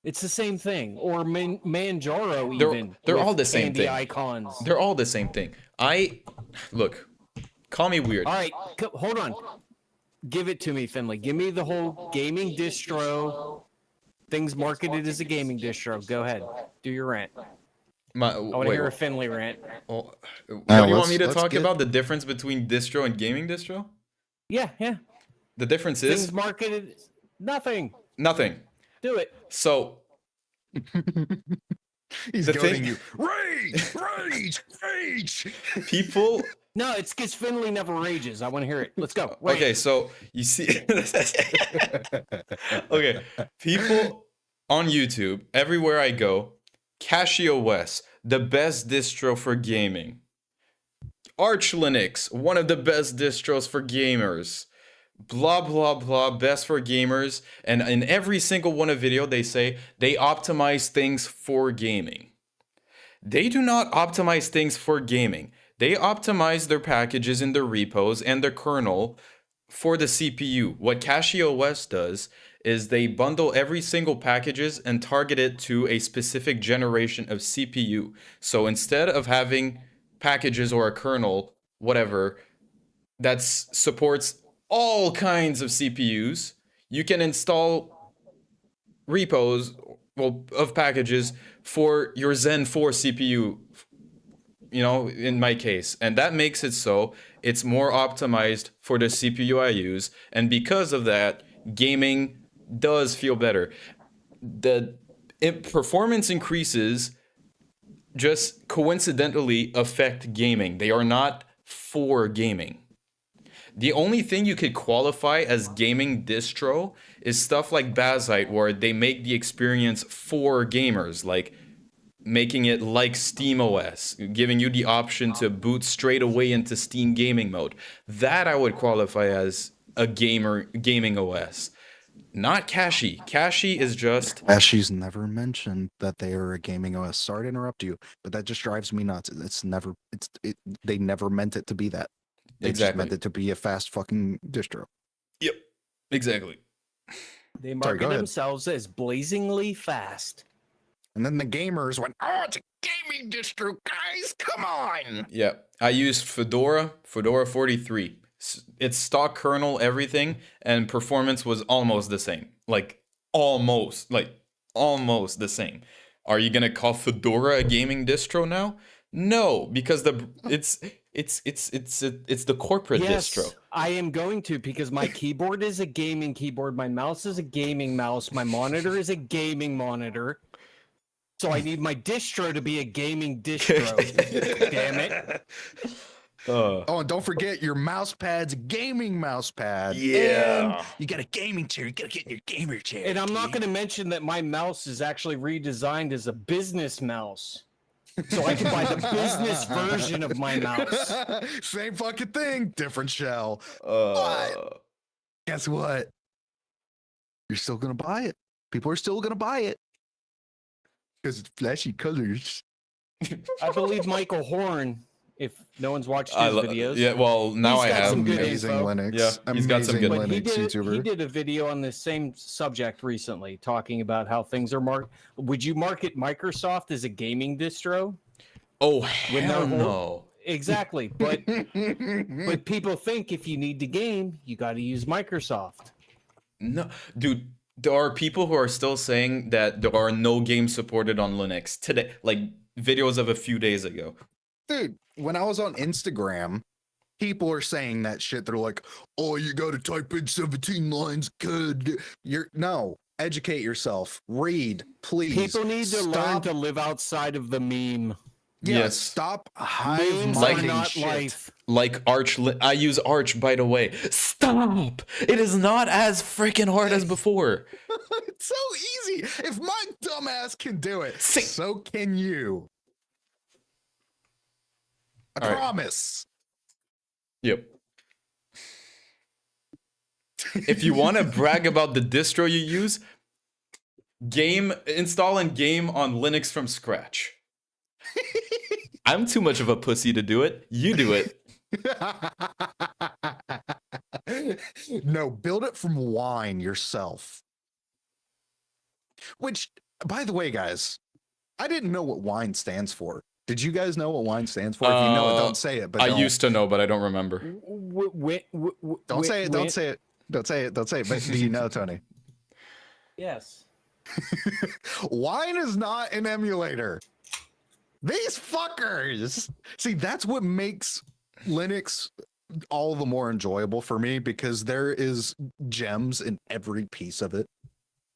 C: It's the same thing. Or Manjaro
A: They're-
C: even.
A: they're
C: with
A: all the same
C: candy
A: thing.
C: icons.
A: They're all the same thing. Look. Call me weird.
C: All right, hold on. Give it to me, Finley. Give me the whole gaming distro. Things marketed as a gaming distro. Go ahead. Do your rant. I want to hear a Finley rant.
A: What do you want me to
B: let's
A: talk
B: get-
A: about? The difference between distro and gaming distro?
C: Yeah.
A: The difference
C: Things
A: is
C: marketed. Nothing.
A: nothing.
C: Do it.
A: So
B: He's
A: The
B: goading
A: thing-
B: you. Rage.
A: people
C: No, it's because Finley never rages. I want to hear it. Let's go. Rant.
A: Okay, so you see Okay, people on YouTube, everywhere I go, CashOS, the best distro for gaming. Arch Linux, one of the best distros for gamers. Blah blah blah, best for gamers. And in every single one of video they say they optimize things for gaming. They do not optimize things for gaming. They optimize their packages in their repos and their kernel for the CPU. What CashOS does is they bundle every single packages and target it to a specific generation of CPU. So instead of having packages or a kernel, whatever, that supports all kinds of CPUs, you can install repos of packages for your Zen 4 CPU, in my case. And that makes it so it's more optimized for the CPU I use. And because of that, gaming does feel better. The performance increases just coincidentally affect gaming. They are not for gaming. The only thing you could qualify as gaming distro is stuff like Bazite, where they make the experience for gamers, like making it like SteamOS, giving you the option to boot straight away into Steam gaming mode. That I would qualify as a gaming OS. Not Cashy. Cashy is just...
B: Ashy's never mentioned that they are a gaming OS. Sorry to interrupt you, but that just drives me nuts. They never meant it to be that. They just
A: Exactly.
B: meant it to be a fast fucking distro.
A: Yep. Exactly.
C: They
B: Sorry,
C: market
B: go ahead.
C: themselves as blazingly fast.
B: And then the gamers went, "Oh, it's a gaming distro, guys! Come on!"
A: Yeah. I used Fedora 43. It's stock kernel, everything, and performance was almost the same. Almost the same. Are you gonna call Fedora a gaming distro now? No, because it's the corporate distro.
C: I am going to, because my keyboard is a gaming keyboard, my mouse is a gaming mouse, my monitor is a gaming monitor. So I need my distro to be a gaming distro. Damn it.
B: Oh, and don't forget your mouse pad's a gaming mouse pad.
A: Yeah.
B: And you got a gaming chair. You got to get in your gamer chair.
C: And I'm not going to mention that my mouse is actually redesigned as a business mouse. So I can buy the business version of my mouse.
B: Same fucking thing, different shell. Guess what? You're still going to buy it. People are still going to buy it. Because it's flashy colors.
C: I believe Michael Horn, if no one's watched his videos.
A: Yeah, well, now I
C: He's got
A: have.
C: some good
B: Amazing
C: info.
B: Linux.
A: Yeah, he's got some
B: Amazing
A: good-
C: But he
B: Linux YouTuber.
C: he did a video on this same subject recently, talking about how things are marked. Would you market Microsoft as a gaming distro?
A: Oh,
C: When
A: hell
C: they're
A: no.
C: Exactly, but people think if you need to game, you got to use Microsoft.
A: No, dude, there are people who are still saying that there are no games supported on Linux today, like videos of a few days ago.
B: Dude, when I was on Instagram, people are saying that shit. They're like, oh, you got to type in 17 lines code. No, educate yourself. Read, please.
C: People need to learn
B: Stop-
C: to live outside of the meme.
B: Yeah,
A: Yes.
B: stop hive
C: Memes are
B: minding
C: not
B: shit.
C: life.
A: Like Arch, I use Arch, by the way. Stop! It is not as freaking hard as before.
B: It's so easy. If my dumbass can do it,
A: See-
B: so can you. I
A: All right.
B: promise.
A: Yep. If you want to brag about the distro you use, install and game on Linux from scratch. I'm too much of a pussy to do it. You do it.
B: No, build it from wine yourself. Which, by the way, guys, I didn't know what wine stands for. Did you guys know what wine stands for? If you know it, don't say it. But
A: I
B: don't.
A: used to know, but I don't remember.
B: Don't say it. Don't say it. Don't say it. Don't say it. But do you know, Tony?
C: Yes.
B: Wine is not an emulator. These fuckers. See, that's what makes Linux all the more enjoyable for me, because there is gems in every piece of it.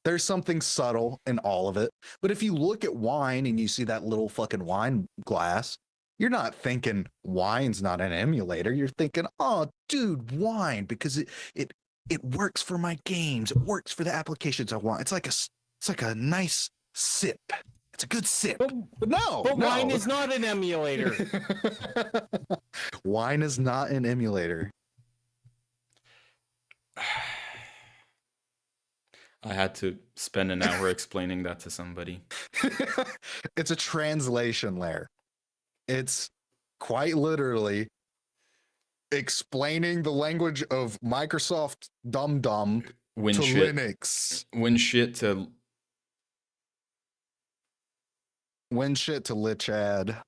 B: There's something subtle in all of it. But if you look at wine and you see that little fucking wine glass, you're not thinking wine's not an emulator. You're thinking, oh, dude, wine, because it works for my games. It works for the applications I want. It's like a nice sip. It's a good sip. But no,
C: But
B: no.
C: wine is not an emulator.
B: Wine is not an emulator.
A: I had to spend an hour explaining that to somebody.
B: It's a translation layer. It's quite literally explaining the language of Microsoft dum-dum
A: Win
B: to
A: shit.
B: Linux.
A: Win shit to.
B: Win shit to Lichad.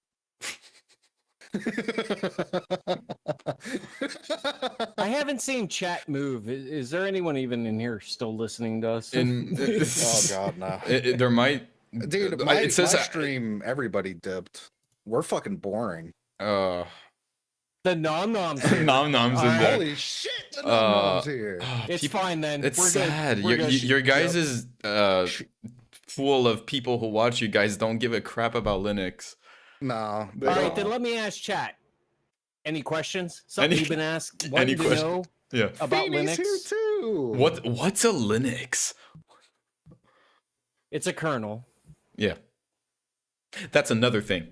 C: I haven't seen chat move. Is there anyone even in here still listening to us?
B: Oh god, no.
A: There might.
B: Dude,
A: I-
B: my,
A: it says
B: my stream, everybody dipped. We're fucking boring.
A: Uh,
C: The nom-noms.
A: nom noms in
C: Alright.
A: there.
B: Holy shit, the nom-noms here.
C: It's
A: People-
C: fine then.
A: It's
C: We're good.
A: sad.
C: We're
A: Your,
C: good.
A: your guys' is pool of people who watch you guys don't give a crap about Linux.
B: No. they
C: All right,
B: don't.
C: then let me ask chat. Any questions? Something
A: Any-
C: you've been asked?
A: any
C: Wanting to
A: question-
C: know
A: Yeah.
C: about
B: Phoenix
C: Linux?
B: here too.
A: What's a Linux?
C: It's a kernel.
A: Yeah. That's another thing.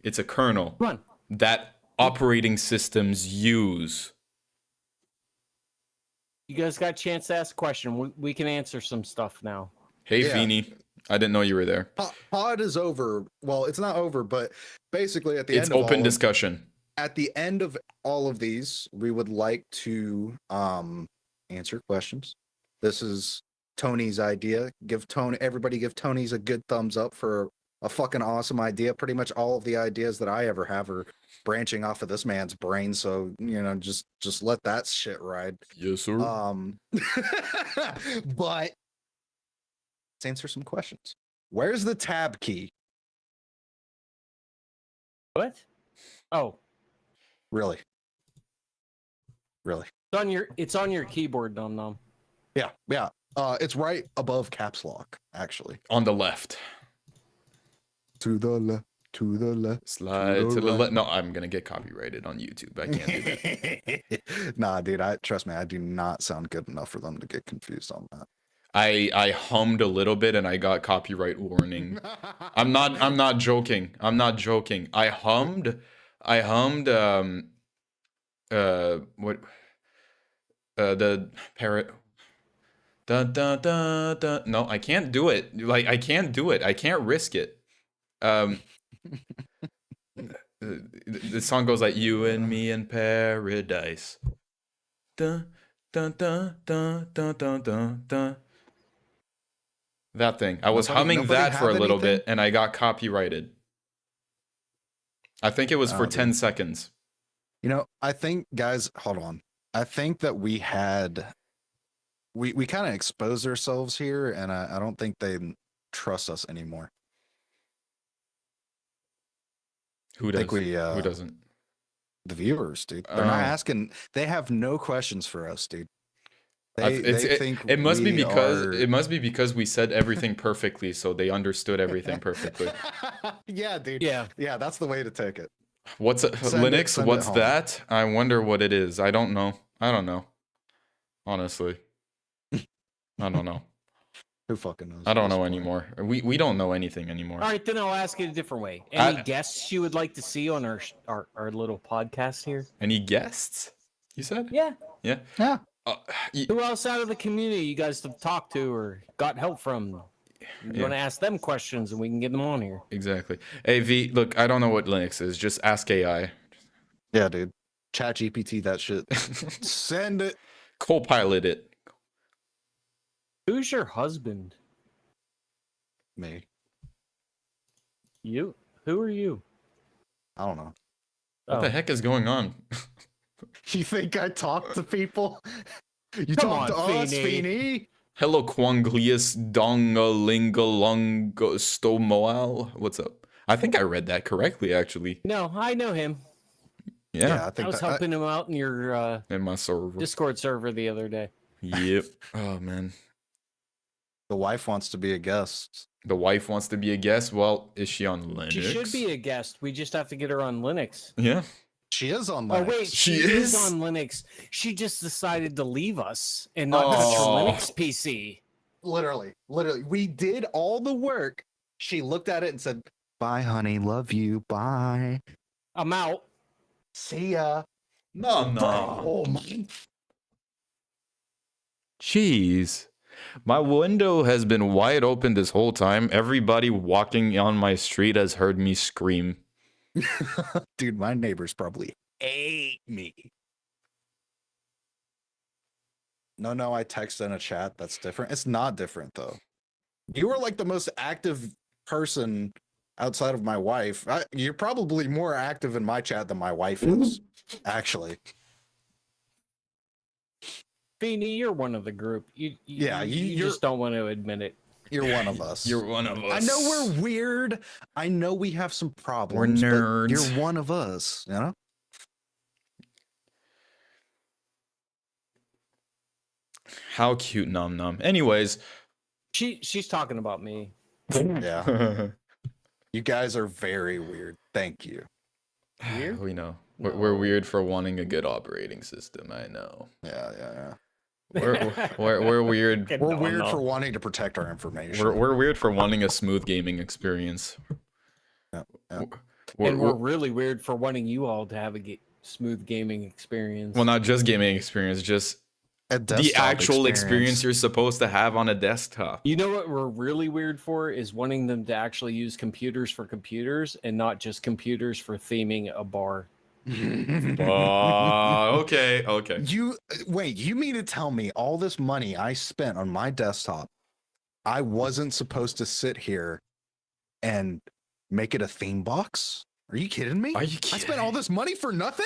A: It's a kernel
C: Come on.
A: that operating systems use.
C: You guys got a chance to ask a question. We can answer some stuff now.
A: Hey,
B: Yeah.
A: Feeny. I didn't know you were there.
B: Pod is over. Well, it's not over, but basically at the
A: It's
B: end of
A: open
B: all
A: discussion.
B: at the end of all of these, we would like to answer questions. This is Tony's idea. Everybody give Tony's a good thumbs up for a fucking awesome idea. Pretty much all of the ideas that I ever have are branching off of this man's brain. So, just let that shit ride.
A: Yes, sir.
B: But let's answer some questions. Where's the tab key?
C: What? Oh,
B: Really. Really.
C: It's on your keyboard, Nom Nom.
B: Yeah. Yeah. It's right above caps lock, actually.
A: On the left.
B: To the left. To the left.
A: Slide to the
B: right.
A: left. No, I'm gonna get copyrighted on YouTube. I can't do that.
B: Nah, dude. Trust me. I do not sound good enough for them to get confused on that.
A: I hummed a little bit and I got copyright warning. I'm not joking. I'm not joking. I hummed what the parrot. Dun, dun, dun, dun. No, I can't do it. Like I can't do it. I can't risk it. The song goes like you and me in paradise. Dun, dun, dun, dun, dun, dun, dun, dun. That thing. I was humming
B: nobody
A: that for a
B: have
A: little
B: anything?
A: bit and I got copyrighted. I think it was for
B: Oh,
A: 10
B: dude.
A: seconds.
B: You know, I think, guys, hold on. I think that we kind of exposed ourselves here, and I don't think they trust us anymore.
A: Who
B: I
A: does?
B: think
A: Who doesn't?
B: the viewers, dude. They're not asking. They have no questions for us, dude. They think
A: it must be
B: we
A: because
B: are...
A: it must be because we said everything perfectly, so they understood everything perfectly.
B: Yeah, dude.
C: Yeah.
B: Yeah, that's the way to take it.
A: What's Linux?
B: send it
A: What's
B: home.
A: that? I wonder what it is. I don't know. Honestly, I don't know.
B: Who fucking knows?
A: I don't
B: at this
A: know
B: point?
A: anymore. We don't know anything anymore.
C: All right, then I'll ask it a different way. Any guests you would like to see on our little podcast here?
A: Any guests? You said?
C: Yeah.
A: Yeah.
B: Yeah.
C: Who else out of the community you guys have talked to or got help from? You want to ask them questions and we can get them on here.
A: Exactly. Hey V, look, I don't know what Linux is. Just ask AI.
B: Yeah, dude. Chat GPT that shit. Send it.
A: Copilot it.
C: Who's your husband?
B: Me.
C: You? Who are you?
B: I don't know.
A: What the heck is going on?
B: You think I talk to people? You
C: Come
B: talk to
C: on,
B: us,
C: Feeney.
B: Feeney?
A: Hello, Quanglius Dongalingalongostomoal. What's up? I think I read that correctly, actually.
C: No, I know him.
A: Yeah.
B: I think
C: I was helping him out in your
A: In my server.
C: Discord server the other day.
A: Yep. Oh, man.
B: the wife wants to be a guest.
A: The wife wants to be a guest. Well, is she on Linux?
C: She should be a guest. We just have to get her on Linux.
A: Yeah.
B: She is on
C: Oh
B: Linux.
C: wait,
A: She
C: she
A: is?
C: is on Linux. She just decided to leave us and not touch her
A: Oh.
C: Linux PC.
B: Literally. We did all the work. She looked at it and said, "Bye, honey. Love you. Bye.
C: I'm out.
B: See ya."
A: No,
B: Oh my.
A: Jeez. My window has been wide open this whole time. Everybody walking on my street has heard me scream.
B: Dude, my neighbors probably hate me. No, I text in a chat. That's different. It's not different, though. You are like the most active person outside of my wife. You're probably more active in my chat than my wife is, actually.
C: Feeny, you're one of the group. You
B: you're-
C: just don't want to admit it.
B: You're one of us.
A: You're one of us.
B: I know we're weird. I know we have some problems.
A: We're
B: but
A: nerds.
B: you're one of us, you know?
A: How cute, Nom Nom. Anyways.
C: She's talking about me.
B: Yeah. You guys are very weird. Thank you.
C: Weird?
A: We know. We're weird for wanting a good operating system. I know.
B: Yeah.
A: We're weird.
B: We're weird for wanting to protect our information.
A: We're weird for wanting a smooth gaming experience.
B: Yeah.
C: And we're really weird for wanting you all to have a smooth gaming experience.
A: well, not just gaming experience, just
B: A
A: the
B: desktop
A: actual experience you're supposed to have on a desktop.
C: You know what we're really weird for is wanting them to actually use computers for computers and not just computers for theming a bar.
A: Okay.
B: You wait, you mean to tell me all this money I spent on my desktop, I wasn't supposed to sit here and make it a theme box? Are you kidding me?
A: Are you
B: I spent all this money for nothing?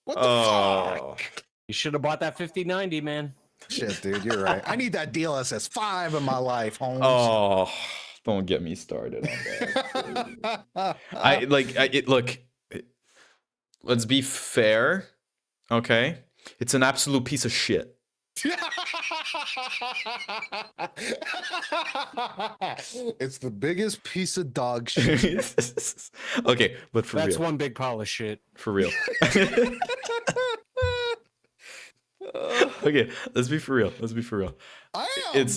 B: What the fuck?
C: You should have bought that 5090, man.
B: Shit, dude, you're right. I need that DLSS 5 in my life, Holmes.
A: Oh, Don't get me started on that. Look. Let's be fair, okay? It's an absolute piece of shit.
B: It's the biggest piece of dog shit.
A: Okay, but for
C: That's
A: real.
C: one big pile of shit.
A: For real. Okay, let's be for real.
B: I am.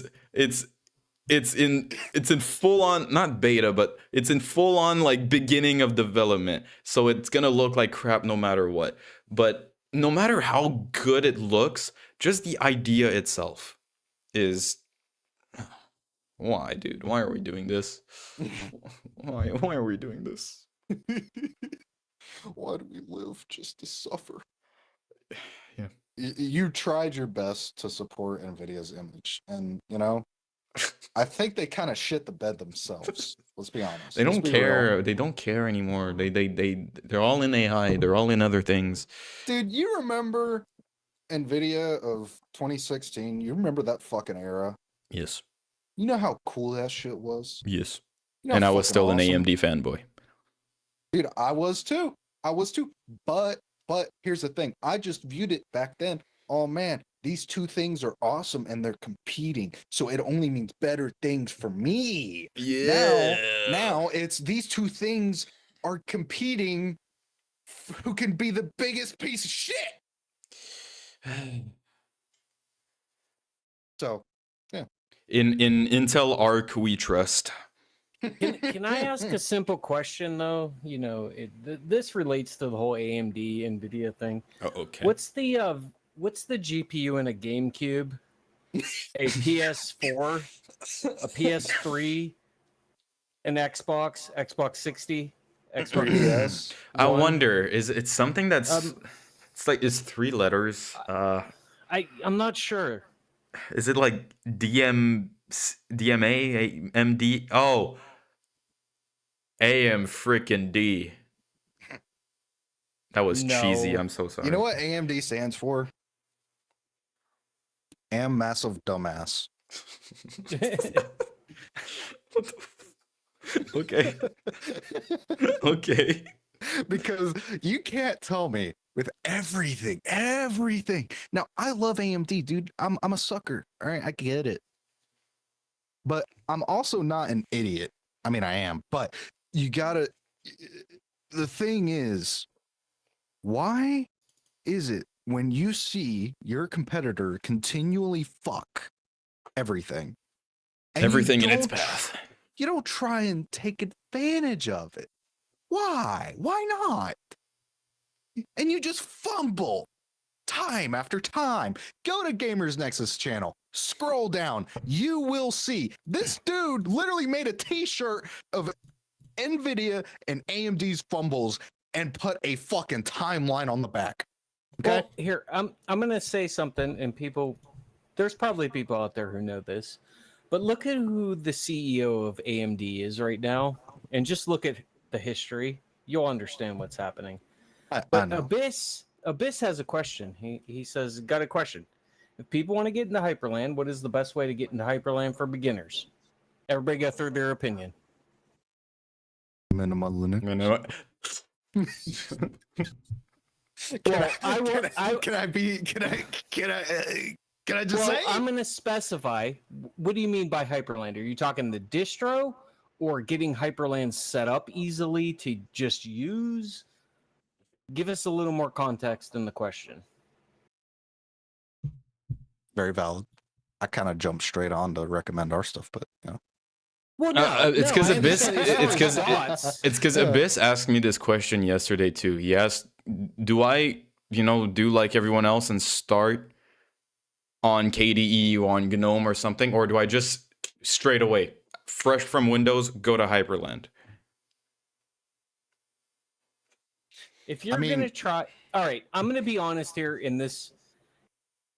A: It's in full on, not beta, but it's in full on like beginning of development. So it's gonna look like crap no matter what. But no matter how good it looks, just the idea itself is why, dude? Why are we doing this? Why are we doing this?
B: Why do we live just to suffer?
A: Yeah.
B: You tried your best to support Nvidia's image, and you know, I think they kind of shit the bed themselves. Let's be honest.
A: They
B: Let's
A: don't
B: be
A: care.
B: real.
A: They don't care anymore. They're all in AI. They're all in other things.
B: Dude, you remember Nvidia of 2016? You remember that fucking era?
A: Yes.
B: You know how cool that shit was?
A: Yes.
B: You know
A: And
B: how
A: I was
B: fucking
A: still an
B: awesome-
A: AMD fanboy.
B: Dude, I was too. But here's the thing. I just viewed it back then. Oh man, these two things are awesome and they're competing. So it only means better things for me. Now it's these two things are competing who can be the biggest piece of shit. So,
A: In Intel Arc we trust.
C: Can I ask a simple question though? You know, this relates to the whole AMD Nvidia thing.
A: Oh, okay.
C: What's the GPU in a GameCube, a PS4, a PS3, an Xbox 60, Xbox?
B: yes.
A: I
C: One?
A: wonder, is it something that's it's like it's 3 letters?
C: I'm not sure.
A: Is it like DMA MD? Oh, AM freaking D. That was cheesy.
C: No.
A: I'm so sorry.
B: You know what AMD stands for? Am massive dumbass.
A: Okay. Okay.
B: Because you can't tell me with everything. Now, I love AMD, dude. I'm a sucker. All right, I get it. But I'm also not an idiot. I mean, I am, but you gotta. The thing is, why is it when you see your competitor continually fuck everything, and you
A: Everything in its
B: don't
A: path.
B: you don't try and take advantage of it? Why? Why not? And you just fumble time after time. Go to Gamers Nexus channel, scroll down. You will see this dude literally made a t-shirt of Nvidia and AMD's fumbles and put a fucking timeline on the back. Okay.
C: Well, here I'm gonna say something, and there's probably people out there who know this, but look at who the CEO of AMD is right now, and just look at the history. You'll understand what's happening.
B: I
C: But
B: know.
C: Abyss has a question. He says, got a question. If people want to get into Hyperland, what is the best way to get into Hyperland for beginners? Everybody go through their opinion.
B: Minimal Linux.
A: You know what?
B: Can I just
C: Well,
B: say?
C: I'm going to specify. What do you mean by Hyperland? Are you talking the distro, or getting Hyperland set up easily to just use? Give us a little more context in the question.
B: Very valid. I kind of jumped straight on to recommend our stuff, but you know.
C: Well, no,
A: It's because
C: I
A: Abyss.
C: understand
A: It's because
C: thoughts.
A: it's because Abyss asked me this question yesterday too. He asked, "Do I, do like everyone else and start on KDE or on GNOME or something, or do I just straight away, fresh from Windows, go to Hyperland?"
C: If you're going to try, all right, I'm going to be honest here in this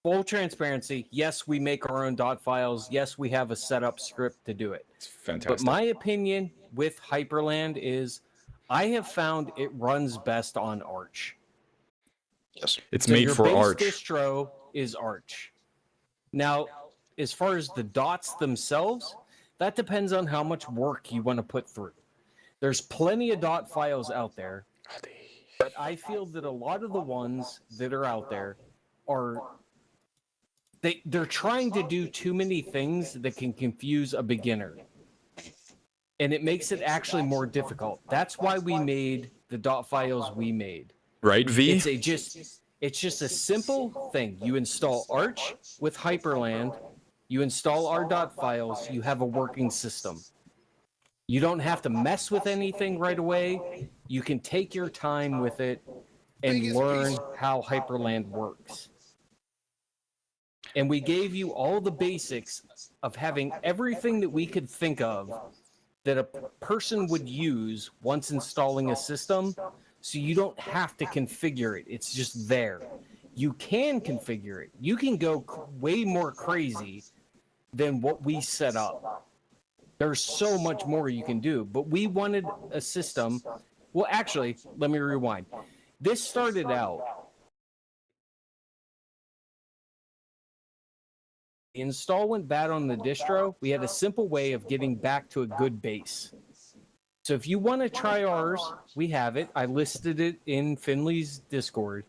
C: full transparency. Yes, we make our own dot files. Yes, we have a setup script to do it.
A: It's fantastic.
C: But my opinion with Hyperland is I have found it runs best on Arch.
B: Yes.
A: It's
C: So
A: made
C: your
A: for
C: base
A: Arch.
C: distro is Arch. Now, as far as the dots themselves, That depends on how much work you want to put through. There's plenty of dot files out there, but I feel that a lot of the ones that are out there are they're trying to do too many things that can confuse a beginner. And it makes it actually more difficult. That's why we made the dot files we made.
A: Right, V?
C: It's just a simple thing. You install Arch with Hyprland, you install our dot files, you have a working system. You don't have to mess with anything right away. You can take your time with it and learn how Hyprland works. And we gave you all the basics of having everything that we could think of that a person would use once installing a system, so you don't have to configure it. It's just there. You can configure it. You can go way more crazy than what we set up. There's so much more you can do, but we wanted a system. Well, actually, let me rewind. This started out. The install went bad on the distro. We had a simple way of getting back to a good base. So if you want to try ours, we have it. I listed it in Finley's Discord.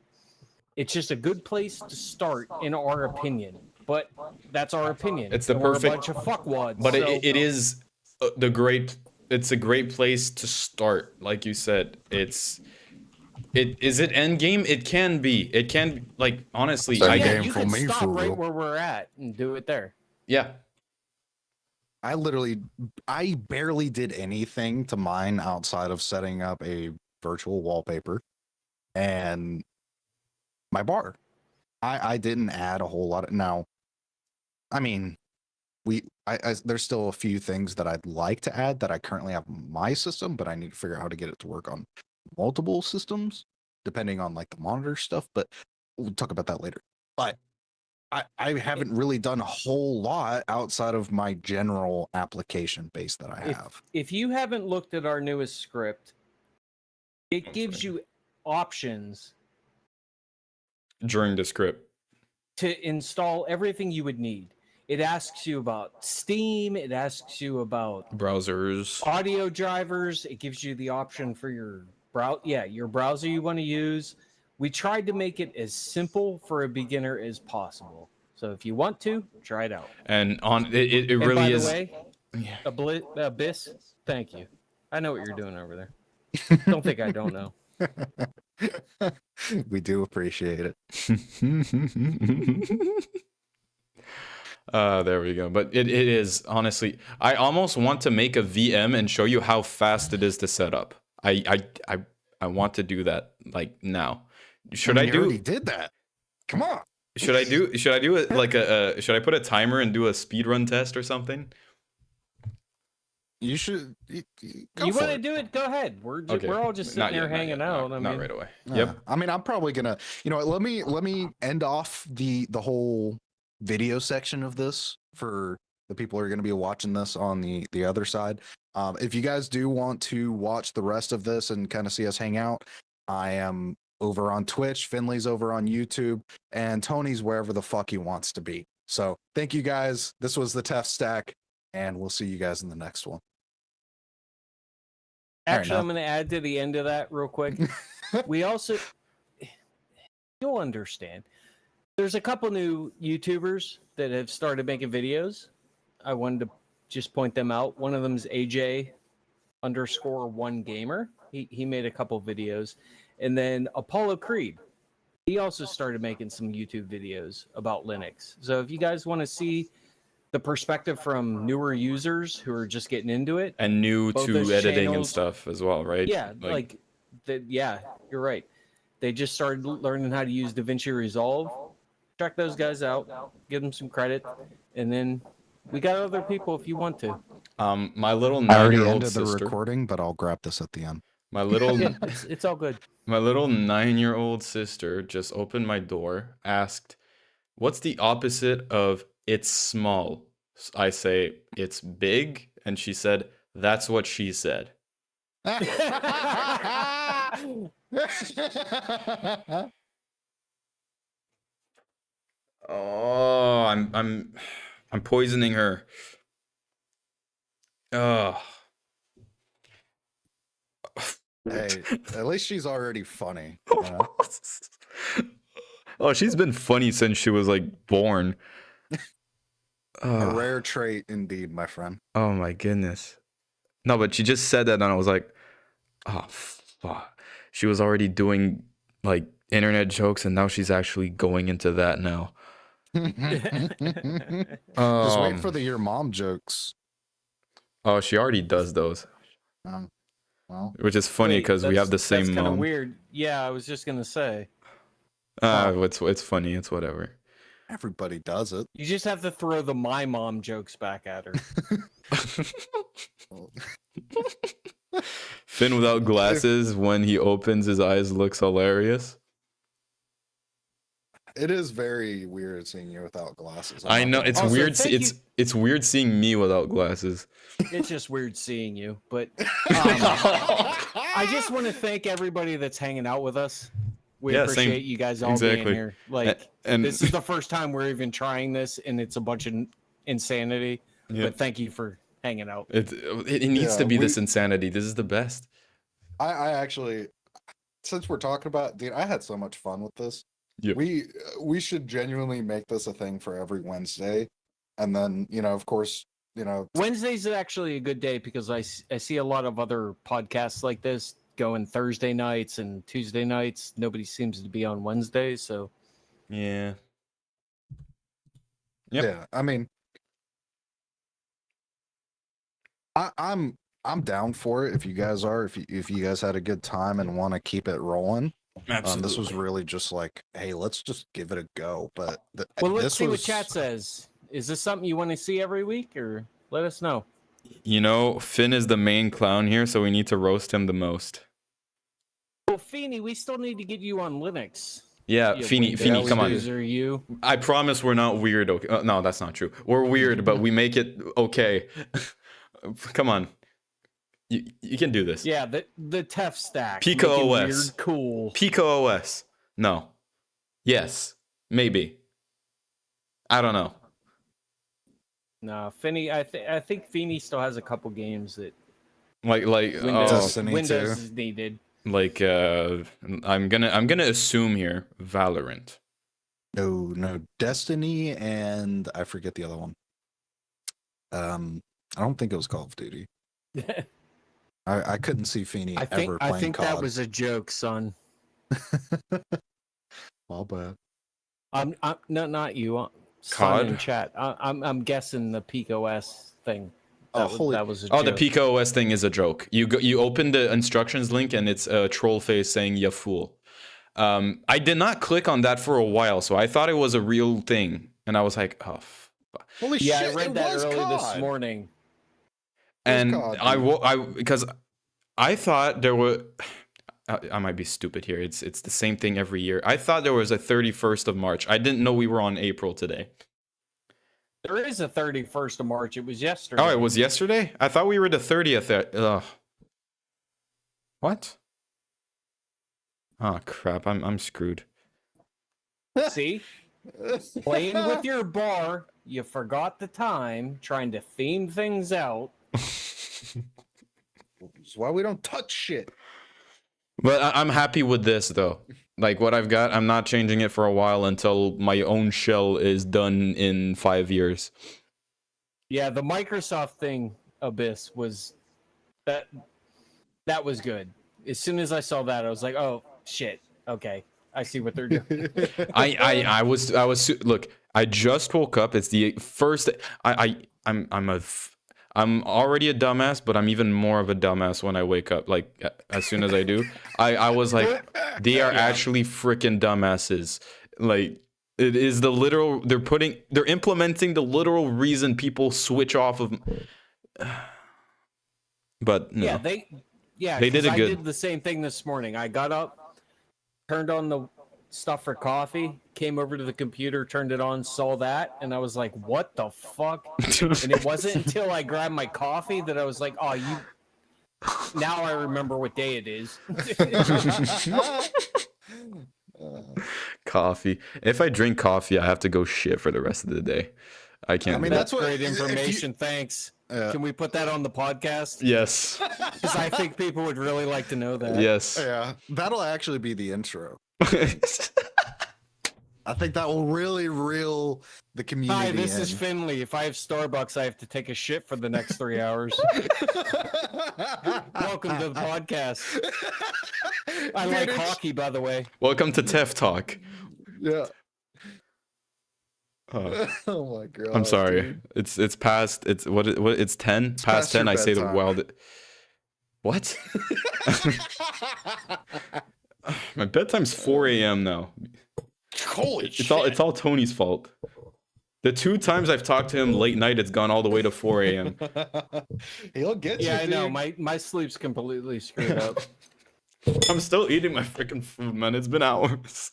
C: It's just a good place to start, in our opinion. But that's our opinion.
A: It's the
C: And we're
A: perfect-
C: a bunch of fuckwads.
A: But
C: so,
A: it is it's a great place to start. Like you said, is it end game? It can be. It can, like, honestly.
B: End
C: yeah,
B: game
C: you
B: for
C: can
B: me,
C: stop right
B: fool.
C: where we're at and do it there.
A: Yeah.
B: I barely did anything to mine outside of setting up a virtual wallpaper and my bar. I didn't add a whole lot of, now, I mean, there's still a few things that I'd like to add that I currently have in my system, but I need to figure out how to get it to work on multiple systems, depending on like the monitor stuff, but we'll talk about that later. But I haven't really done a whole lot outside of my general application base that I have.
C: If you haven't looked at our newest script, it gives
A: sorry.
C: you options
A: During the script.
C: to install everything you would need. It asks you about Steam. It asks you about
A: Browsers.
C: audio drivers. It gives you the option for your browser you want to use. We tried to make it as simple for a beginner as possible. So if you want to, try it out.
A: And it
C: And
A: really
C: by
A: is.
C: the way,
A: Yeah.
C: Abyss, thank you. I know what you're doing over there. Don't think I don't know.
B: We do appreciate it.
A: There we go. But it is, honestly, I almost want to make a VM and show you how fast it is to set up. I want to do that, like, now. Should I
B: You
A: do?
B: already did that. Come on.
A: Should I do it like should I put a timer and do a speedrun test or something?
B: You should.
C: You want to do it? Go ahead. We're all just sitting
A: Not
C: there
A: yet, not
C: hanging
A: yet,
C: out.
A: Not right away.
B: Yeah.
A: Yep.
B: I mean, I'm probably gonna. Let me end off the whole video section of this for the people who are going to be watching this on the other side. If you guys do want to watch the rest of this and kind of see us hang out, I am over on Twitch, Finley's over on YouTube, and Tony's wherever the fuck he wants to be. So thank you guys. This was the Test Stack, and we'll see you guys in the next one.
C: Actually, I'm going to add to the end of that real quick. We also, you'll understand, there's a couple new YouTubers that have started making videos. I wanted to just point them out. One of them is AJ_1Gamer. He made a couple videos. And then Apollo Creed. He also started making some YouTube videos about Linux. So if you guys want to see the perspective from newer users who are just getting into it,
A: And new
C: both
A: to
C: those
A: editing and
C: channels-
A: stuff as well, right?
C: yeah, yeah, you're right. They just started learning how to use DaVinci Resolve. Check those guys out, give them some credit, and then we got other people if you want to.
A: My little
B: I already
A: 9-year-old
B: ended the
A: sister.
B: recording, but I'll grab this at the end.
A: My little
C: Yeah, it's all good.
A: my little 9-year-old sister just opened my door, asked, "What's the opposite of it's small?" I say, "It's big," and she said, "That's what she said." Oh, I'm poisoning her. Ugh.
B: Hey, at least she's already funny. You know?
A: Oh, she's been funny since she was like born.
B: A
A: Ugh.
B: rare trait indeed, my friend.
A: Oh my goodness. No, but she just said that, and I was like, oh fuck. She was already doing like internet jokes, and now she's actually going into that now.
B: Just wait for the your mom jokes.
A: Oh, she already does those,
B: Well,
A: which is funny
C: Wait,
A: because we have the same
C: That's kind of
A: mom.
C: weird. Yeah, I was just gonna say.
A: It's funny. It's whatever.
B: everybody does it.
C: You just have to throw the my mom jokes back at her.
A: Finn without glasses, when he opens his eyes, looks hilarious.
B: It is very weird seeing you without glasses.
A: I know it's
C: Also,
A: weird.
C: thank
A: It's weird seeing me without glasses.
C: It's just weird seeing you, but I just want to thank everybody that's hanging out with us. We
A: Yeah, same.
C: appreciate you guys all
A: Exactly.
C: being here. Like,
A: And
C: this is the first time we're even trying this, and it's a bunch of insanity.
A: yeah,
C: But thank you for hanging out.
A: it needs
B: Yeah,
A: to be this insanity. This is the best.
B: I actually, since we're talking about, dude, I had so much fun with this.
A: Yep.
B: We should genuinely make this a thing for every Wednesday, and then of course,
C: Wednesday's actually a good day because I see a lot of other podcasts like this going Thursday nights and Tuesday nights. Nobody seems to be on Wednesdays, so
A: Yeah. Yep.
B: yeah. I mean, I'm down for it if you guys are. If you guys had a good time and want to keep it rolling.
A: Absolutely.
B: This was really just like, hey, let's just give it a go. But
C: well, let's
B: this
C: see what
B: was-
C: chat says. Is this something you want to see every week, or let us know?
A: You know, Finn is the main clown here, so we need to roast him the most.
C: Well, Feeny, we still need to get you on Linux.
A: Yeah,
C: You
A: Feeny,
C: Windows
A: come on.
C: user, you.
A: I promise we're not weird. Okay? No, that's not true. We're weird, but we make it okay. Come on. You can do this.
C: Yeah, the TEF stack.
A: Pico
C: making
A: OS.
C: Weird, cool.
A: Pico OS. No. Yes. Maybe. I don't know.
C: No, Finny. I think Feeny still has a couple games that
A: Like
C: Windows,
B: Destiny
C: Windows
B: too.
C: is needed.
A: like I'm gonna assume here Valorant.
B: No, Destiny and I forget the other one. I don't think it was Call of Duty. I couldn't see Feeny ever playing
C: I think
B: COD.
C: that was a joke, son.
B: All bad.
C: I'm no, not you.
A: COD?
C: Son in chat. I'm guessing the Peak OS thing. That was a
A: Oh,
C: joke.
A: the Pico OS thing is a joke. You open the instructions link and it's a troll face saying "ya fool." I did not click on that for a while, so I thought it was a real thing, and I was like, oh.
B: Holy
C: Yeah,
B: shit!
C: I read
B: it
C: that
B: was
C: early this
B: COD.
C: morning.
A: And
B: COD,
A: I because I thought there were. I might be stupid here. It's the same thing every year. I thought there was a 31st of March. I didn't know we were on April today.
C: There is a 31st of March. It was yesterday.
A: Oh, it was yesterday? I thought we were the 30th. Ugh. What? Oh crap! I'm screwed.
C: See? Playing with your bar, you forgot the time, trying to theme things out.
B: That's why we don't touch shit.
A: But I'm happy with this though. Like what I've got, I'm not changing it for a while until my own shell is done in 5 years.
C: Yeah, the Microsoft thing, Abyss, was that was good. As soon as I saw that, I was like, oh shit, okay. I see what they're doing.
A: I was look, I just woke up. It's the first I'm already a dumbass, but I'm even more of a dumbass when I wake up. Like as soon as I do, I was like, they are actually freaking dumbasses. Like it is the literal. They're implementing the literal reason people switch off of. But no.
C: Yeah,
A: They did it
C: I
A: good.
C: did the same thing this morning. I got up, turned on the stuff for coffee, came over to the computer, turned it on, saw that, and I was like, what the fuck? And it wasn't until I grabbed my coffee that I was like, oh, you. Now I remember what day it is.
A: Coffee. If I drink coffee, I have to go shit for the rest of the day. I can't.
B: I mean,
A: do
B: that's
A: that.
B: what-
C: great
B: if you-
C: information. Thanks. Can we put that on the podcast?
A: Yes.
C: Because I think people would really like to know that.
A: Yes.
B: Yeah, that'll actually be the intro. I think that will really reel the community
C: Hi, this
B: in.
C: is Finley. If I have Starbucks, I have to take a shit for the next 3 hours. Welcome to the podcast. I like hockey, by the way.
A: Welcome to TEF Talk.
B: Yeah.
A: Uh,
B: Oh my god.
A: I'm sorry.
B: dude.
A: It's past. It's what? It's 10. Past
B: past
A: 10.
B: your
A: I say the
B: bedtime.
A: wild. What? My bedtime's 4 a.m. now.
B: Holy
A: It's all Tony's fault. The 2 times I've talked to him late night, it's gone all the way to 4 a.m.
B: He'll get you.
C: Yeah, I know.
B: dude.
C: My sleep's completely screwed up.
A: I'm still eating my freaking food, man. It's been hours.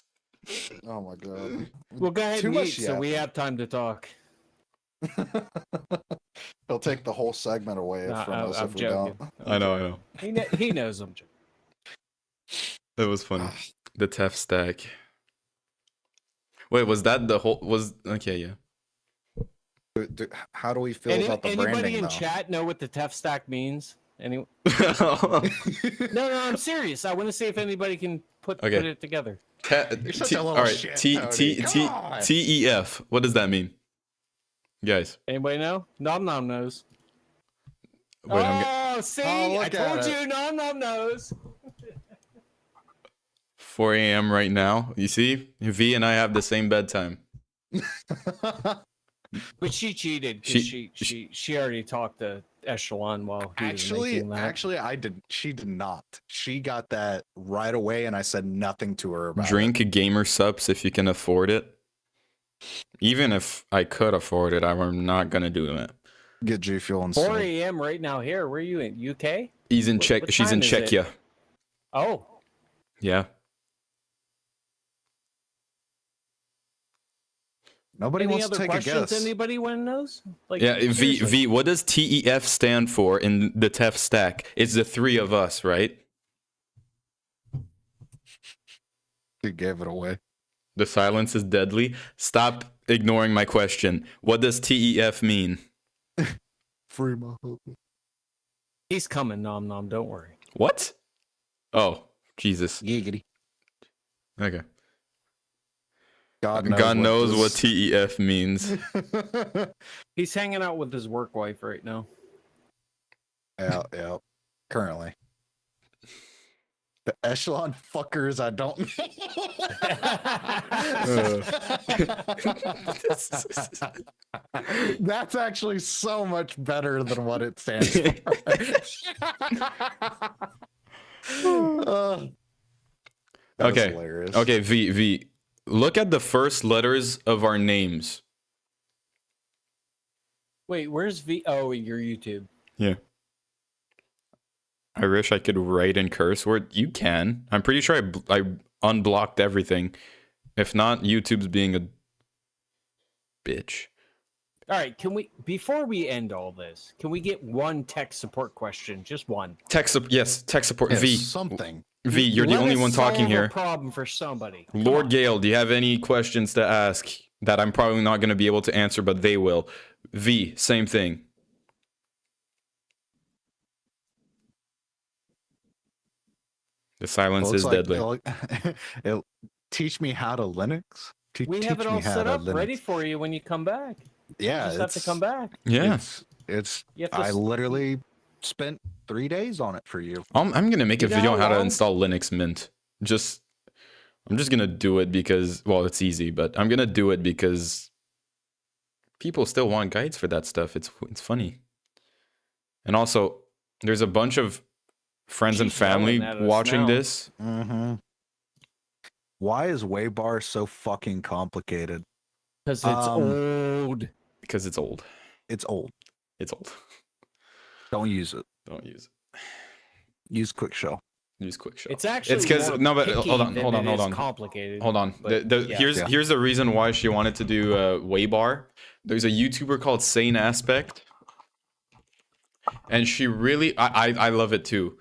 B: Oh my god.
C: Well, go ahead
B: Too
C: and
B: much
C: eat so we have time to talk.
B: He'll take the whole segment away
C: Nah,
B: from us
C: I'm
B: if we
C: joking.
B: don't.
A: I know.
C: He knows I'm joking.
A: It was funny. The TEF stack. Wait, was that the whole? Was okay, yeah.
B: How do we feel about the
C: Anybody
B: branding
C: in
B: though?
C: chat know what the TEF stack means? No, I'm serious. I want to see if anybody can put it together.
B: You're such a little
A: all right,
B: shit,
A: T
B: Tony. Come on.
A: TEF. What does that mean, guys?
C: Anybody know? Nom Nom knows.
A: Wait,
C: Oh, see, I
B: look at
C: told
B: it.
C: you, Nom Nom knows.
A: 4 a.m. right now. You see, V and I have the same bedtime.
C: But she cheated because she already talked to Echelon while he was making that.
B: Actually, I did. She did not. She got that right away, and I said nothing to her about
A: Drink gamer subs if you can afford it. Even if I could afford it, I'm not gonna do it.
B: it. Get G Fuel and
C: 4
B: stuff.
C: a.m. right now here. Where are you in? UK?
A: He's in
C: What-
A: Czech.
C: what
A: She's in
C: time is it?
A: Czechia.
C: Oh,
A: Yeah.
B: Nobody
C: any
B: wants
C: other
B: to take a
C: questions?
B: guess.
C: Anybody one knows? Like,
A: Yeah,
C: seriously.
A: V. What does TEF stand for in the TEF stack? It's the 3 of us, right?
B: You gave it away.
A: The silence is deadly. Stop ignoring my question. What does TEF mean?
B: Free my hope.
C: He's coming, Nom Nom. Don't worry.
A: What? Oh, Jesus.
B: Giggity.
A: Okay.
B: God
A: God knows what
B: this-
A: TEF means.
C: He's hanging out with his work wife right now.
B: Yeah. Currently. The Echelon fuckers, I don't That's actually so much better than what it stands for. That was
A: Okay.
B: hilarious.
A: Okay, V. Look at the first letters of our names.
C: Wait, where's V? Oh, your YouTube.
A: Yeah. I wish I could write in curse word. You can. I'm pretty sure I unblocked everything. If not, YouTube's being a bitch.
C: All right, can we before we end all this, can we get one tech support question? Just one.
A: Tech support.
B: Yeah,
A: V.
B: something.
A: V, you're the
C: Let
A: only
C: us
A: one talking
C: solve a
A: here.
C: problem for somebody. Come
A: Lord
C: on.
A: Gale, do you have any questions to ask that I'm probably not going to be able to answer, but they will? V, same thing. The silence
B: Looks
A: is
B: like
A: deadly.
B: it'll teach me how to Linux.
C: We have it
B: Teach
C: all
B: me how
C: set
B: to
C: up,
B: Linux.
C: ready for you when you come back.
B: Yeah,
C: You just have to come back.
A: Yeah.
B: It's
C: You have to
B: I
C: s-
B: literally spent 3 days on it for you.
A: I'm going to make a
C: You know
A: video on how to
C: how-
A: install Linux Mint. I'm just going to do it because, well, it's easy, but I'm going to do it because people still want guides for that stuff. It's funny. And also, there's a bunch of friends and
C: She's yelling
A: family
C: at us
A: watching
C: now.
A: this.
B: Mm-hmm. Why is Waybar so fucking complicated?
C: Because it's old.
A: Because it's old.
B: It's old.
A: It's old.
B: Don't use it.
A: Don't use it.
B: Use Quick Shell.
A: Use quick show.
C: It's actually
A: It's 'cause-
C: more
A: no, but
C: picky
A: hold on,
C: than
A: hold on,
C: it
A: hold
C: is
A: on.
C: complicated.
A: Hold on.
C: But, yeah.
A: Here's the reason why she wanted to do Waybar. There's a YouTuber called Sane Aspect, and she really, I love it too.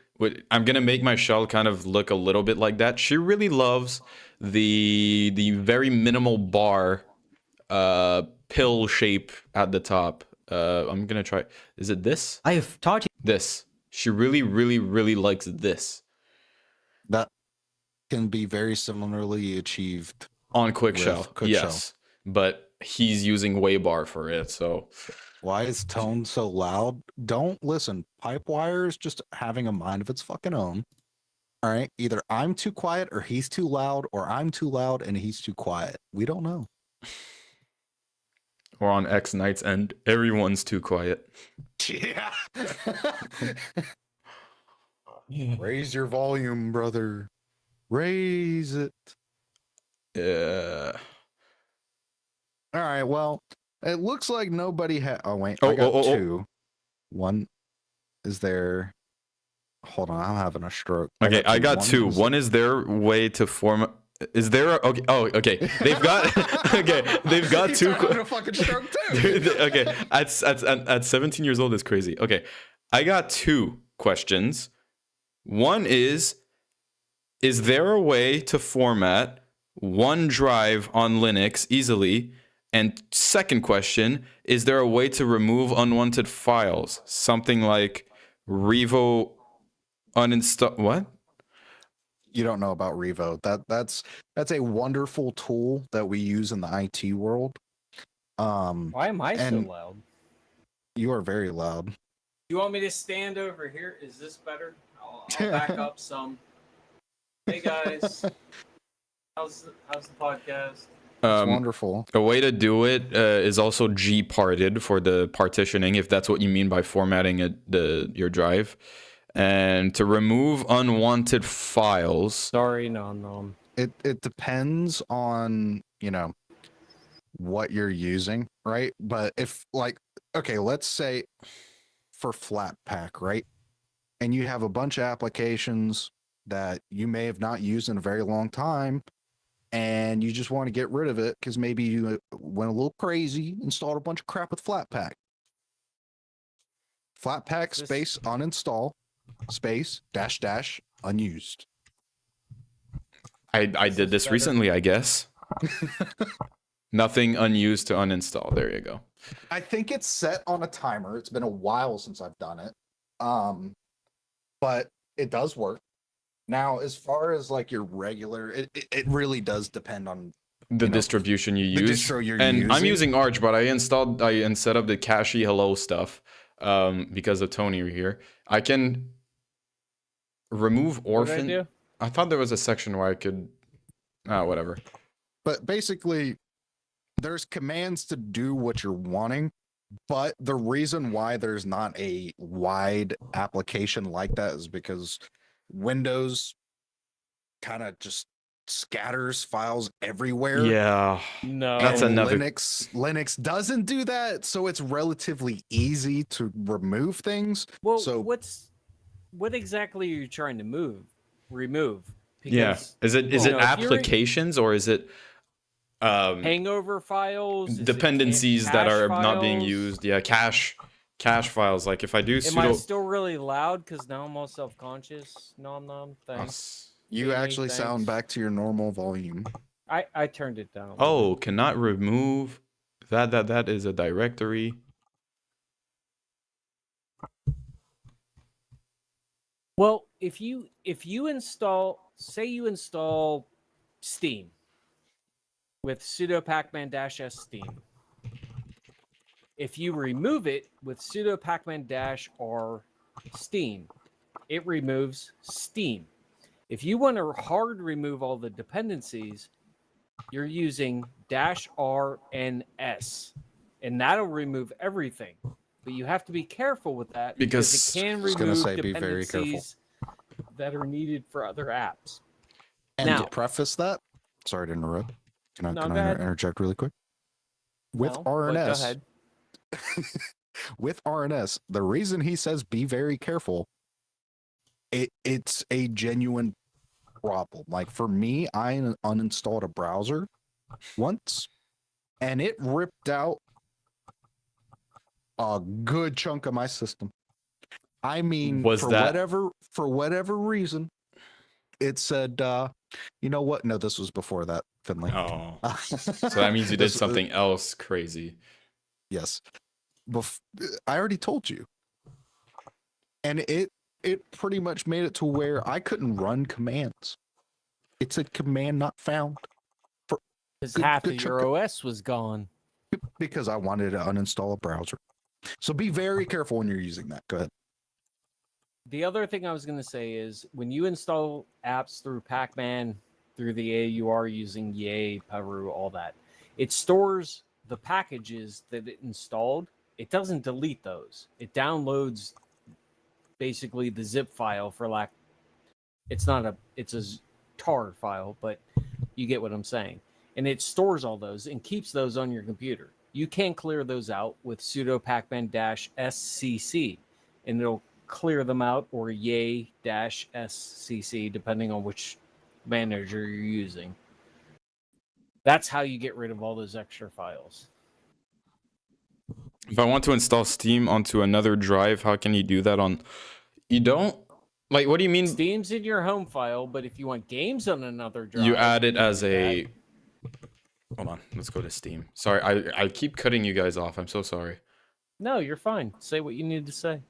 A: I'm gonna make my shell kind of look a little bit like that. She really loves the very minimal bar, pill shape at the top. I'm gonna try. Is it this?
D: I have taught you.
A: This. She really, really, really likes this
B: That can be very similarly achieved.
A: on quick
B: With
A: shell.
B: quick
A: Yes, but he's using Waybar for it. So
B: Why is tone so loud? Don't listen. Pipewire is just having a mind of its fucking own. All right. Either I'm too quiet or he's too loud, or I'm too loud and he's too quiet. We don't know.
A: or on X Knight's end, everyone's too quiet.
B: Yeah. Raise your volume, brother. Raise it.
A: Yeah.
B: All right. Well, it looks like nobody had. Oh wait,
A: Oh,
B: I got
A: oh, oh, oh.
B: two. One is there. Hold on, I'm having a stroke.
A: Okay, I got
B: One
A: two.
B: was-
A: One is their way to form. Is there? Okay. Oh, okay. They've got. Okay, they've got
B: He's
A: two.
B: having a fucking stroke too.
A: Okay, at 17 years old is crazy. Okay, I got two questions. One is there a way to format OneDrive on Linux easily? And second question, is there a way to remove unwanted files? Something like Revo uninstall. What?
B: You don't know about Revo. That's a wonderful tool that we use in the IT world.
C: Why am I so
B: And-
C: loud?
B: You are very loud.
C: You want me to stand over here? Is this better? I'll back up some. Hey guys, how's the podcast?
B: It's wonderful.
A: A way to do it is also G-parted for the partitioning, if that's what you mean by formatting your drive. And to remove unwanted files.
C: Sorry, no.
B: It depends on, what you're using, right? But if okay, let's say for Flatpak, right? And you have a bunch of applications that you may have not used in a very long time, and you just want to get rid of it because maybe you went a little crazy, installed a bunch of crap with Flatpak. Flatpak space uninstall space -- unused.
A: I did this recently, I guess. Nothing unused to uninstall. There you go.
B: I think it's set on a timer. It's been a while since I've done it. But it does work. Now, as far as like your regular, it really does depend on
A: The distribution you
B: the
A: use.
B: distro you're
A: And I'm
B: using.
A: using Arch, but I set up the cache hello stuff because of Tony here. I can remove
C: What did I
A: orphan.
C: do?
A: I thought there was a section where I could whatever.
B: But basically, there's commands to do what you're wanting. But the reason why there's not a wide application like that is because Windows kind of just scatters files everywhere.
A: Yeah.
C: No.
A: That's
B: And
A: another-
B: Linux doesn't do that, so it's relatively easy to remove things.
C: Well,
B: so
C: what exactly are you trying to remove?
A: Yeah. Is it
C: you know, if you're in-
A: applications or is it
C: hangover files? Is it
A: dependencies that
C: cache
A: are not being
C: files?
A: used? Yeah, cache files. Like if I do
C: Am I
A: sudo
C: still really loud? Because now I'm all self-conscious. Nom. Thanks.
B: you
C: Jamie,
B: actually sound
C: thanks.
B: back to your normal volume.
C: I turned it down.
A: Oh, cannot remove that is a directory.
C: Well, if you install, say you install Steam with sudo pacman-s Steam. If you remove it with sudo pacman-r Steam, it removes Steam. If you want to hard remove all the dependencies, you're using -r-n-s, and that'll remove everything. But you have to be careful with that because
A: Because-
C: it can
B: I was gonna
C: remove
B: say, be very careful.
C: dependencies that are needed for other apps.
B: And
C: Now-
B: to preface that, sorry to interrupt. Can I
C: No, go ahead.
B: interject really quick? With
C: No, but go
B: RNS,
C: ahead.
B: with RNS, the reason he says be very careful, it's a genuine problem. Like for me, I uninstalled a browser once, and it ripped out a good chunk of my system. I mean,
A: Was
B: for
A: that-
B: whatever reason, it said, you know what? No, this was before that, Finley.
A: Oh. So that means you did something else crazy.
B: Yes. I already told you, and it pretty much made it to where I couldn't run commands. It said command not found for
C: Because
B: good-
C: half
B: good
C: of
B: chunk
C: your
B: of-
C: OS was gone.
B: because I wanted to uninstall a browser. So be very careful when you're using that. Go ahead.
C: The other thing I was going to say is when you install apps through Pacman, through the AUR using Yay, Peru, all that, it stores the packages that it installed. It doesn't delete those. It downloads basically the zip file for lack. It's not a, it's a tar file, but you get what I'm saying. And it stores all those and keeps those on your computer. You can clear those out with sudo pacman-scc, and it'll clear them out, or yay-scc, depending on which manager you're using. That's how you get rid of all those extra files.
A: If I want to install Steam onto another drive, how can you do that on... You don't... Like, what do you mean?
C: Steam's in your home file, but if you want games on another drive...
A: You add it
C: can
A: as
C: do
A: a...
C: that.
A: Hold on, let's go to Steam. Sorry, I keep cutting you guys off. I'm so sorry.
C: No, you're fine. Say what you need to say.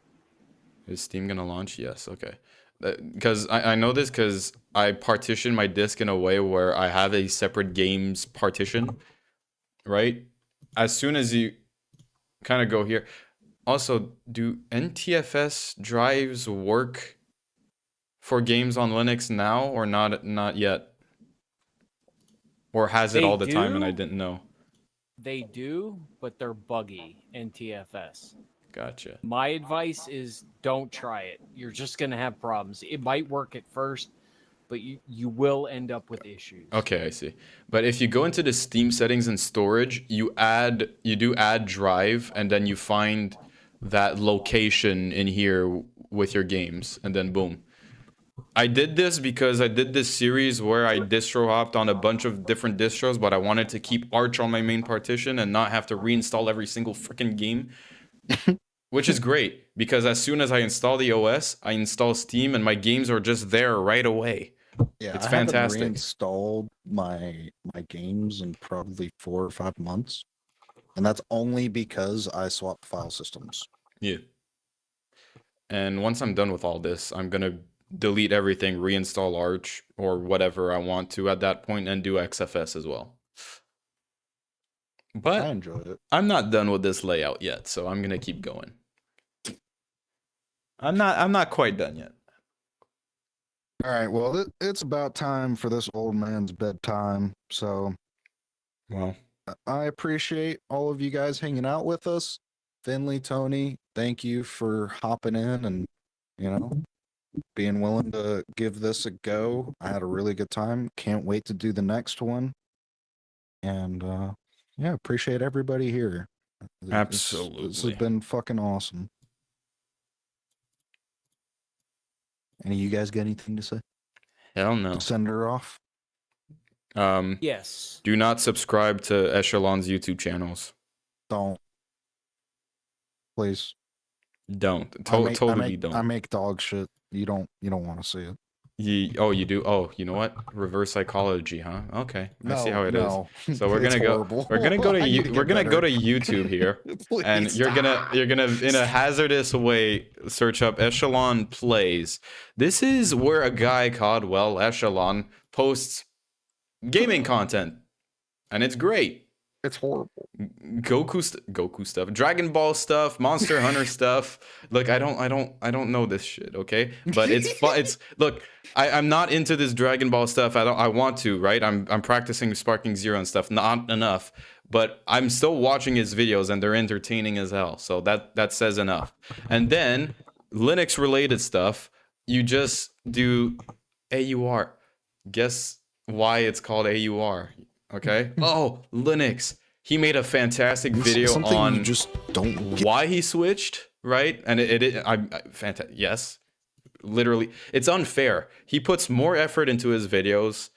A: Is Steam gonna launch? Yes, okay. Because I know this because I partition my disk in a way where I have a separate games partition, right? As soon as you kind of go here. Also, do NTFS drives work for games on Linux now or not yet? Or has it
C: They
A: all the time and I
C: do.
A: didn't know?
C: They do, but they're buggy in TFS.
A: Gotcha.
C: My advice is don't try it. You're just going to have problems. It might work at first, but you will end up with issues.
A: Okay, I see. But if you go into the Steam settings and storage, you do add drive, and then you find that location in here with your games, and then boom. I did this because I did this series where I distro hopped on a bunch of different distros, but I wanted to keep Arch on my main partition and not have to reinstall every single freaking game. Which is great, because as soon as I install the OS, I install Steam, and my games are just there right away.
B: Yeah,
A: It's
B: I
A: fantastic.
B: haven't reinstalled my games in probably 4 or 5 months, and that's only because I swapped file systems.
A: Yeah. And once I'm done with all this, I'm gonna delete everything, reinstall Arch or whatever I want to at that point, and do XFS as well.
B: I
A: But
B: enjoyed it.
A: I'm not done with this layout yet, so I'm gonna keep going. I'm not quite done yet.
B: All right, well, it's about time for this old man's bedtime. So
A: Well,
B: I appreciate all of you guys hanging out with us. Finley, Tony, thank you for hopping in and, being willing to give this a go. I had a really good time. Can't wait to do the next one. And yeah, appreciate everybody here. This
A: absolutely.
B: has been fucking awesome. Any of you guys got anything to say?
A: Hell no.
B: Send her off.
C: Yes.
A: Do not subscribe to Echilon's YouTube channels.
B: Don't. Please.
A: Don't.
B: I
A: Don't.
B: make dog shit. You don't want to see it.
A: You do? Oh, you know what? Reverse psychology, huh? Okay. I see how it is.
B: no.
A: So we're
B: It's
A: gonna go.
B: horrible.
A: We're gonna go to
B: I need to
A: we're
B: get
A: gonna go to
B: better.
A: YouTube here,
B: Please
A: and you're
B: stop.
A: gonna in a hazardous way search up Echilon Plays. This is where a guy called Echilon posts gaming content, and it's great.
B: It's horrible.
A: Goku stuff, Dragon Ball stuff, Monster Hunter stuff. Look, I don't know this shit, okay? But it's fun. Look, I'm not into this Dragon Ball stuff. I want to, right? I'm practicing Sparking Zero and stuff. Not enough, but I'm still watching his videos, and they're entertaining as hell. So that says enough. And then Linux related stuff, you just do AUR. Guess why it's called AUR? Okay. Oh, Linux. He made a fantastic video
B: Something
A: on
B: you just don't get.
A: why he switched, right? And fantastic. Yes, literally, it's unfair. He puts more effort into his videos,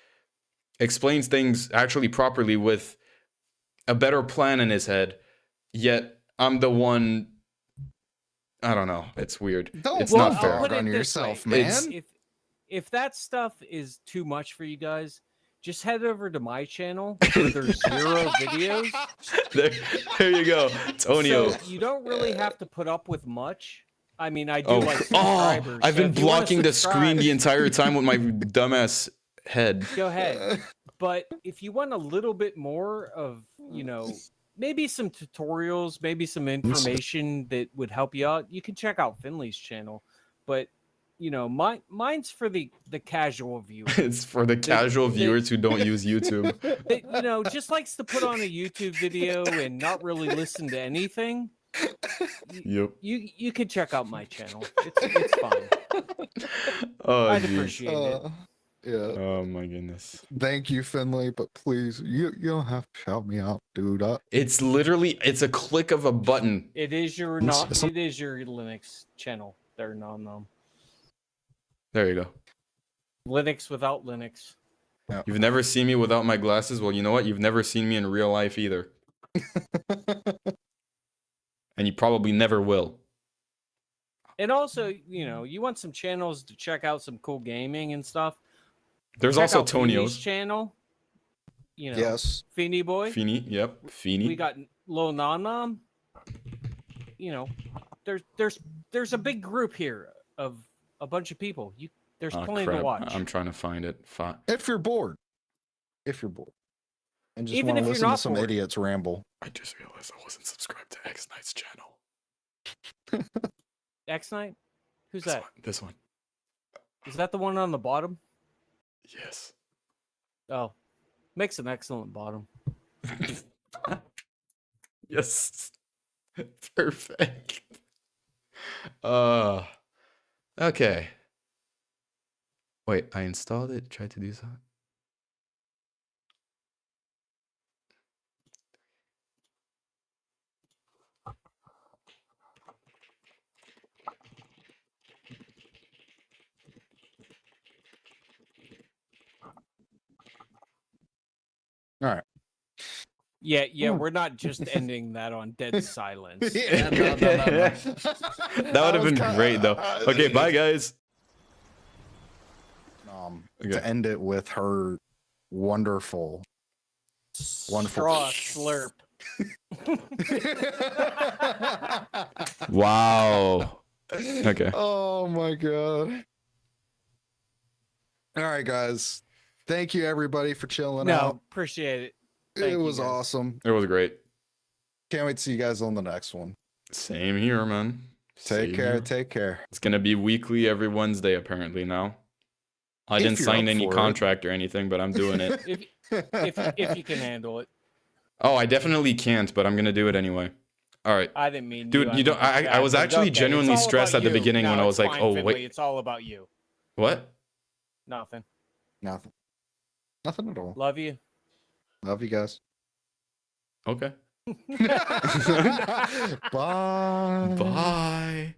A: explains things actually properly with a better plan in his head. Yet I'm the one. I don't know. It's weird. It's
C: Well,
A: not fair.
C: I'll put it
B: on
C: this
B: yourself,
C: way.
B: man.
C: If that stuff is too much for you guys, just head over to my channel where there's 0 videos.
A: There you go, Tonio.
C: So you don't really have to put up with much. I mean, I do
A: Oh,
C: like subscribers.
A: I've
C: so
A: been
C: if you wanna
A: blocking the screen
C: subscribe,
A: the entire time with my dumbass head.
C: Go ahead. But if you want a little bit more of, maybe some tutorials, maybe some information that would help you out, you can check out Finley's channel. But mine's for the casual viewer.
A: It's for the casual viewers who don't use YouTube.
C: That, just likes to put on a YouTube video and not really listen to anything.
A: Yep.
C: You can check out my channel. It's fine.
A: Oh,
C: I'd
A: geez.
C: appreciate it.
B: Yeah.
A: Oh my goodness.
B: Thank you, Finley, but please, you don't have to shout me out, dude.
A: It's a click of a button.
C: It is your Linux channel. There, nom.
A: There you go.
C: Linux without Linux.
A: You've never seen me without my glasses? Well, you know what? You've never seen me in real life either. And you probably never will.
C: And also, you want some channels to check out some cool gaming and stuff.
A: There's
C: Check
A: also
C: out Feeney's
A: Tonio's
C: channel.
B: Yes.
C: Feeny Boy.
A: Feeny, yep, Feeny.
C: We got Lo Nom Nom. There's a big group here of a bunch of people. There's plenty to watch.
A: I'm trying to find it.
B: If you're bored. And just
C: Even
B: want
C: if
B: to
C: you're
B: listen
C: not
B: to some
C: bored.
B: idiots ramble.
A: I just realized I wasn't subscribed to X Knight's channel.
C: X Knight? Who's that?
A: This one.
C: Is that the one on the bottom?
A: Yes.
C: Oh, makes an excellent bottom.
A: Yes. Perfect. Okay. Wait, I installed it, tried to do something.
B: All right.
C: Yeah, we're not just ending that on dead silence.
B: Yeah, no.
A: That would have been great though. Okay, bye guys. Okay.
B: To end it with her wonderful
C: Straw slurp.
A: Wow. Okay.
B: Oh my god. All right, guys. Thank you everybody for chilling out.
C: No, appreciate it.
B: It
C: Thank you,
B: was
C: guys.
B: awesome.
A: It was great.
B: Can't wait to see you guys on the next one.
A: Same here, man.
B: Take
A: Same
B: care.
A: here.
B: Take care.
A: It's gonna be weekly every Wednesday apparently now. I
B: If
A: didn't
B: you're
A: sign
B: up
A: any
B: for it.
A: contract or anything, but I'm doing it.
C: If you can handle it.
A: Oh, I definitely can't, but I'm gonna do it anyway. All right.
C: I didn't mean
A: Dude,
C: I
A: you don't-
C: mean
A: I
C: that,
A: was
C: but
A: actually
C: okay,
A: genuinely
C: it's all
A: stressed
C: about
A: at the
C: you.
A: beginning when
C: No,
A: I was
C: it's
A: like,
C: fine,
A: oh,
C: Finley,
A: wait.
C: it's all about you.
A: What?
C: Nothing.
B: Nothing. Nothing at all.
C: Love you.
B: Love you guys.
A: Okay.
B: Bye.
A: Bye.